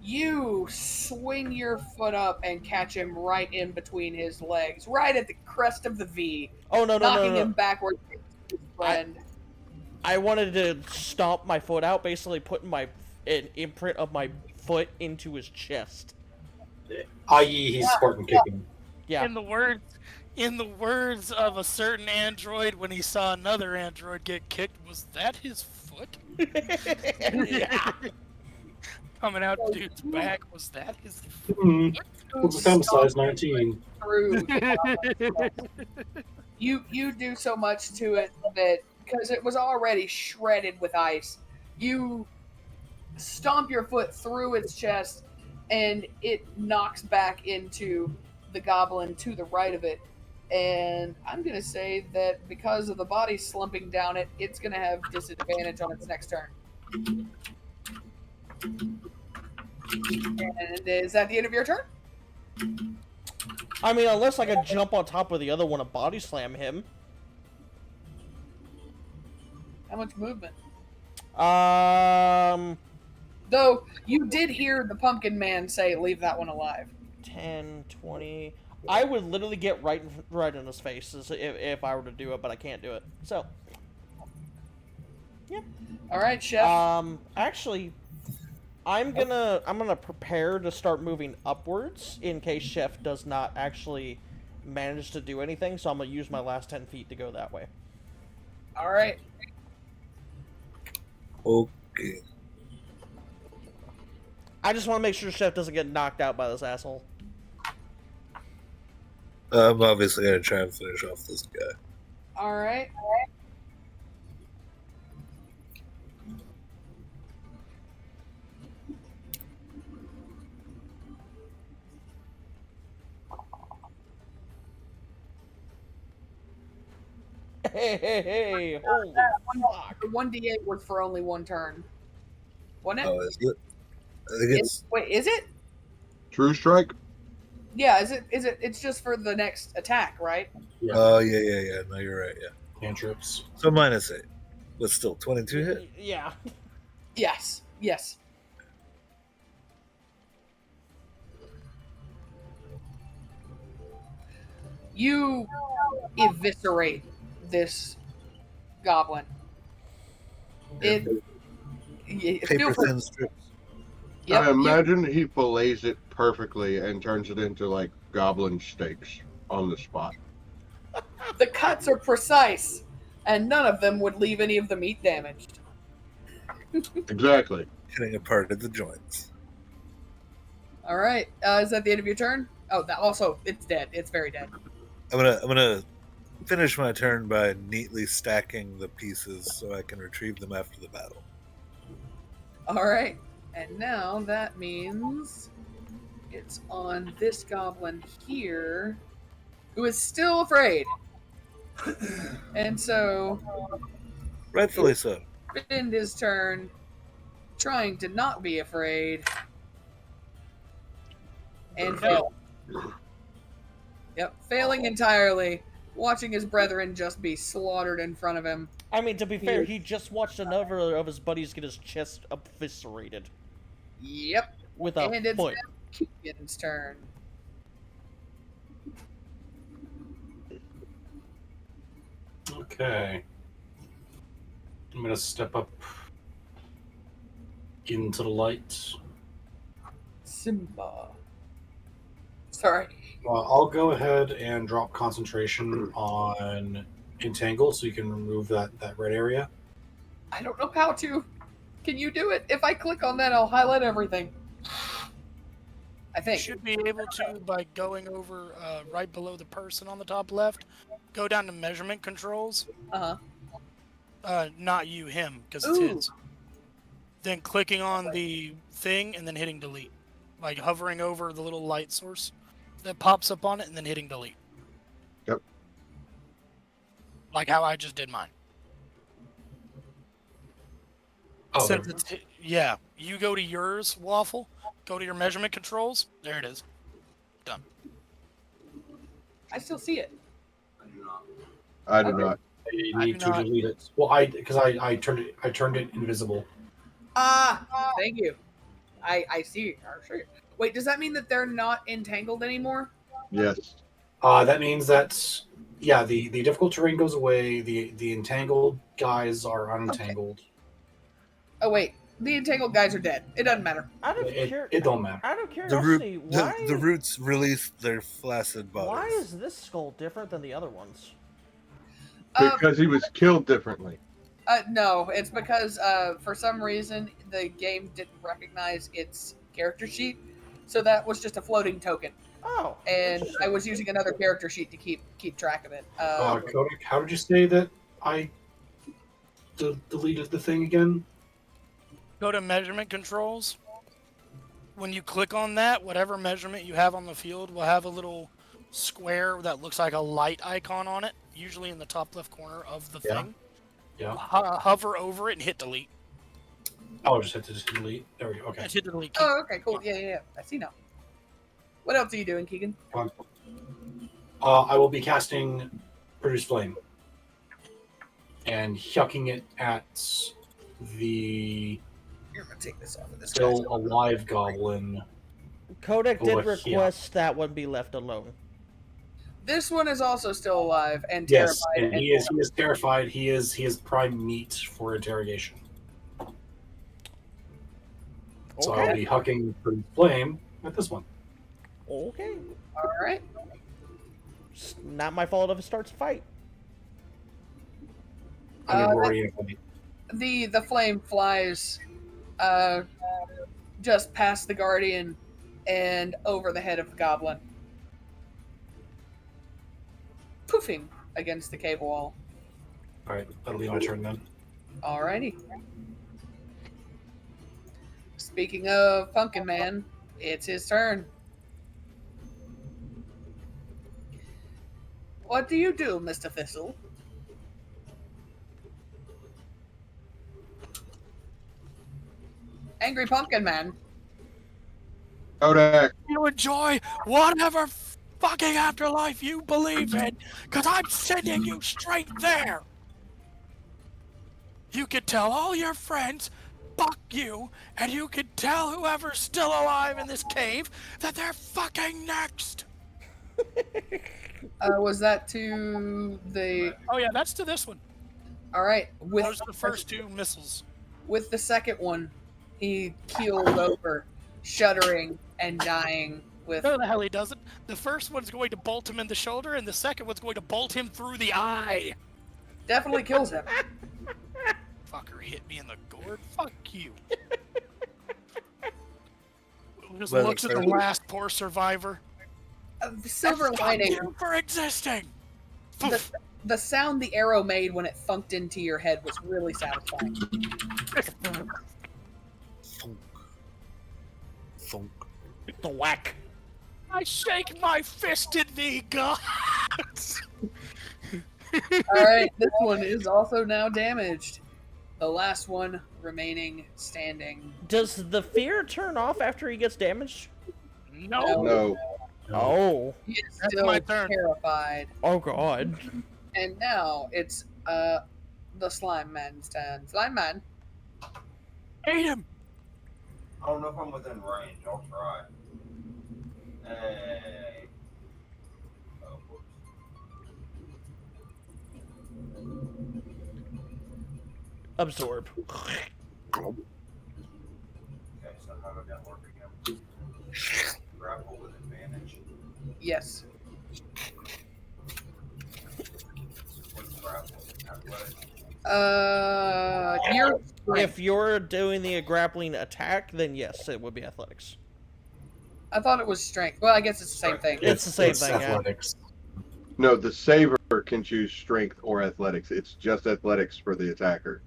You swing your foot up and catch him right in between his legs, right at the crest of the V, Oh no knocking no! him backwards. His friend. I wanted to stomp my foot out, basically putting an imprint of my foot into his chest. I.e., he's Spartan kicking. Yeah. In the words of a certain android when he saw another android get kicked, was that his foot? Yeah. coming out dude's back. Was that his? What's the femicide 19? Through you do so much to it that because it was already shredded with ice, you stomp your foot through its chest, and it knocks back into the goblin to the right of it. And I'm gonna say that because of the body slumping down it, it's gonna have disadvantage on its next turn. And is that the end of your turn? I mean, unless I could jump on top of the other one and body slam him. How much movement? Though you did hear the pumpkin man say, "Leave that one alive." 10, 20. I would literally get right in his face if I were to do it, but I can't do it. So, yeah. All right, Chef. Actually, I'm gonna prepare to start moving upwards in case Chef does not actually manage to do anything. So I'm gonna use my last 10 feet to go that way. All right. Okay. I just want to make sure Chef doesn't get knocked out by this asshole. I'm obviously gonna try and finish off this guy. All right. Hey, holy fuck. The 1d8 was for only one turn. Wasn't it? Oh, is it? I think it's. Wait, is it? True strike. Yeah, is it? It's just for the next attack, right? Yeah. Oh, yeah. No, you're right. Yeah. Cantrips. So -8, but still 22 hit. Yeah. Yes. You eviscerate this goblin. It Paper thin strips. I imagine he fillets it perfectly and turns it into like goblin steaks on the spot. The cuts are precise, and none of them would leave any of the meat damaged. Exactly. Hitting apart at the joints. All right, is that the end of your turn? Oh, that also it's dead. It's very dead. I'm gonna finish my turn by neatly stacking the pieces so I can retrieve them after the battle. All right, and now that means it's on this goblin here, who is still afraid, and so Rightfully so. end his turn trying to not be afraid and fail. Yep, failing entirely, watching his brethren just be slaughtered in front of him. I mean, to be fair, he just watched another of his buddies get his chest eviscerated. Yep. With a and it's foot. Keegan's turn. Okay. I'm gonna step up into the light. Simba. Sorry. I'll go ahead and drop concentration on Entangle so you can remove that red area. I don't know how to. Can you do it? If I click on that, I'll highlight everything. I You think. should be able to by going over right below the person on the top left. Go down to measurement controls. Not you, him, because it's his. Then clicking on the thing and then hitting delete. Like hovering over the little light source that pops up on it and then hitting delete. Yep. Like how I just did mine. Oh, Since it's, yeah, you go to yours, Waffle. Go to your measurement controls. There it is. Done. I still see it. I do not. You I need do to not- delete it. Well, because I turned it invisible. Thank you. I see. Sure. Wait, does that mean that they're not entangled anymore? Yes. That means that the difficult terrain goes away. The entangled guys are unentangled. Oh wait, the entangled guys are dead. It doesn't matter. It don't matter. Out of The curiosity, why the roots release their flaccid bodies. why is this skull different than the other ones? Because he was killed differently. No, it's because for some reason the game didn't recognize its character sheet, so that was just a floating token, Oh, and I interesting. was using another character sheet to keep track of it. Kodak, how did you say that I deleted the thing again? Go to measurement controls. When you click on that, whatever measurement you have on the field will have a little square that looks like a light icon on it, usually in the top left corner of the Yeah. thing. Yeah. Hover over it and hit delete. Oh, just hit to delete. There we go. Okay. Just hit the delete key. Oh, okay, cool. Yeah. I see now. What else are you doing, Keegan? I will be casting Produce Flame and hucking it at the Here, I'm gonna take this off of this still guy's- alive goblin. Kodak did Over here. request that one be left alone. This one is also still alive and Yes, terrified. and he is terrified. He is prime meat for interrogation. So I'll Okay. be hucking Produce Flame at this one. Okay. All right. It's not my fault if it starts a fight. I mean, we're Uh, already in a fight. The flame flies just past the guardian and over the head of the goblin, poofing against the cave wall. All right, that'll be my turn then. Alrighty. Speaking of Pumpkin Man, it's his turn. What do you do, Mr. Thistle? Angry Pumpkin Man. Kodak. You enjoy whatever fucking afterlife you believe in, because I'm sending you straight there. You can tell all your friends, fuck you, and you can tell whoever's still alive in this cave that they're fucking next. Was that to the... Oh yeah, that's to this one. Alright, Those are the first two missiles. with the second one, he keeled over, shuddering and dying with... No, the hell he doesn't. The first one's going to bolt him in the shoulder, and the second one's going to bolt him through the eye. Definitely kills him. Fucker hit me in the gourd. Fuck you. Just Well, looks at the fair. last poor survivor. Silver Fuck lining, you for existing. the sound the arrow made when it thunked into your head was really satisfying. Thunk. Thunk. The whack. I shake my fist in thee, gods. Alright, this one is also now damaged. The last one remaining standing. Does the fear turn off after he gets damaged? No. No. Oh. He is That's still my turn. terrified. Oh god. And now it's the slime man's turn. Slime man. Ate him. I don't know if I'm within range. I'll try. Hey. Oh, whoops. Absorb. Okay, so how did that work again? Grapple with advantage. Yes. What's grapple? Athletics. You're If you're doing the grappling attack, then yes, it would be athletics. I thought it was strength. Well, I guess it's the same thing. It's the same It's thing, yeah. athletics. No, the saver can choose strength or athletics. It's just athletics for the attacker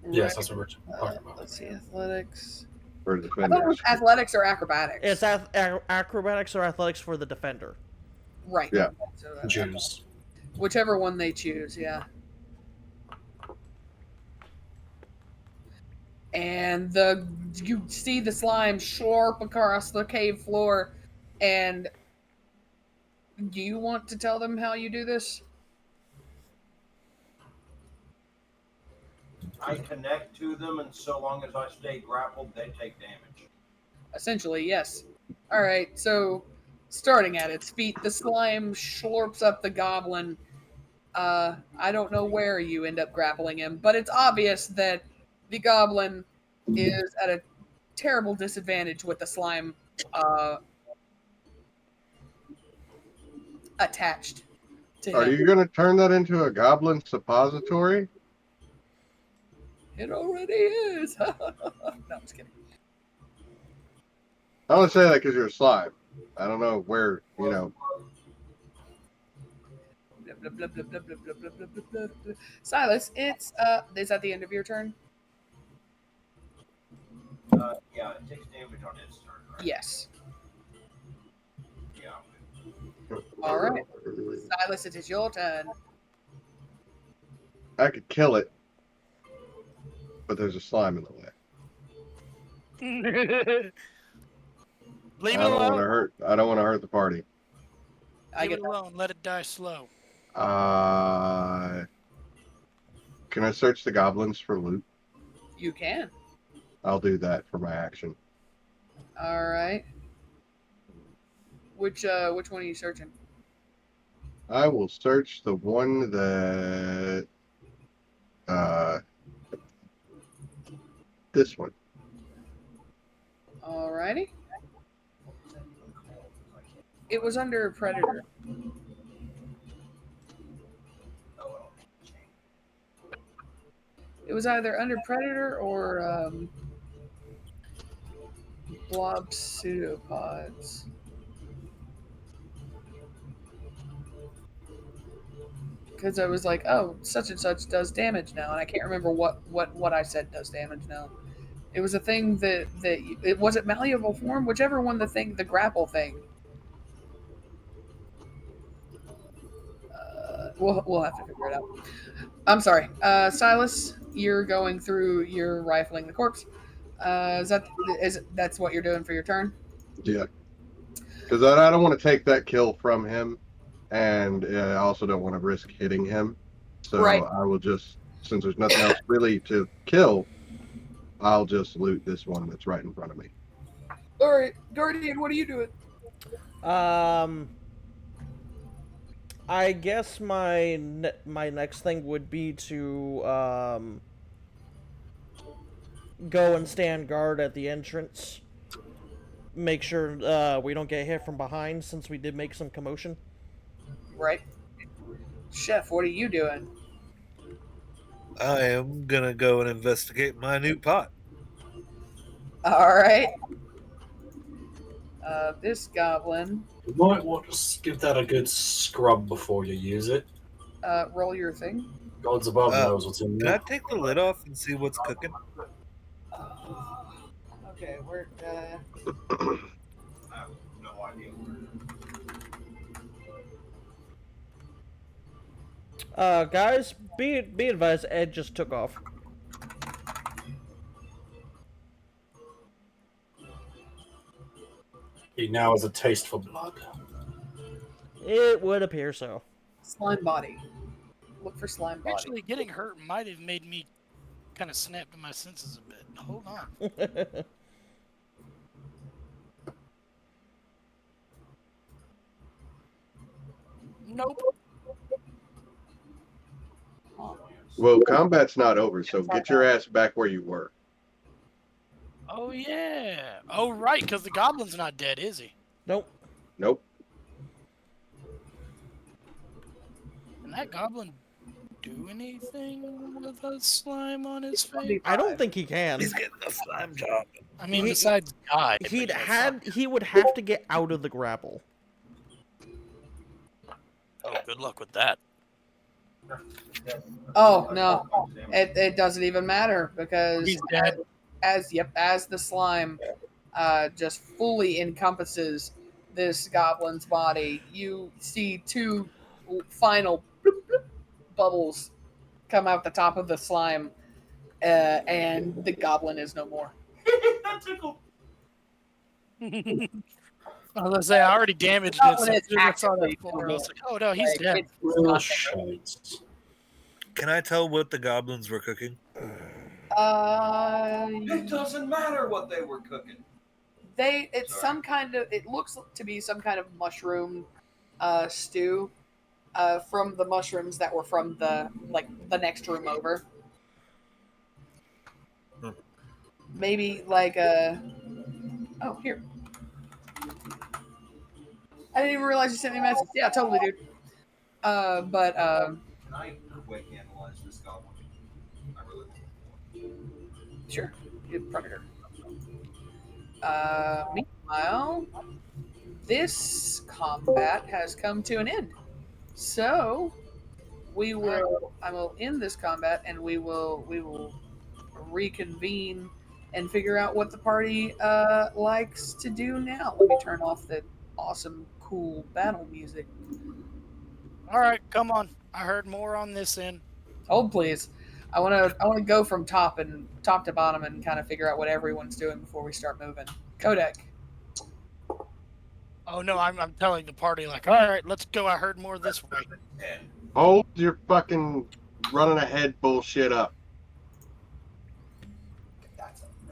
Yes, that's what we're talking about. Let's see, athletics. or I thought it defenders. was athletics or acrobatics. It's acrobatics or athletics for the defender. Right. Yeah. So, Jews. whichever one they choose, yeah. And you see the slime slurp across the cave floor, and do you want to tell them how you do this? I connect to them, and so long as I stay grappled, they take damage. Essentially, yes. All right, so starting at its feet, the slime slurps up the goblin. I don't know where you end up grappling him, but it's obvious that the goblin is at a terrible disadvantage with the slime attached to Are him. you going to turn that into a goblin suppository? It already is. No, I'm just kidding. I only say that because you're a slime. I don't know where, you know. Blah, blah, blah, blah, blah, blah, blah, blah, blah, blah, blah. Silas, it's is that the end of your turn? Yeah, it takes damage on its turn, right? Yes. Yeah. All right. Silas, it is your turn. I could kill it, but there's a slime in the way. Leave I it don't want to alone. hurt. I don't want to hurt the party. I Leave get it alone. Let it die slow. Can I search the goblins for loot? you can. I'll do that for my action. All right. Which one are you searching? I will search the one that this one. All righty. It was under Predator. It was either under Predator or Blob Pseudopods. Because I was like, oh, such and such does damage now, and I can't remember what I said does damage now. It was a thing that it was it malleable form, whichever one the grapple thing. We'll have to figure it out. I'm sorry, Silas. You're going through. You're rifling the corpse. That's what you're doing for your turn? Yeah. Because I don't want to take that kill from him, and I also don't want to risk hitting him. So Right. I will just, since there's nothing else really to kill, I'll just loot this one that's right in front of me. All right, Guardian. What are you doing? I guess my next thing would be to go and stand guard at the entrance. Make sure we don't get hit from behind, since we did make some commotion. Right. Chef, what are you doing? I am gonna go and investigate my new pot. All right. This goblin. You might want to give that a good scrub before you use it. Roll your thing. Gods above Uh, knows what's in Can I there. take the lid off and see what's cooking? Okay, we're. I have no idea where. Guys, be advised, Ed just took off. He now has a taste for blood. It would appear so. Slime body. Look for slime body. Actually, getting hurt might have made me kind of snap to my senses a bit. Hold on. Nope. Well, combat's not over, so get your ass back where you were. Oh yeah. Oh right, because the goblin's not dead, is he? Nope. Nope. Can that goblin do anything with a slime on his face? I don't think he can. He's getting a slime job. I mean, He- besides die. but He yes, would have to get out of the grapple. Oh, good luck with that. Oh no, it doesn't even matter because He's dead. as the slime just fully encompasses this goblin's body, you see two final bloop, bloop, bubbles come out the top of the slime, and the goblin is no more. That tickled. I was gonna say I already damaged it. Goblin So is as soon as I saw that actively form, I was like, oh no, he's Like, dead. it's Real nothing. shites. Can I tell what the goblins were cooking? It doesn't matter what they were cooking. It's Sorry. some kind of, it looks to be some kind of mushroom stew from the mushrooms that were from the next room over. Hmm. Maybe like oh, here. I didn't even realize you sent me a message. Yeah, totally, dude. But Can I quick analyze this goblin? I really want Sure. Get Predator. Meanwhile, this combat has come to an end. So I will end this combat, and we will reconvene and figure out what the party likes to do now. Let me turn off the awesome, cool battle music. All right, come on. I heard more on this end. Hold please. I wanna go from top to bottom and kind of figure out what everyone's doing before we start moving. Kodak. Oh no, I'm telling the party like, all right, let's go. I heard more this way. Hold your fucking running ahead bullshit up.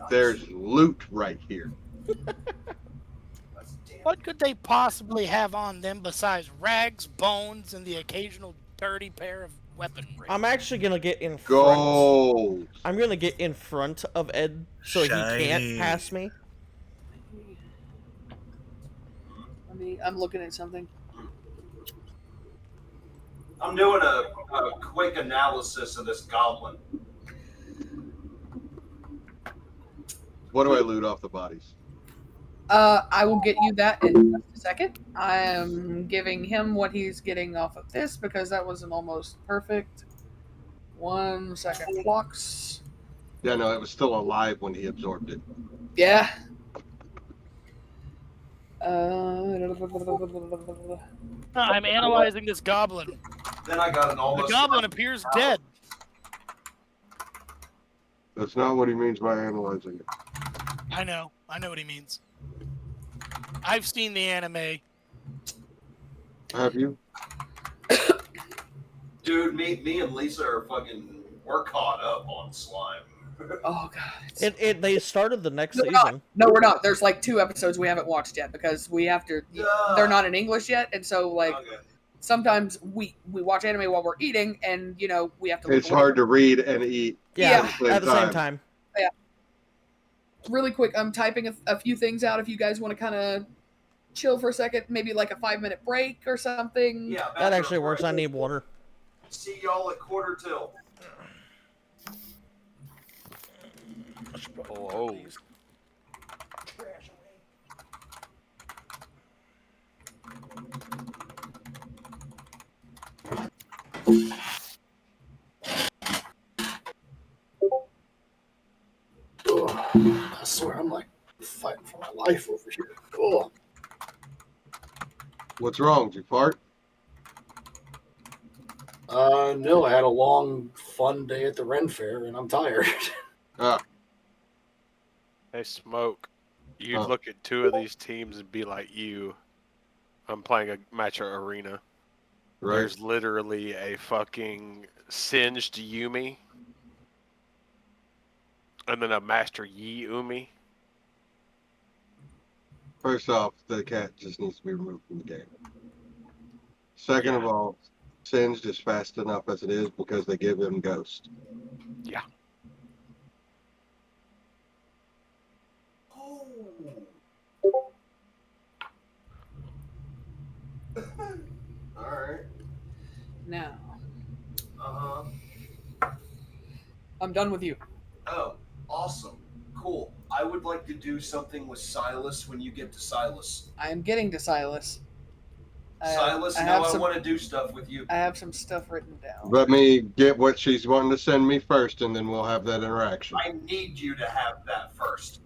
There's loot right here. What could they possibly have on them besides rags, bones, and the occasional dirty pair of weaponry? I'm actually gonna get in front. Gold. I'm gonna get in front of Ed so Shiny. he can't pass me. I'm looking at something. I'm doing a quick analysis of this goblin. What do I loot off the bodies? I will get you that in just a second. I am giving him what he's getting off of this because that was an almost perfect. 1 second blocks. Yeah, no, it was still alive when he absorbed it. Yeah. I'm analyzing this goblin. Then I got an The almost. goblin appears dead. That's not what he means by analyzing it. I know what he means. I've seen the anime. Have you? Dude, me and Lisa are we're caught up on slime. Oh god. They started the next We're season. No, we're not. There's like 2 episodes we haven't watched yet because we have to. They're not in English yet, and so like Okay. sometimes we watch anime while we're eating, and we have to. It's hard to read and eat. Yeah, Yeah. at the same time. Really quick, I'm typing a few things out. If you guys want to kind of chill for a second, maybe like a 5-minute break or something. Yeah, That actually works. I need water. See y'all at quarter till. Oh. I swear, I'm like fighting for my life over here. Oh. What's wrong? Did you fart? No, I had a long, fun day at the Ren Fair, and I'm tired. Ah, Hey, Smoke. You'd Huh. look at 2 of these teams and be like, I'm playing a match at Arena. right. There's literally a fucking singed Yumi. And then a Master Yi Umi. First off, the cat just needs to be removed from the game. Second of all, Singed is fast enough as it is because they give him Ghost. Yeah. Oh. Alright. Now, Uh-huh. I'm done with you. Oh, awesome. Cool. I would like to do something with Silas when you get to Silas. I am getting to Silas. Silas, I now have I some- want to do stuff with you. I have some stuff written down. Let me get what she's wanting to send me first, and then we'll have that interaction. I need you to have that first.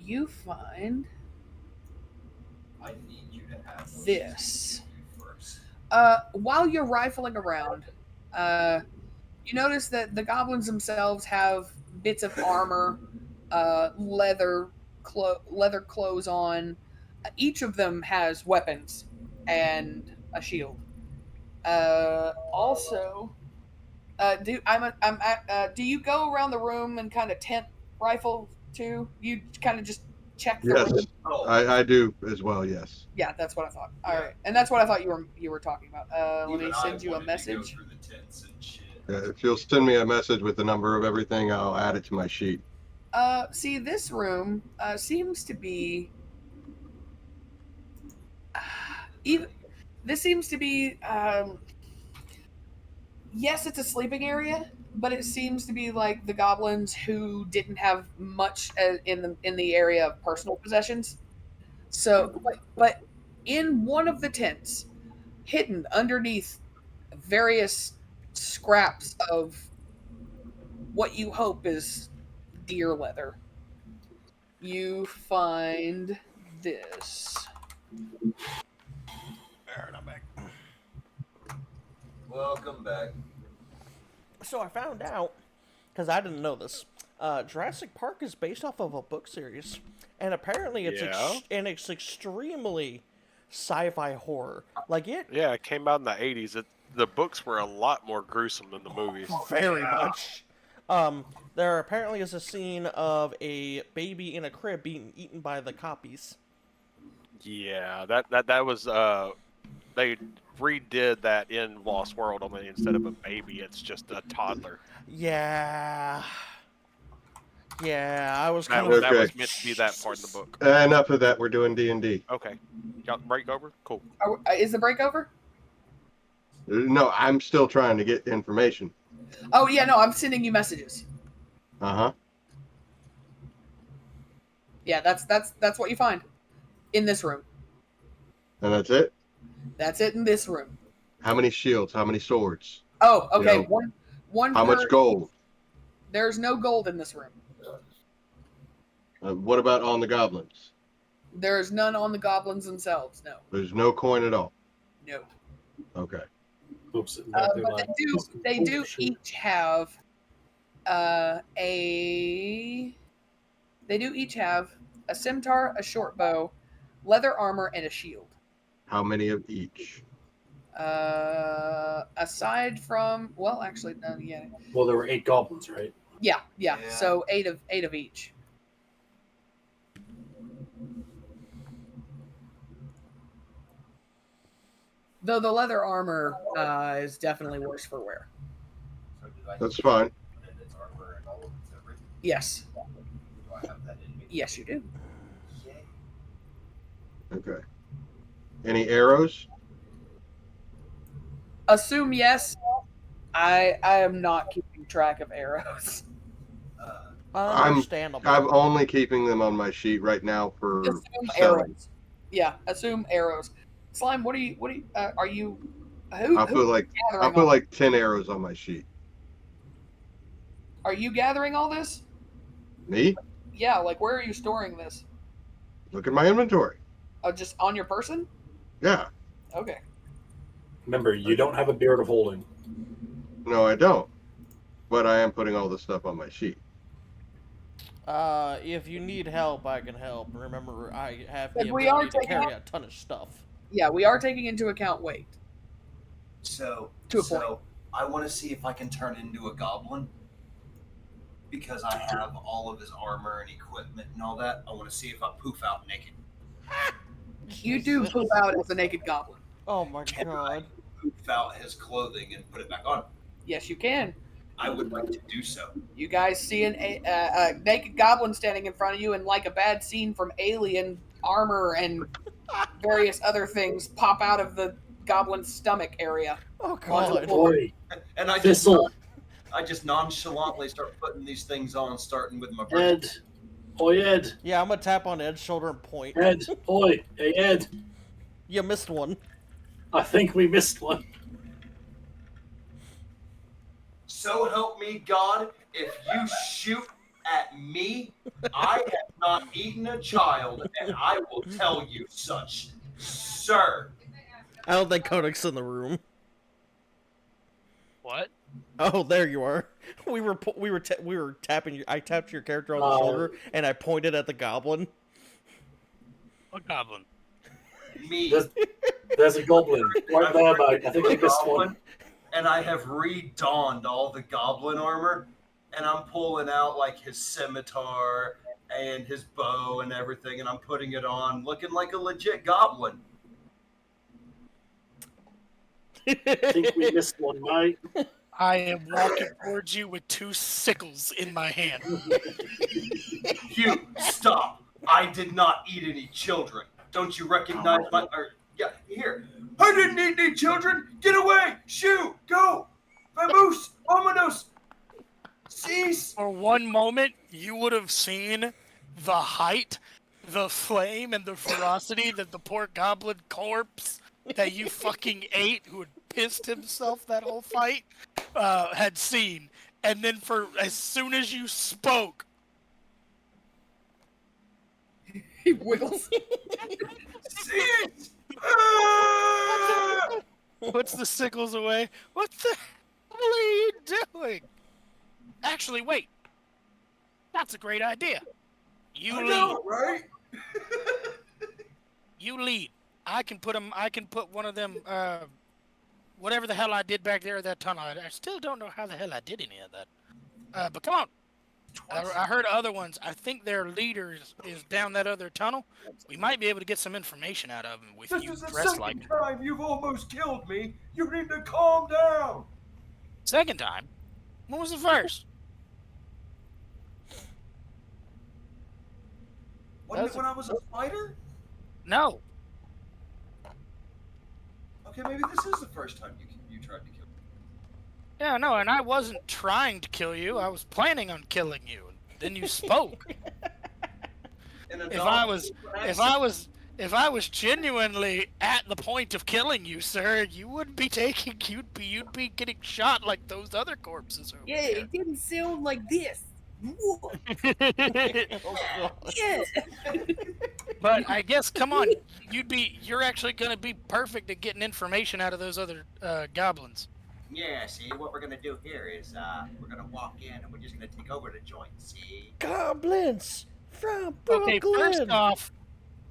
You find I need you to have this. first. While you're rifling around, you notice that the goblins themselves have bits of armor, leather clothes on. Each of them has weapons and a shield. Also, do you go around the room and kind of tent rifle too? You kind of just check the room? Yes, Oh, I do as well. Yes. Yeah, that's what I thought. All right, and that's what I thought you were talking about. Let me even I send you a wanted to go message. through the tents and shit. If you'll send me a message with the number of everything, I'll add it to my sheet. See, this room seems to be even. This seems to be Yes, it's a sleeping area, but it seems to be like the goblins who didn't have much in the area of personal possessions. So, but in one of the tents, hidden underneath various scraps of what you hope is deer leather, you find this. Alright, I'm back. Welcome back. So I found out, because I didn't know this, Jurassic Park is based off of a book series, and apparently it's extremely sci-fi horror. Like it Yeah, it came out in the 80s. The books were a lot more gruesome than the movies. very much. There apparently is a scene of a baby in a crib being eaten by the copies. Yeah, that was they redid that in Lost World. Only instead of a baby, it's just a toddler. Yeah. Yeah, I was That kind was of... that was Okay. meant to be that part in the book. Enough of that. We're doing D&D. Okay, got the break over. Cool. Is the break over? No, I'm still trying to get information. Oh yeah, no, I'm sending you messages. Uh-huh. Yeah, that's what you find in this room. And that's it? That's it in this room. How many shields? How many swords? Oh, okay. You know, One. How much gold? There's no gold in this room. What about on the goblins? There's none on the goblins themselves. No. There's no coin at all. No. Okay. Oops. But they do each have they do each have a scimitar, a short bow, leather armor, and a shield. How many of each? Aside from, well, actually, no, yeah, Well, there were 8 goblins, right? yeah. Yeah. So eight of each. Though the leather armor is definitely worse for wear. That's fine. Yes. Yes, you do. Okay. Any arrows? Assume yes. I am not keeping track of arrows. Understandable. I'm only keeping them on my sheet right now for Assume selling. arrows. Yeah, assume arrows. Slime, what are you? Are you? I'll put like 10 arrows on my sheet. Are you gathering all this? Me? Yeah, like where are you storing this? Look at my inventory. Oh, just on your person? Yeah. Okay. Remember, you don't have a beard of holding. No, I don't. But I am putting all this stuff on my sheet. If you need help, I can help. Remember, I have the But we are ability to taking carry a ton of stuff. Yeah, we are taking into account weight. So, To a point. I want to see if I can turn into a goblin because I have all of his armor and equipment and all that. I want to see if I poof out naked. You do poop out as a naked goblin. Oh my Can god. I poof out his clothing and put it back on? Yes, you can. I would like to do so. You guys see a naked goblin standing in front of you, and like a bad scene from Alien, armor and various other things pop out of the goblin's stomach area. Oh god. Boy, And I Thistle, just nonchalantly start putting these things on, starting with my brain. Ed. Oi, Ed. Yeah, I'm gonna tap on Ed's shoulder and point. Ed. Oi. Hey, Ed. You missed one. I think we missed one. So help me God, if you shoot at me, I have not eaten a child, and I will tell you such, sir. I don't think Kodak's in the room. What? Oh, there you are. We were tapping you. I tapped your character on the shoulder and I pointed at the goblin. What goblin? Me. There's a goblin right there, mate. I think we missed one. And I have redonned all the goblin armor, and I'm pulling out like his scimitar and his bow and everything, and I'm putting it on, looking like a legit goblin. I think we missed one, mate. I am walking towards you with 2 sickles in my hand. Hugh, stop! I did not eat any children. Don't you recognize yeah, here. I didn't eat any children! Get away! Shoo! Go! Vamoose! Ominous! Cease! For one moment, you would have seen the height, the flame, and the ferocity that the poor goblin corpse that you fucking ate, who had pissed himself that whole fight, had seen. And then as soon as you spoke, He wiggles. Cease! puts the sickles away. What the hell are you doing? Actually, wait. That's a great idea. You I lead. know, right? You lead. I can put one of them. Whatever the hell I did back there at that tunnel. I still don't know how the hell I did any of that. But come on. I heard other ones. I think their leader is down that other tunnel. We might be able to get some information out of him with This you is the dressed like second time you've almost killed me. You need to calm down. Second time? When was the first? Wasn't it when I was a spider? No. Okay, maybe this is the first time you tried to kill me. Yeah, no, and I wasn't trying to kill you. I was planning on killing you. Then you spoke. If I was genuinely at the point of killing you, sir, you wouldn't be you'd be getting shot like those other corpses over Yeah, there. it didn't sound like this. Oh, God. Yeah. But I guess, come on, you're actually gonna be perfect at getting information out of those other goblins. Yeah, see, what we're gonna do here is, we're gonna walk in and we're just gonna take over the joint, see? Goblins from Brooklyn. Okay,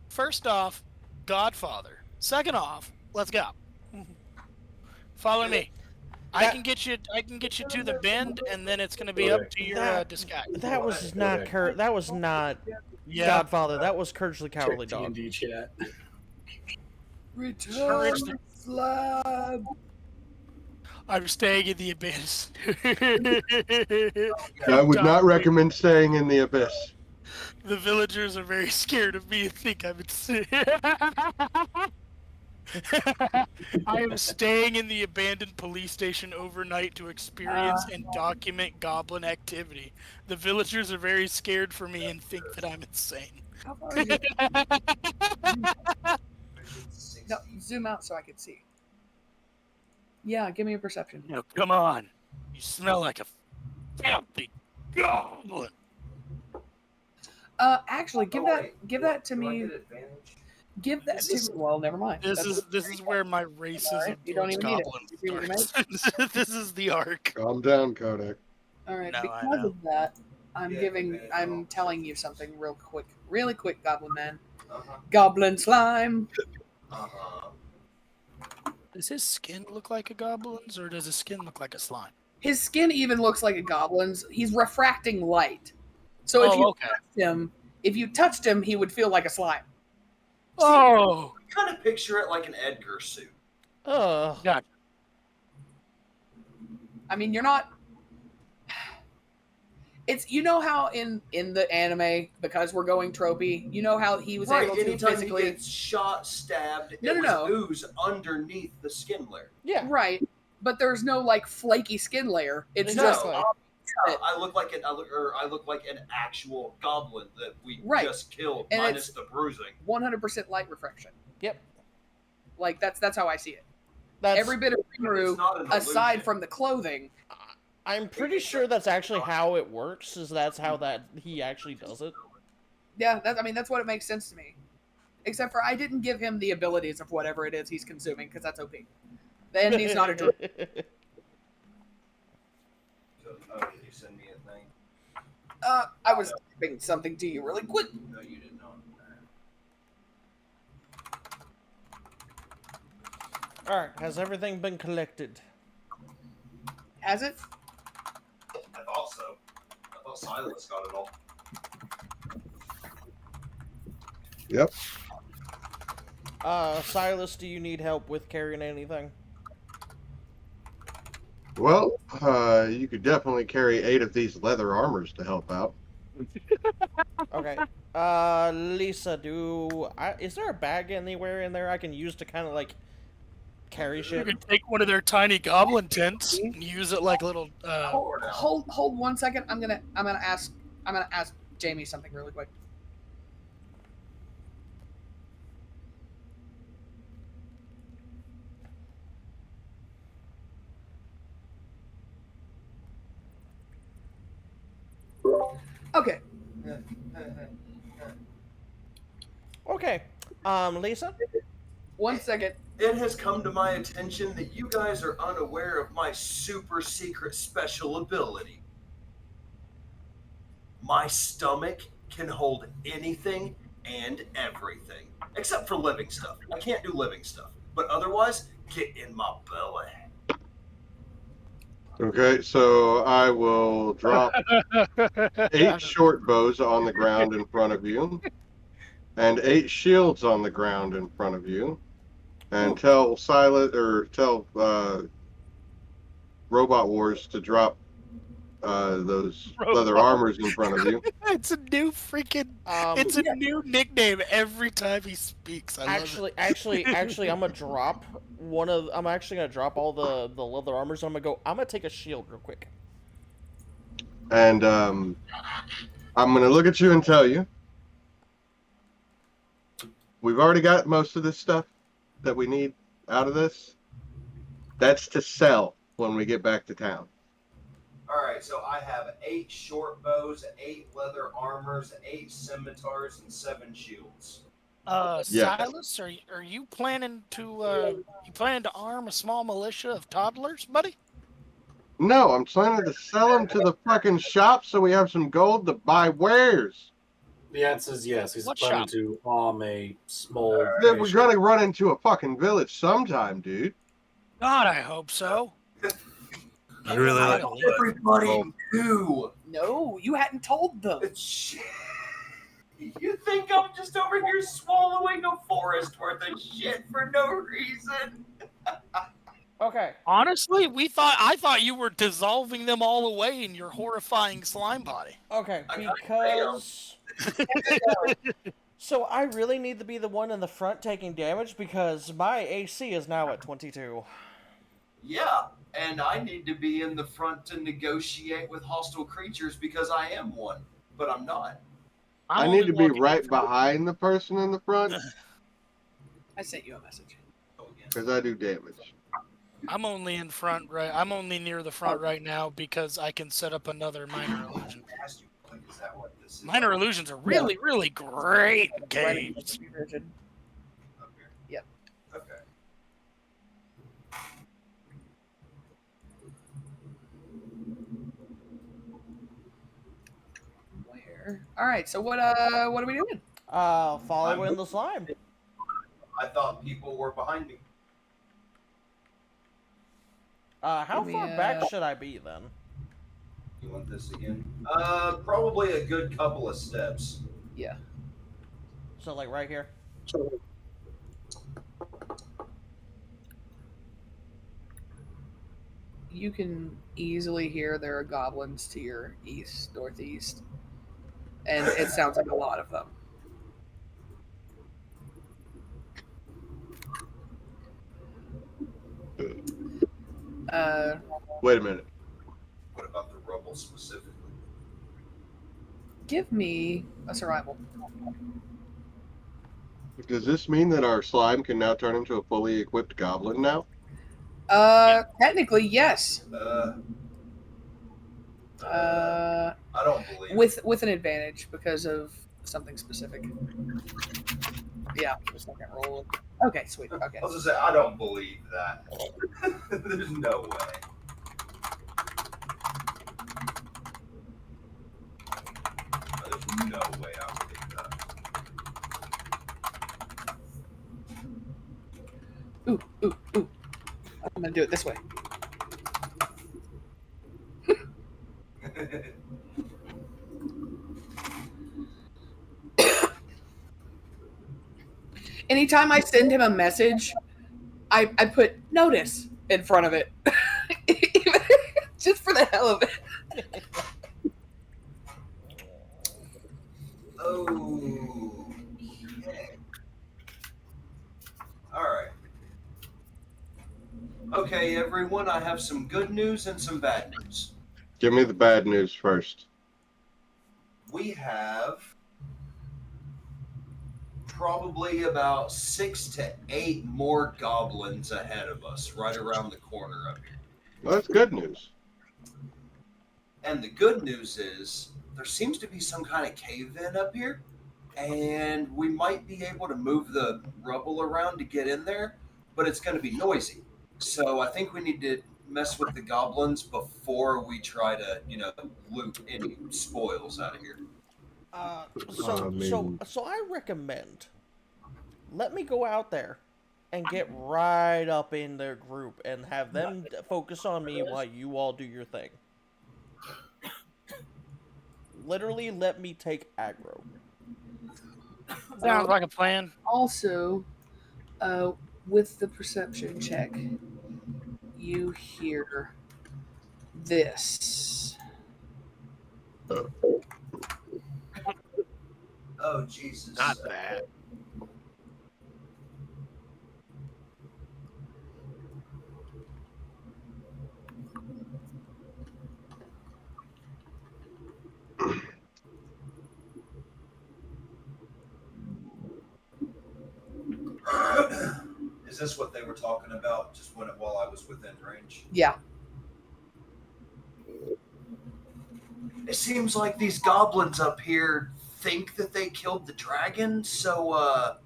first off, Godfather. Second off, let's go. Follow me. I can get you to the bend, and then it's gonna be up to your disguise. That was not That was not Yeah. Godfather. That was Courage the Cowardly Check Dog. D&D chat. Return slab. I'm staying in the abyss. I would not recommend staying in the abyss. The villagers are very scared of me and think I'm insane. I am staying in the abandoned police station overnight to experience and document goblin activity. The villagers are very scared for me and think that I'm insane. How far are you? No, zoom out so I can see. Yeah, give me a perception. No, come on. You smell like a filthy goblin. Actually, give that to me. Give that to. Well, never mind. This is where my racism You don't towards even need it. goblins You can remake starts. This is the arc. Calm down, Kodak. All right, No, I because know. of that, I'm telling you something really quick, Goblin Man. Goblin slime. Does his skin look like a goblin's, or does his skin look like a slime? His skin even looks like a goblin's. He's refracting light. So if you touched him, he would feel like a slime. Oh, Kind of picture it like an Edgar suit. Ugh. God. I mean, you're not. It's how in the anime, because we're going tropey, you know how he was Right, able to anytime physically he gets shot, stabbed, No, it no, was no. ooze underneath the skin layer. Yeah. right, but there's no like flaky skin layer. It's No. just I look like an actual goblin that we Right. just killed, And minus it's- the bruising. 100% light refraction. Yep. Like that's how I see it. That's. Every bit of But Rimuru, it's not an aside illusion. from the clothing, I'm pretty sure that's actually how it works. That's how he actually does it. yeah, that's what it makes sense to me. Except for I didn't give him the abilities of whatever it is he's consuming because that's OP. Then he's not a druid. Oh, did you send me a thing? I was typing something to you really quick. No, you did not. All right. Has everything been collected? Has it? I thought so. I thought Silas got it all. Yep. Silas, do you need help with carrying anything? Well, you could definitely carry 8 of these leather armors to help out. Okay. Lisa, is there a bag anywhere in there I can use to kind of like carry You shit. could take one of their tiny goblin tents and use it like little. Hold 1 second. I'm gonna ask Jamie something really quick. Okay. Okay. Lisa? 1 second. It has come to my attention that you guys are unaware of my super secret special ability. My stomach can hold anything and everything, except for living stuff. I can't do living stuff, but otherwise, get in my belly. Okay, so I will drop 8 short bows on the ground in front of you, and 8 shields on the ground in front of you, and tell Robot Wars to drop those leather armors in front of you. It's a new freaking. It's a new nickname every time he speaks. I love it. Actually, I'm gonna drop I'm actually gonna drop all the leather armors. And I'm gonna take a shield real quick. And I'm gonna look at you and tell you, we've already got most of this stuff that we need out of this. That's to sell when we get back to town. All right, so I have 8 short bows, 8 leather armors, 8 scimitars, and 7 shields. Yes. Silas, are you planning to arm a small militia of toddlers, buddy? No, I'm planning to sell them to the fucking shop so we have some gold to buy wares. The answer is yes. He's What planning shop? to arm a small. Then we're gonna run into a fucking village sometime, dude. God, I hope so. I really like Everybody knew. No, you hadn't told them. Shit. You think I'm just over here swallowing a forest worth of shit for no reason? Okay. Honestly, I thought you were dissolving them all away in your horrifying slime body. Okay, because so I really need to be the one in the front taking damage because my AC is now at 22. Yeah, and I need to be in the front to negotiate with hostile creatures because I am one, but I'm not. I need to be right behind the person in the front I sent you a message. because I do damage. I'm only in front, right? I'm only near the front right now because I can set up another minor illusion. Minor illusions are really, really great games. Yep. Okay. Where? All right. So what are we doing? Following the slime. I thought people were behind me. How Give me far a- back should I be then? You want this again? Probably a good couple of steps. Yeah. So like right here. You can easily hear there are goblins to your east, northeast, and it sounds like a lot of them. Wait a minute. What about the rubble specifically? Give me a survival. Does this mean that our slime can now turn into a fully equipped goblin now? Technically, yes. I don't believe With an advantage because of something specific. Yeah, the second roll. Okay, sweet. Okay. I was gonna say I don't believe that. There's no way. There's no way I believe that. Ooh. I'm gonna do it this way. Anytime I send him a message, I put notice in front of it. Just for the hell of it. Okay. Alright. Okay, everyone, I have some good news and some bad news. Give me the bad news first. We have probably about 6 to 8 more goblins ahead of us, right around the corner up here. Well, that's good news. And the good news is there seems to be some kind of cave-in up here, and we might be able to move the rubble around to get in there, but it's going to be noisy. So I think we need to mess with the goblins before we try to, loot any spoils out of here. So I recommend, let me go out there and get right up in their group and have them focus on me while you all do your thing. Literally, let me take aggro. Sounds like a plan. Also, with the perception check, you hear this. Oh, Jesus. Not that. Is this what they were talking about just while I was within range? Yeah. It seems like these goblins up here think that they killed the dragon, so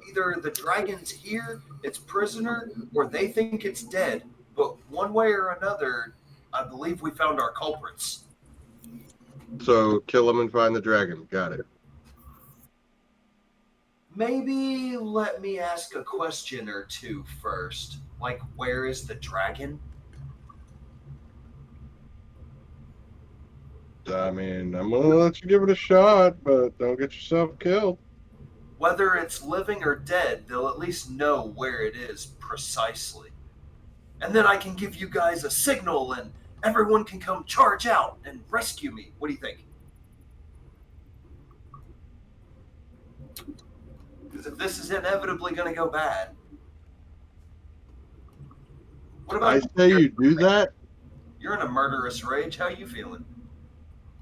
either the dragon's here, it's prisoner, or they think it's dead. But one way or another, I believe we found our culprits. So kill them and find the dragon. Got it. Maybe let me ask a question or two first. Like, where is the dragon? I mean, I'm gonna let you give it a shot, but don't get yourself killed. Whether it's living or dead, they'll at least know where it is precisely. And then I can give you guys a signal and everyone can come charge out and rescue me. What do you think? Because if this is inevitably going to go bad. What about I say you do that. You're in a murderous rage. How you feeling?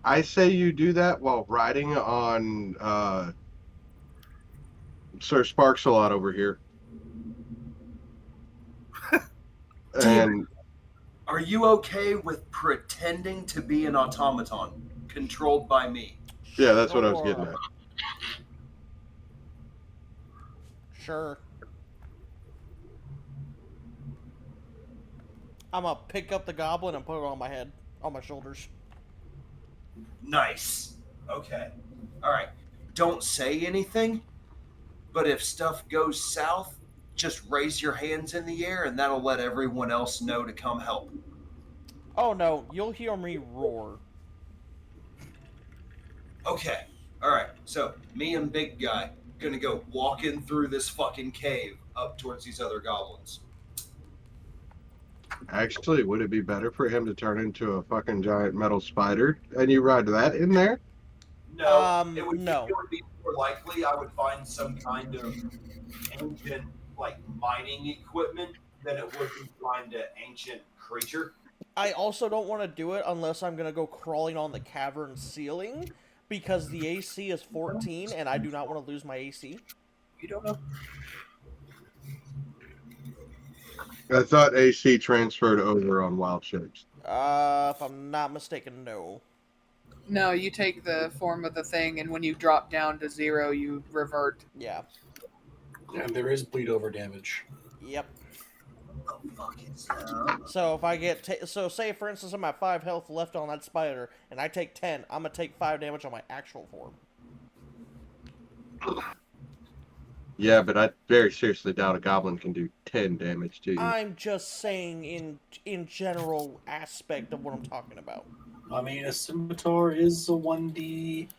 I say you do that while riding on Sir Sparks-a-Lot over here. And Are you okay with pretending to be an automaton controlled by me? yeah, that's what I was getting at. Sure. I'm gonna pick up the goblin and put it on my head, on my shoulders. Nice. Okay. All right. Don't say anything, but if stuff goes south, just raise your hands in the air and that'll let everyone else know to come help. Oh no, you'll hear me roar. Okay. All right. So, me and Big Guy gonna go walking through this fucking cave up towards these other goblins. Actually, would it be better for him to turn into a fucking giant metal spider and you ride that in there? No, No. it would be more likely I would find some kind of ancient, like, mining equipment than it would be find an ancient creature. I also don't want to do it unless I'm gonna go crawling on the cavern ceiling, because the AC is 14 and I do not want to lose my AC. You don't know. I thought AC transferred over on wild shapes. If I'm not mistaken, no. No, you take the form of the thing, and when you drop down to 0, you revert. Yeah. And there is bleed over damage. Yep. Oh, fuck it. So if I get so say for instance I'm at 5 health left on that spider and I take 10, I'm gonna take 5 damage on my actual form. Yeah, but I very seriously doubt a goblin can do 10 damage to you. I'm just saying in general aspect of what I'm talking about. I mean, a scimitar is a 1d.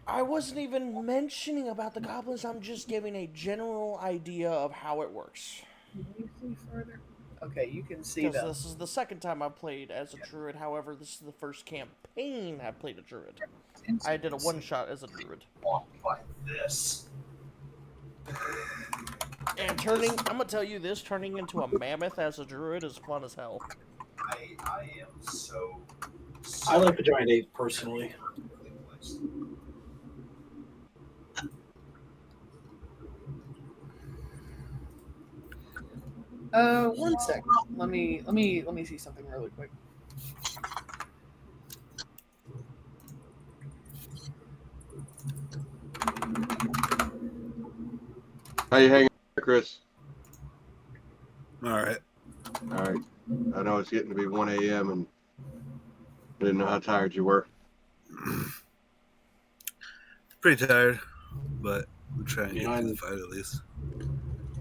I wasn't even mentioning about the goblins, I'm just giving a general idea of how it works. Can you see further? Okay, you can see Because them. this is the second time I've played as a druid, however, this is the first campaign I've played a druid. I did a one-shot as a druid. Walk by this. Man, I'm gonna tell you this, turning into a mammoth as a druid is fun as hell. I am so. I like the giant ape personally. One sec. Let me see something really quick. How you hanging, Chris? All right. All right. I know it's getting to be 1 a.m. and I didn't know how tired you were. Pretty tired, but we'll try and Yeah, get through the fight at least.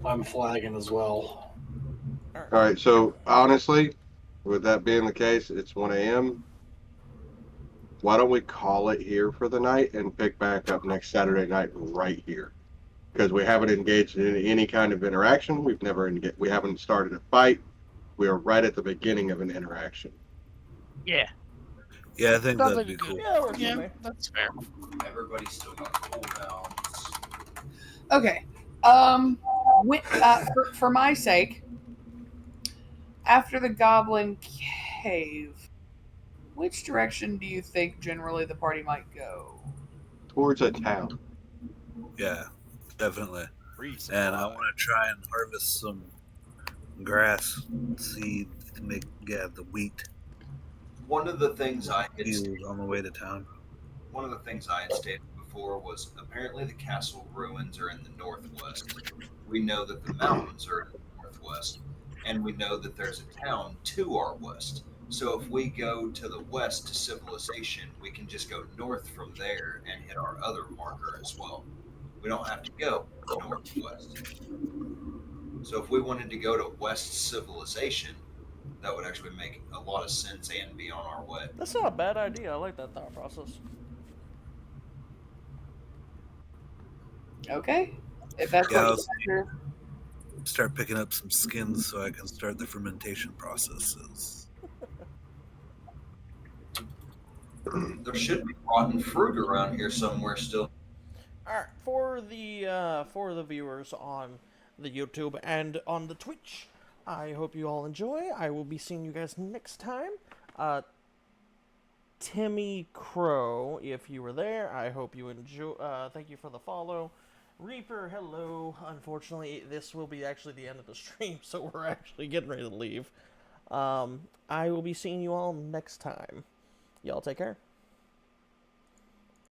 I'm flagging as well. All right. So honestly, with that being the case, it's 1 a.m. Why don't we call it here for the night and pick back up next Saturday night right here? Because we haven't engaged in any kind of interaction. We haven't started a fight. We are right at the beginning of an interaction. Yeah. Yeah, I think Sounds that'd like be a good. cool. Yeah, works for Yeah, me. that's fair. Everybody's still got cooldowns. Okay. For my sake, after the Goblin Cave, which direction do you think generally the party might go? Towards a town. Yeah, definitely. Resupply. And I want to try and harvest some grass seed to get the wheat One of the things I had field on the way to town. One of the things I had stated before was apparently the castle ruins are in the northwest. We know that the mountains are in the northwest, and we know that there's a town to our west. So if we go to the west to civilization, we can just go north from there and hit our other marker as well. We don't have to go northwest. So if we wanted to go to west civilization, that would actually make a lot of sense and be on our way. That's not a bad idea. I like that thought process. Okay. If that's Yeah, what I'll you're start picking up some skins so I can start the fermentation processes. There should be rotten fruit around here somewhere still. All right, for the viewers on the YouTube and on the Twitch, I hope you all enjoy. I will be seeing you guys next time. Timmy Crow, if you were there, I hope you enjoy. Thank you for the follow. Reaper, hello. Unfortunately, this will be actually the end of the stream, so we're actually getting ready to leave. I will be seeing you all next time. Y'all take care.